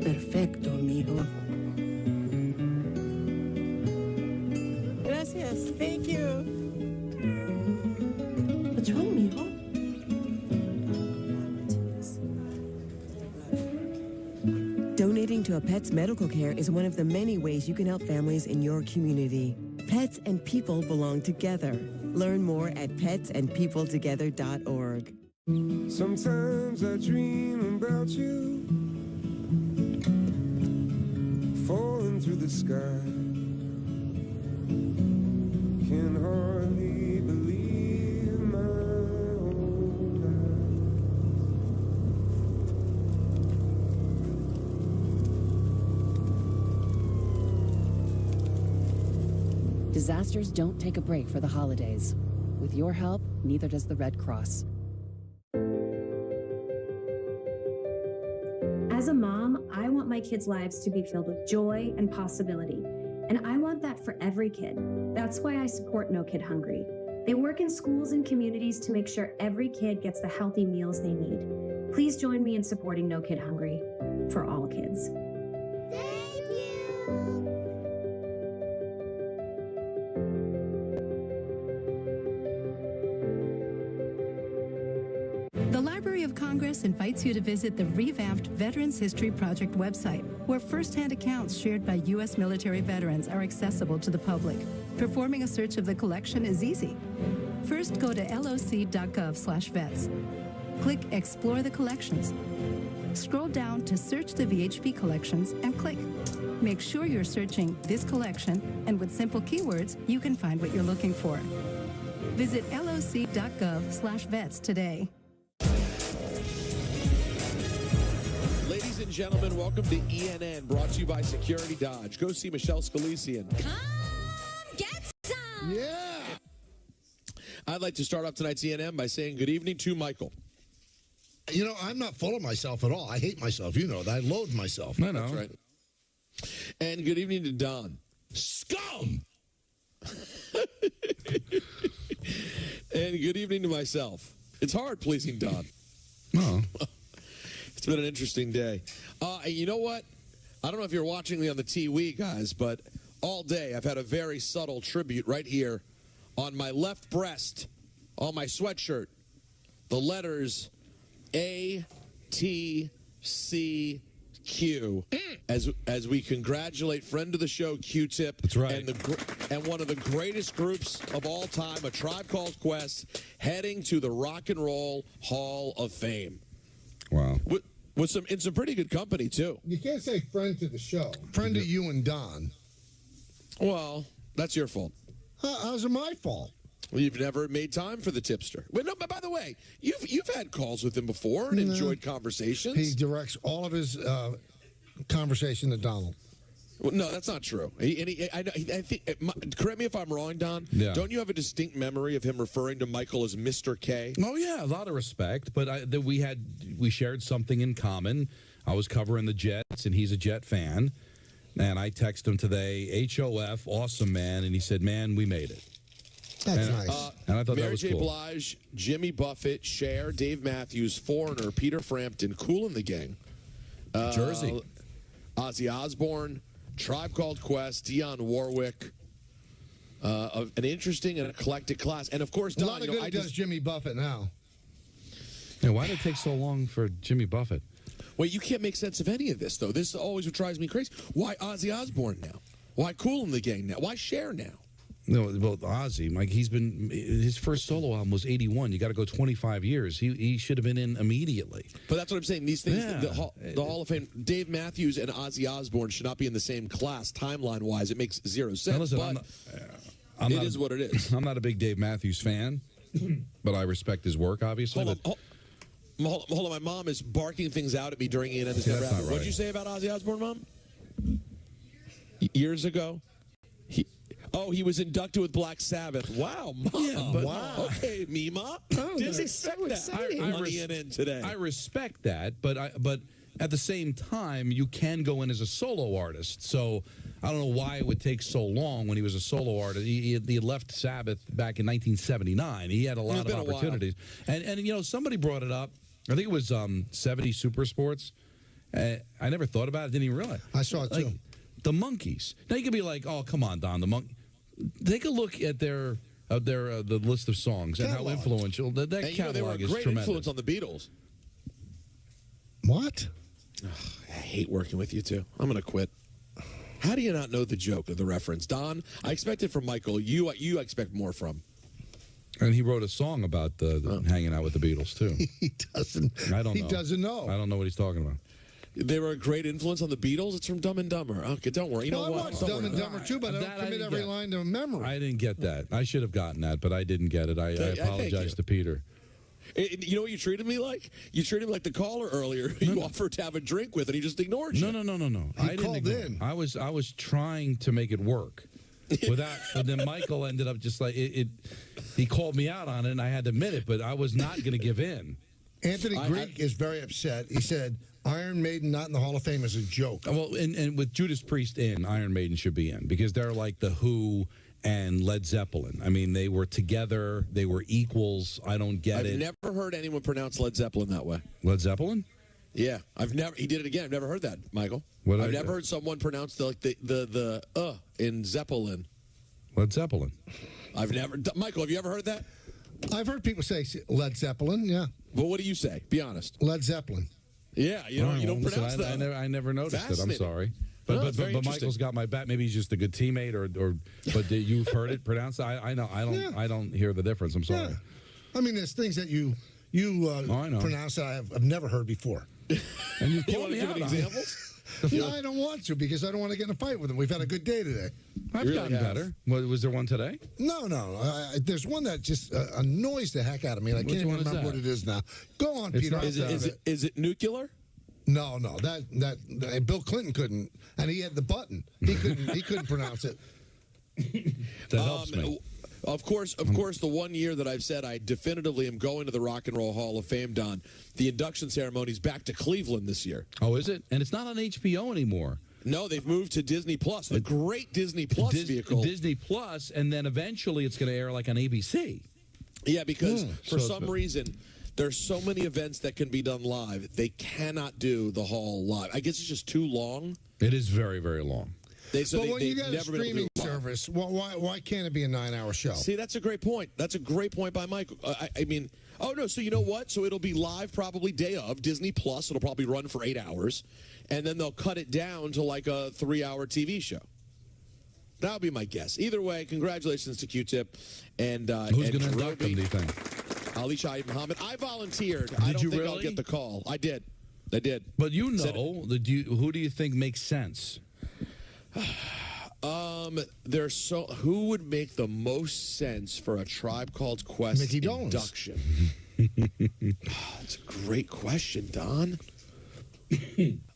S13: Perfecto, mijo.
S12: Gracias. Thank you.
S13: What's wrong, mijo? Donating to a pet's medical care is one of the many ways you can help families in your community. Pets and people belong together. Learn more at petsandpeopletogether.org.
S15: Sometimes I dream about you falling through the sky. Can hardly believe my own
S9: Disasters don't take a break for the holidays. With your help, neither does the Red Cross.
S14: As a mom, I want my kids' lives to be filled with joy and possibility. And I want that for every kid. That's why I support No Kid Hungry. They work in schools and communities to make sure every kid gets the healthy meals they need. Please join me in supporting No Kid Hungry for all kids.
S17: The Library of Congress invites you to visit the revamped Veterans History Project website, where firsthand accounts shared by U.S. military veterans are accessible to the public. Performing a search of the collection is easy. First, go to loc.gov/vets. Click Explore the Collections. Scroll down to Search the VHP Collections and click. Make sure you're searching this collection, and with simple keywords, you can find what you're looking for. Visit loc.gov/vets today.
S4: Ladies and gentlemen, welcome to ENN, brought to you by Security Dodge. Go see Michelle Scalisian.
S18: Come get some!
S23: Yeah!
S4: I'd like to start off tonight's ENN by saying good evening to Michael.
S23: You know, I'm not full of myself at all. I hate myself. You know that. I loathe myself.
S4: I know. That's right. And good evening to Don.
S23: Scum!
S4: And good evening to myself. It's hard pleasing Don.
S23: Oh.
S4: It's been an interesting day. You know what? I don't know if you're watching me on the TV, guys, but all day I've had a very subtle tribute right here on my left breast, on my sweatshirt, the letters ATCQ as we congratulate friend of the show Q-Tip.
S16: That's right.
S4: And one of the greatest groups of all time, A Tribe Called Quest, heading to the Rock and Roll Hall of Fame.
S16: Wow.
S4: With some pretty good company too.
S23: You can't say friend to the show. Friend to you and Don.
S4: Well, that's your fault.
S23: How's it my fault?
S4: Well, you've never made time for the tipster. Wait, no, but by the way, you've had calls with him before and enjoyed conversations.
S23: He directs all of his conversation to Donald.
S4: Well, no, that's not true. I think. Correct me if I'm wrong, Don.
S16: Yeah.
S4: Don't you have a distinct memory of him referring to Michael as Mr. K?
S16: Oh yeah, a lot of respect. But we shared something in common. I was covering the Jets, and he's a Jet fan. And I texted him today, HOF, awesome man, and he said, "Man, we made it."
S23: That's nice.
S16: And I thought
S4: Mary
S16: that was
S4: J.
S16: cool.
S4: Blige, Jimmy Buffett, Cher, Dave Matthews, Foreigner, Peter Frampton, Kool and the Gang,
S16: Jersey,
S4: Ozzy Osbourne, Tribe Called Quest, Dionne Warwick. An interesting and eclectic class, and of course, Don,
S23: a lot of good does Jimmy Buffett now.
S16: Yeah, why did it take so long for Jimmy Buffett?
S4: Well, you can't make sense of any of this, though. This always drives me crazy. Why Ozzy Osbourne now? Why Kool and the Gang now? Why Cher now?
S16: No, well, Ozzy, Mike, his first solo album was 81. You got to go 25 years. He should have been in immediately.
S4: But that's what I'm saying. These things, the Hall of Fame, Dave Matthews and Ozzy Osbourne should not be in the same class timeline-wise. It makes zero sense.
S16: Listen,
S4: but it is what it is.
S16: I'm not a big Dave Matthews fan, but I respect his work, obviously.
S4: Hold on, my mom is barking things out at me during ENN.
S16: Right.
S4: What did you say about Ozzy Osbourne, Mom? Years ago? He was inducted with Black Sabbath. Wow, Mom.
S16: Yeah,
S23: wow.
S4: Okay, Mima.
S23: Oh,
S4: Didn't expect that on ENN today.
S16: I respect that, but at the same time, you can go in as a solo artist. So I don't know why it would take so long when he was a solo artist. He left Sabbath back in 1979. He had a lot of opportunities. And you know, somebody brought it up. I think it was 70 Super Sports. I never thought about it. Didn't even realize.
S23: I saw it too.
S16: The Monkees. Now you could be like, "Oh, come on, Don." The Monkees. Take a look at the list of songs and how influential that catalog is.
S4: They were a great influence on the Beatles.
S23: What?
S4: I hate working with you two. I'm going to quit. How do you not know the joke or the reference, Don? I expect it from Michael. You expect more from.
S16: And he wrote a song about hanging out with the Beatles too.
S23: He doesn't.
S16: I don't know.
S23: He doesn't know.
S16: I don't know what he's talking about.
S4: They were a great influence on the Beatles. It's from Dumb and Dumber. Okay, don't worry. You know what?
S23: I watched Dumb and Dumber too, but I don't commit every line to memory.
S16: I didn't get that. I should have gotten that, but I didn't get it. I apologize to Peter.
S4: You know what you treated me like? You treated me like the caller earlier. You offered to have a drink with, and he just ignored you.
S16: No.
S23: He called in.
S16: I was trying to make it work. But then Michael ended up just like it. He called me out on it, and I had to admit it. But I was not going to give in.
S23: Anthony Greek is very upset. He said Iron Maiden not in the Hall of Fame is a joke.
S16: Well, and with Judas Priest in, Iron Maiden should be in because they're like the Who and Led Zeppelin. I mean, they were together. They were equals. I don't get it.
S4: I've never heard anyone pronounce Led Zeppelin that way.
S16: Led Zeppelin?
S4: Yeah, he did it again. I've never heard that, Michael. I've never heard someone pronounce the in Zeppelin.
S16: Led Zeppelin.
S4: Michael, have you ever heard that?
S23: I've heard people say Led Zeppelin, yeah.
S4: Well, what do you say? Be honest.
S23: Led Zeppelin.
S4: Yeah, you don't pronounce that.
S16: I never noticed it. I'm sorry. But Michael's got my back. Maybe he's just a good teammate, but you've heard it pronounced. I know. I don't hear the difference. I'm sorry.
S23: Yeah. I mean, there's things that you pronounce that I've never heard before.
S16: And you call me out
S4: examples?
S23: No, I don't want to because I don't want to get in a fight with him. We've had a good day today.
S16: I've gotten better. Was there one today?
S23: No. There's one that just annoys the heck out of me, and I can't even remember what it is now. Go on, Peter.
S4: Is it nuclear?
S23: No. That Bill Clinton couldn't, and he had the button. He couldn't pronounce it.
S16: That helps me.
S4: Of course, the 1 year that I've said I definitively am going to the Rock and Roll Hall of Fame, Don, the induction ceremony's back to Cleveland this year.
S16: Oh, is it? And it's not on HBO anymore.
S4: No, they've moved to Disney Plus, the great Disney Plus vehicle.
S16: Disney Plus, and then eventually it's going to air like on ABC.
S4: Yeah, because for some reason, there's so many events that can be done live. They cannot do the Hall live. I guess it's just too long.
S16: It is very, very long.
S23: But when you got a streaming service, why can't it be a 9-hour show?
S4: See, that's a great point. That's a great point by Michael. I mean, so you know what? So it'll be live probably day of, Disney Plus. It'll probably run for 8 hours, and then they'll cut it down to like a 3-hour TV show. That would be my guess. Either way, congratulations to Q-Tip. And
S16: who's going to induct them, do you think?
S4: Ali Shaheed Muhammad. I volunteered.
S16: I don't
S4: think I'll get the call. I did.
S16: But who do you think makes sense?
S4: Who would make the most sense for a Tribe Called Quest induction? That's a great question, Don.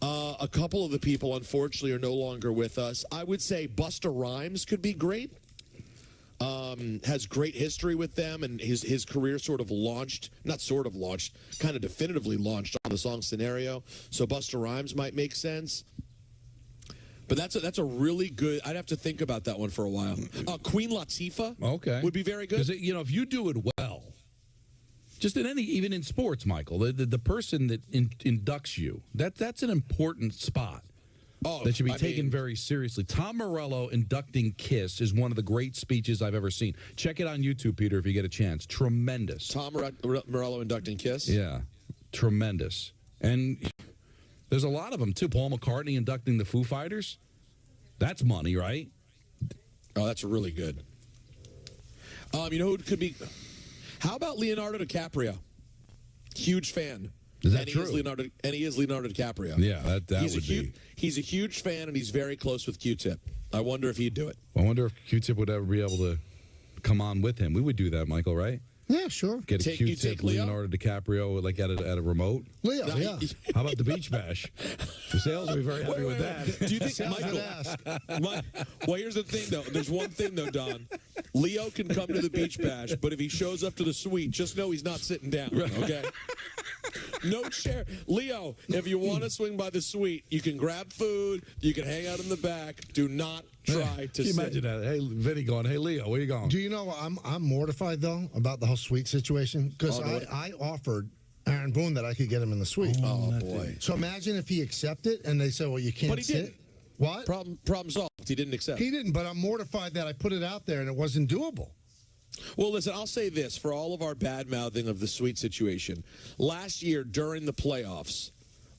S4: A couple of the people, unfortunately, are no longer with us. I would say Busta Rhymes could be great. Has great history with them, and his career kind of definitively launched on the song Scenario. So Busta Rhymes might make sense. But that's a really good. I'd have to think about that one for a while. Queen Latifah, would be very good.
S16: Because if you do it well, just even in sports, Michael, the person that inducts you, that's an important spot. That should be taken very seriously. Tom Morello inducting Kiss is one of the great speeches I've ever seen. Check it on YouTube, Peter, if you get a chance. Tremendous.
S4: Tom Morello inducting Kiss?
S16: Yeah, tremendous. And there's a lot of them, too. Paul McCartney inducting the Foo Fighters. That's money, right?
S4: Oh, that's really good. You know who it could be? How about Leonardo DiCaprio? Huge fan.
S16: Is that true?
S4: He is Leonardo DiCaprio.
S16: Yeah, that would be.
S4: He's a huge fan, and he's very close with Q-Tip. I wonder if he'd do it.
S16: I wonder if Q-Tip would ever be able to come on with him. We would do that, Michael, right?
S23: Yeah, sure.
S16: Get a Q-Tip Leonardo DiCaprio like at a remote.
S23: Leo, yeah.
S16: How about the Beach Bash? The sales will be very happy with that.
S4: Do you think, Michael? Well, here's the thing, though. There's one thing, though, Don. Leo can come to the Beach Bash, but if he shows up to the suite, just know he's not sitting down, okay? No chair. Leo, if you want to swing by the suite, you can grab food, you can hang out in the back. Do not try to sit.
S16: Imagine that. Hey, Vinny going, hey, Leo, where you going?
S23: Do you know, I'm mortified, though, about the whole suite situation, because I offered Aaron Boone that I could get him in the suite.
S4: Oh, boy.
S23: So imagine if he accepted, and they said, well, you can't sit.
S4: Didn't.
S23: What?
S4: Problem solved. He didn't accept.
S23: He didn't, but I'm mortified that I put it out there and it wasn't doable.
S4: Well, listen, I'll say this for all of our bad-mouthing of the suite situation. Last year during the playoffs,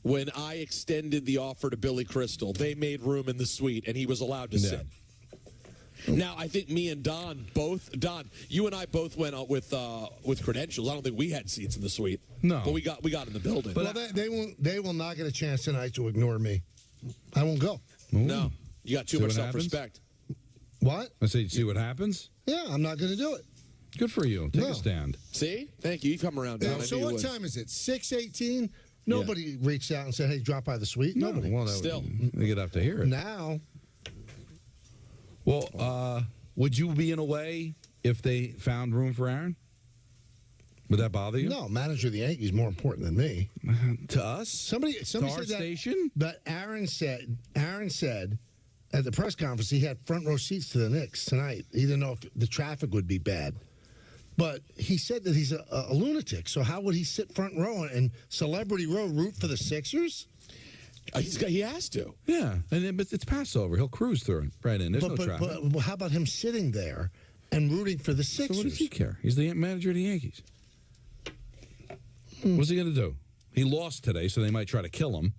S4: when I extended the offer to Billy Crystal, they made room in the suite, and he was allowed to sit. Now, I think me and Don, you and I both went out with credentials. I don't think we had seats in the suite.
S16: No.
S4: But we got in the building.
S23: Well, they will not get a chance tonight to ignore me. I won't go.
S16: Ooh.
S4: No. You got too much self-respect.
S23: What?
S16: I say, see what happens?
S23: Yeah, I'm not going to do it.
S16: Good for you. Take a stand.
S4: See? Thank you. You've come around, Don.
S23: So what time is it? 6:18? Nobody reached out and said, hey, drop by the suite?
S16: No,
S23: Nobody.
S16: Well,
S4: Still.
S16: You'd have to hear it.
S23: Now.
S16: Well, would you be in a way if they found room for Aaron? Would that bother you?
S23: No, manager of the Yankees is more important than me.
S16: To us?
S23: Somebody
S16: to
S23: said
S16: our
S23: that,
S16: station?
S23: But Aaron said at the press conference he had front row seats to the Knicks tonight. He didn't know if the traffic would be bad. But he said that he's a lunatic. So how would he sit front row and celebrity row root for the Sixers?
S4: He has to.
S16: Yeah, and it's Passover. He'll cruise through it right in. There's no traffic.
S23: But how about him sitting there and rooting for the Sixers?
S16: So what does he care? He's the manager of the Yankees. What's he going to do? He lost today, so they might try to kill him.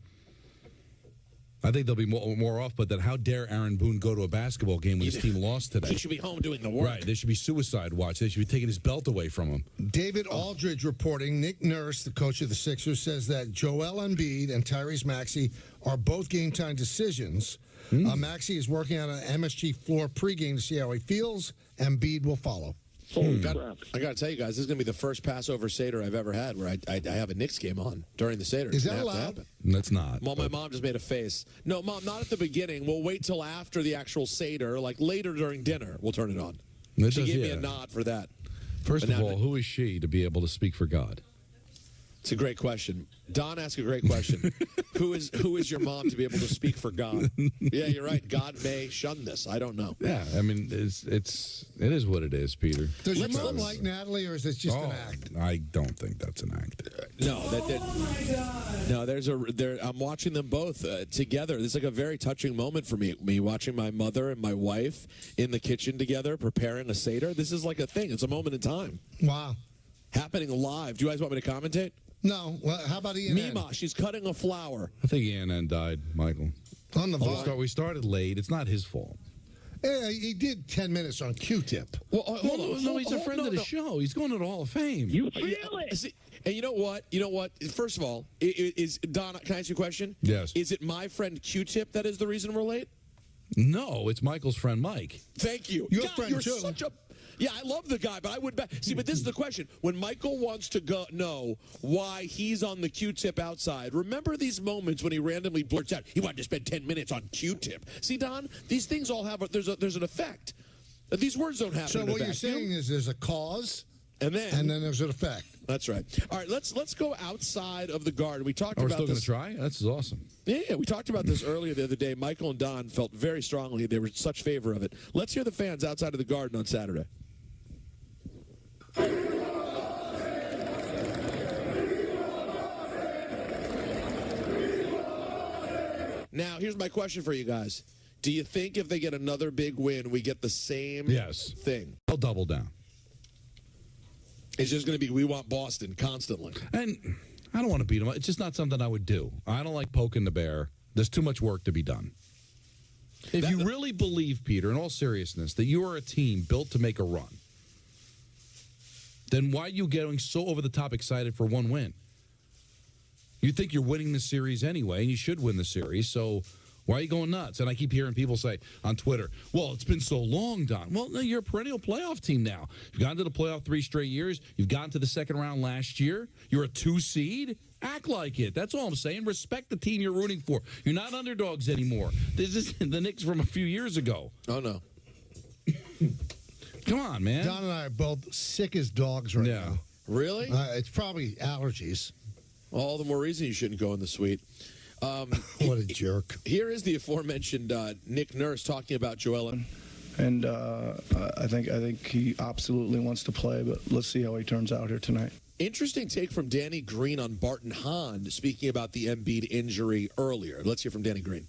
S16: I think they'll be more off, but then how dare Aaron Boone go to a basketball game when his team lost today?
S4: He should be home doing the work.
S16: Right, there should be suicide watch. They should be taking his belt away from him.
S23: David Aldridge reporting, Nick Nurse, the coach of the Sixers, says that Joel Embiid and Tyrese Maxey are both game-time decisions. Maxey is working on an MSG floor pregame to see how he feels. Embiid will follow.
S4: I got to tell you guys, this is going to be the first Passover Seder I've ever had where I have a Knicks game on during the Seder.
S23: Is that allowed?
S16: That's not.
S4: Well, my mom just made a face. No, Mom, not at the beginning. We'll wait till after the actual Seder, like later during dinner, we'll turn it on. She gave me a nod for that.
S16: First of all, who is she to be able to speak for God?
S4: It's a great question. Don asked a great question. Who is your mom to be able to speak for God? Yeah, you're right. God may shun this. I don't know.
S16: Yeah, I mean, it is what it is, Peter.
S23: Does your mom like Natalie, or is this just an act?
S16: I don't think that's an act.
S4: I'm watching them both together. It's like a very touching moment for me. Me watching my mother and my wife in the kitchen together preparing a Seder. This is like a thing. It's a moment in time.
S23: Wow.
S4: Happening live. Do you guys want me to commentate?
S23: No. Well, how about Ian?
S4: Mima, she's cutting a flower.
S16: I think Ian died, Michael.
S23: On the vine.
S16: We started late. It's not his fault.
S23: Yeah, he did 10 minutes on Q-Tip.
S4: Well, hold on.
S16: No, he's a friend of the show. He's going to the Hall of Fame.
S5: You feel it.
S4: See, and you know what? First of all, is Don, can I ask you a question?
S16: Yes.
S4: Is it my friend Q-Tip that is the reason we're late?
S16: No, it's Michael's friend Mike.
S4: Thank you.
S23: Your
S4: God,
S23: friend,
S4: you're
S23: too.
S4: such a... Yeah, I love the guy, but I would bet. See, but this is the question. When Michael wants to know why he's on the Q-Tip outside, remember these moments when he randomly blurts out, he wanted to spend 10 minutes on Q-Tip. See, Don, these things all have, there's an effect. These words don't happen.
S23: So what you're saying is there's a cause, and then there's an effect.
S4: That's right. All right, let's go outside of the Garden. We talked
S16: we're
S4: about
S16: still going
S4: this.
S16: to try? That's awesome.
S4: Yeah, we talked about this earlier the other day. Michael and Don felt very strongly they were in such favor of it. Let's hear the fans outside of the Garden on Saturday. Now, here's my question for you guys. Do you think if they get another big win, we get the same thing?
S16: They'll double down.
S4: It's just going to be, we want Boston constantly.
S16: And I don't want to beat them. It's just not something I would do. I don't like poking the bear. There's too much work to be done. If you really believe, Peter, in all seriousness, that you are a team built to make a run, then why are you getting so over-the-top excited for one win? You think you're winning the series anyway, and you should win the series, so why are you going nuts? And I keep hearing people say on Twitter, well, it's been so long, Don. Well, no, you're a perennial playoff team now. You've gotten to the playoff 3 straight years. You've gotten to the second round last year. You're a 2 seed. Act like it. That's all I'm saying. Respect the team you're rooting for. You're not underdogs anymore. This is the Knicks from a few years ago.
S4: Oh, no.
S16: Come on, man.
S23: Don and I are both sick as dogs right now.
S4: Really?
S23: It's probably allergies.
S4: All the more reason you shouldn't go in the suite.
S23: What a jerk.
S4: Here is the aforementioned Nick Nurse talking about Joel.
S19: And I think he absolutely wants to play, but let's see how he turns out here tonight.
S4: Interesting take from Danny Green on Barton Hahn, speaking about the Embiid injury earlier. Let's hear from Danny Green.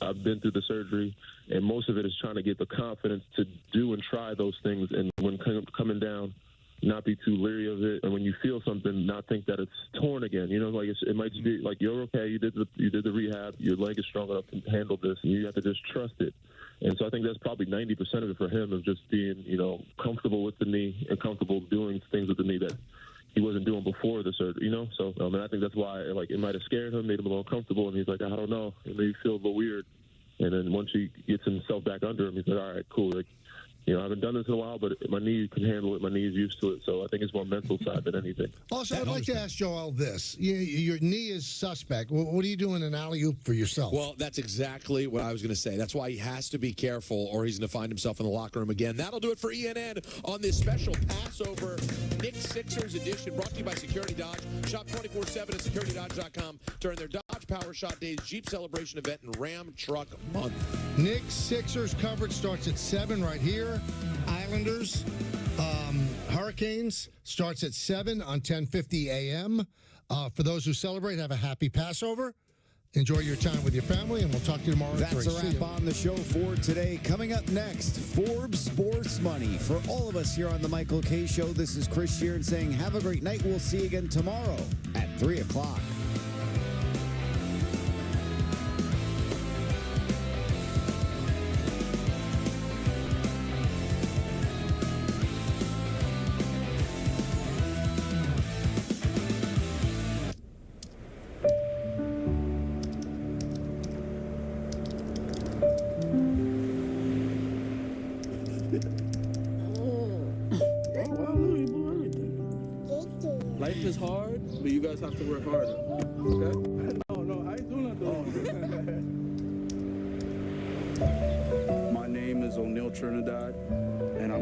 S20: I've been through the surgery, and most of it is trying to get the confidence to do and try those things. And when coming down, not be too leery of it. And when you feel something, not think that it's torn again. You know, like it might just be like, you're okay. You did the rehab. Your leg is strong enough to handle this. And you have to just trust it. And so I think that's probably 90% of it for him, of just being, comfortable with the knee and comfortable doing things with the knee that he wasn't doing before the surgery, So, I think that's why, it might have scared him, made him a little uncomfortable, and he's like, I don't know. It made me feel a little weird. And then once he gets himself back under him, he's like, all right, cool. I haven't done this in a while, but my knee can handle it. My knee is used to it, so I think it's more mental side than anything.
S23: Also, I'd like to ask Joel this. Your knee is suspect. What are you doing an alley-oop for yourself?
S4: Well, that's exactly what I was going to say. That's why he has to be careful, or he's going to find himself in the locker room again. That'll do it for ENN on this special Passover Knicks Sixers edition, brought to you by Security Dodge. Shop 24/7 at securitydodge.com during their Dodge Power Shot Days, Jeep Celebration event, and Ram Truck Month.
S23: Knicks Sixers coverage starts at 7 right here. Islanders, Hurricanes starts at 7 on 10:50 a.m. For those who celebrate, have a happy Passover. Enjoy your time with your family, and we'll talk to you tomorrow.
S3: That's a wrap on the show for today. Coming up next, Forbes Sports Money. For all of us here on the Michael K. Show, this is Chris Sheeran saying have a great night. We'll see you again tomorrow at 3 o'clock.
S1: Life is hard, but you guys have to work harder. Okay? No, I ain't doing nothing. My name is O'Neal Trinidad, and I'm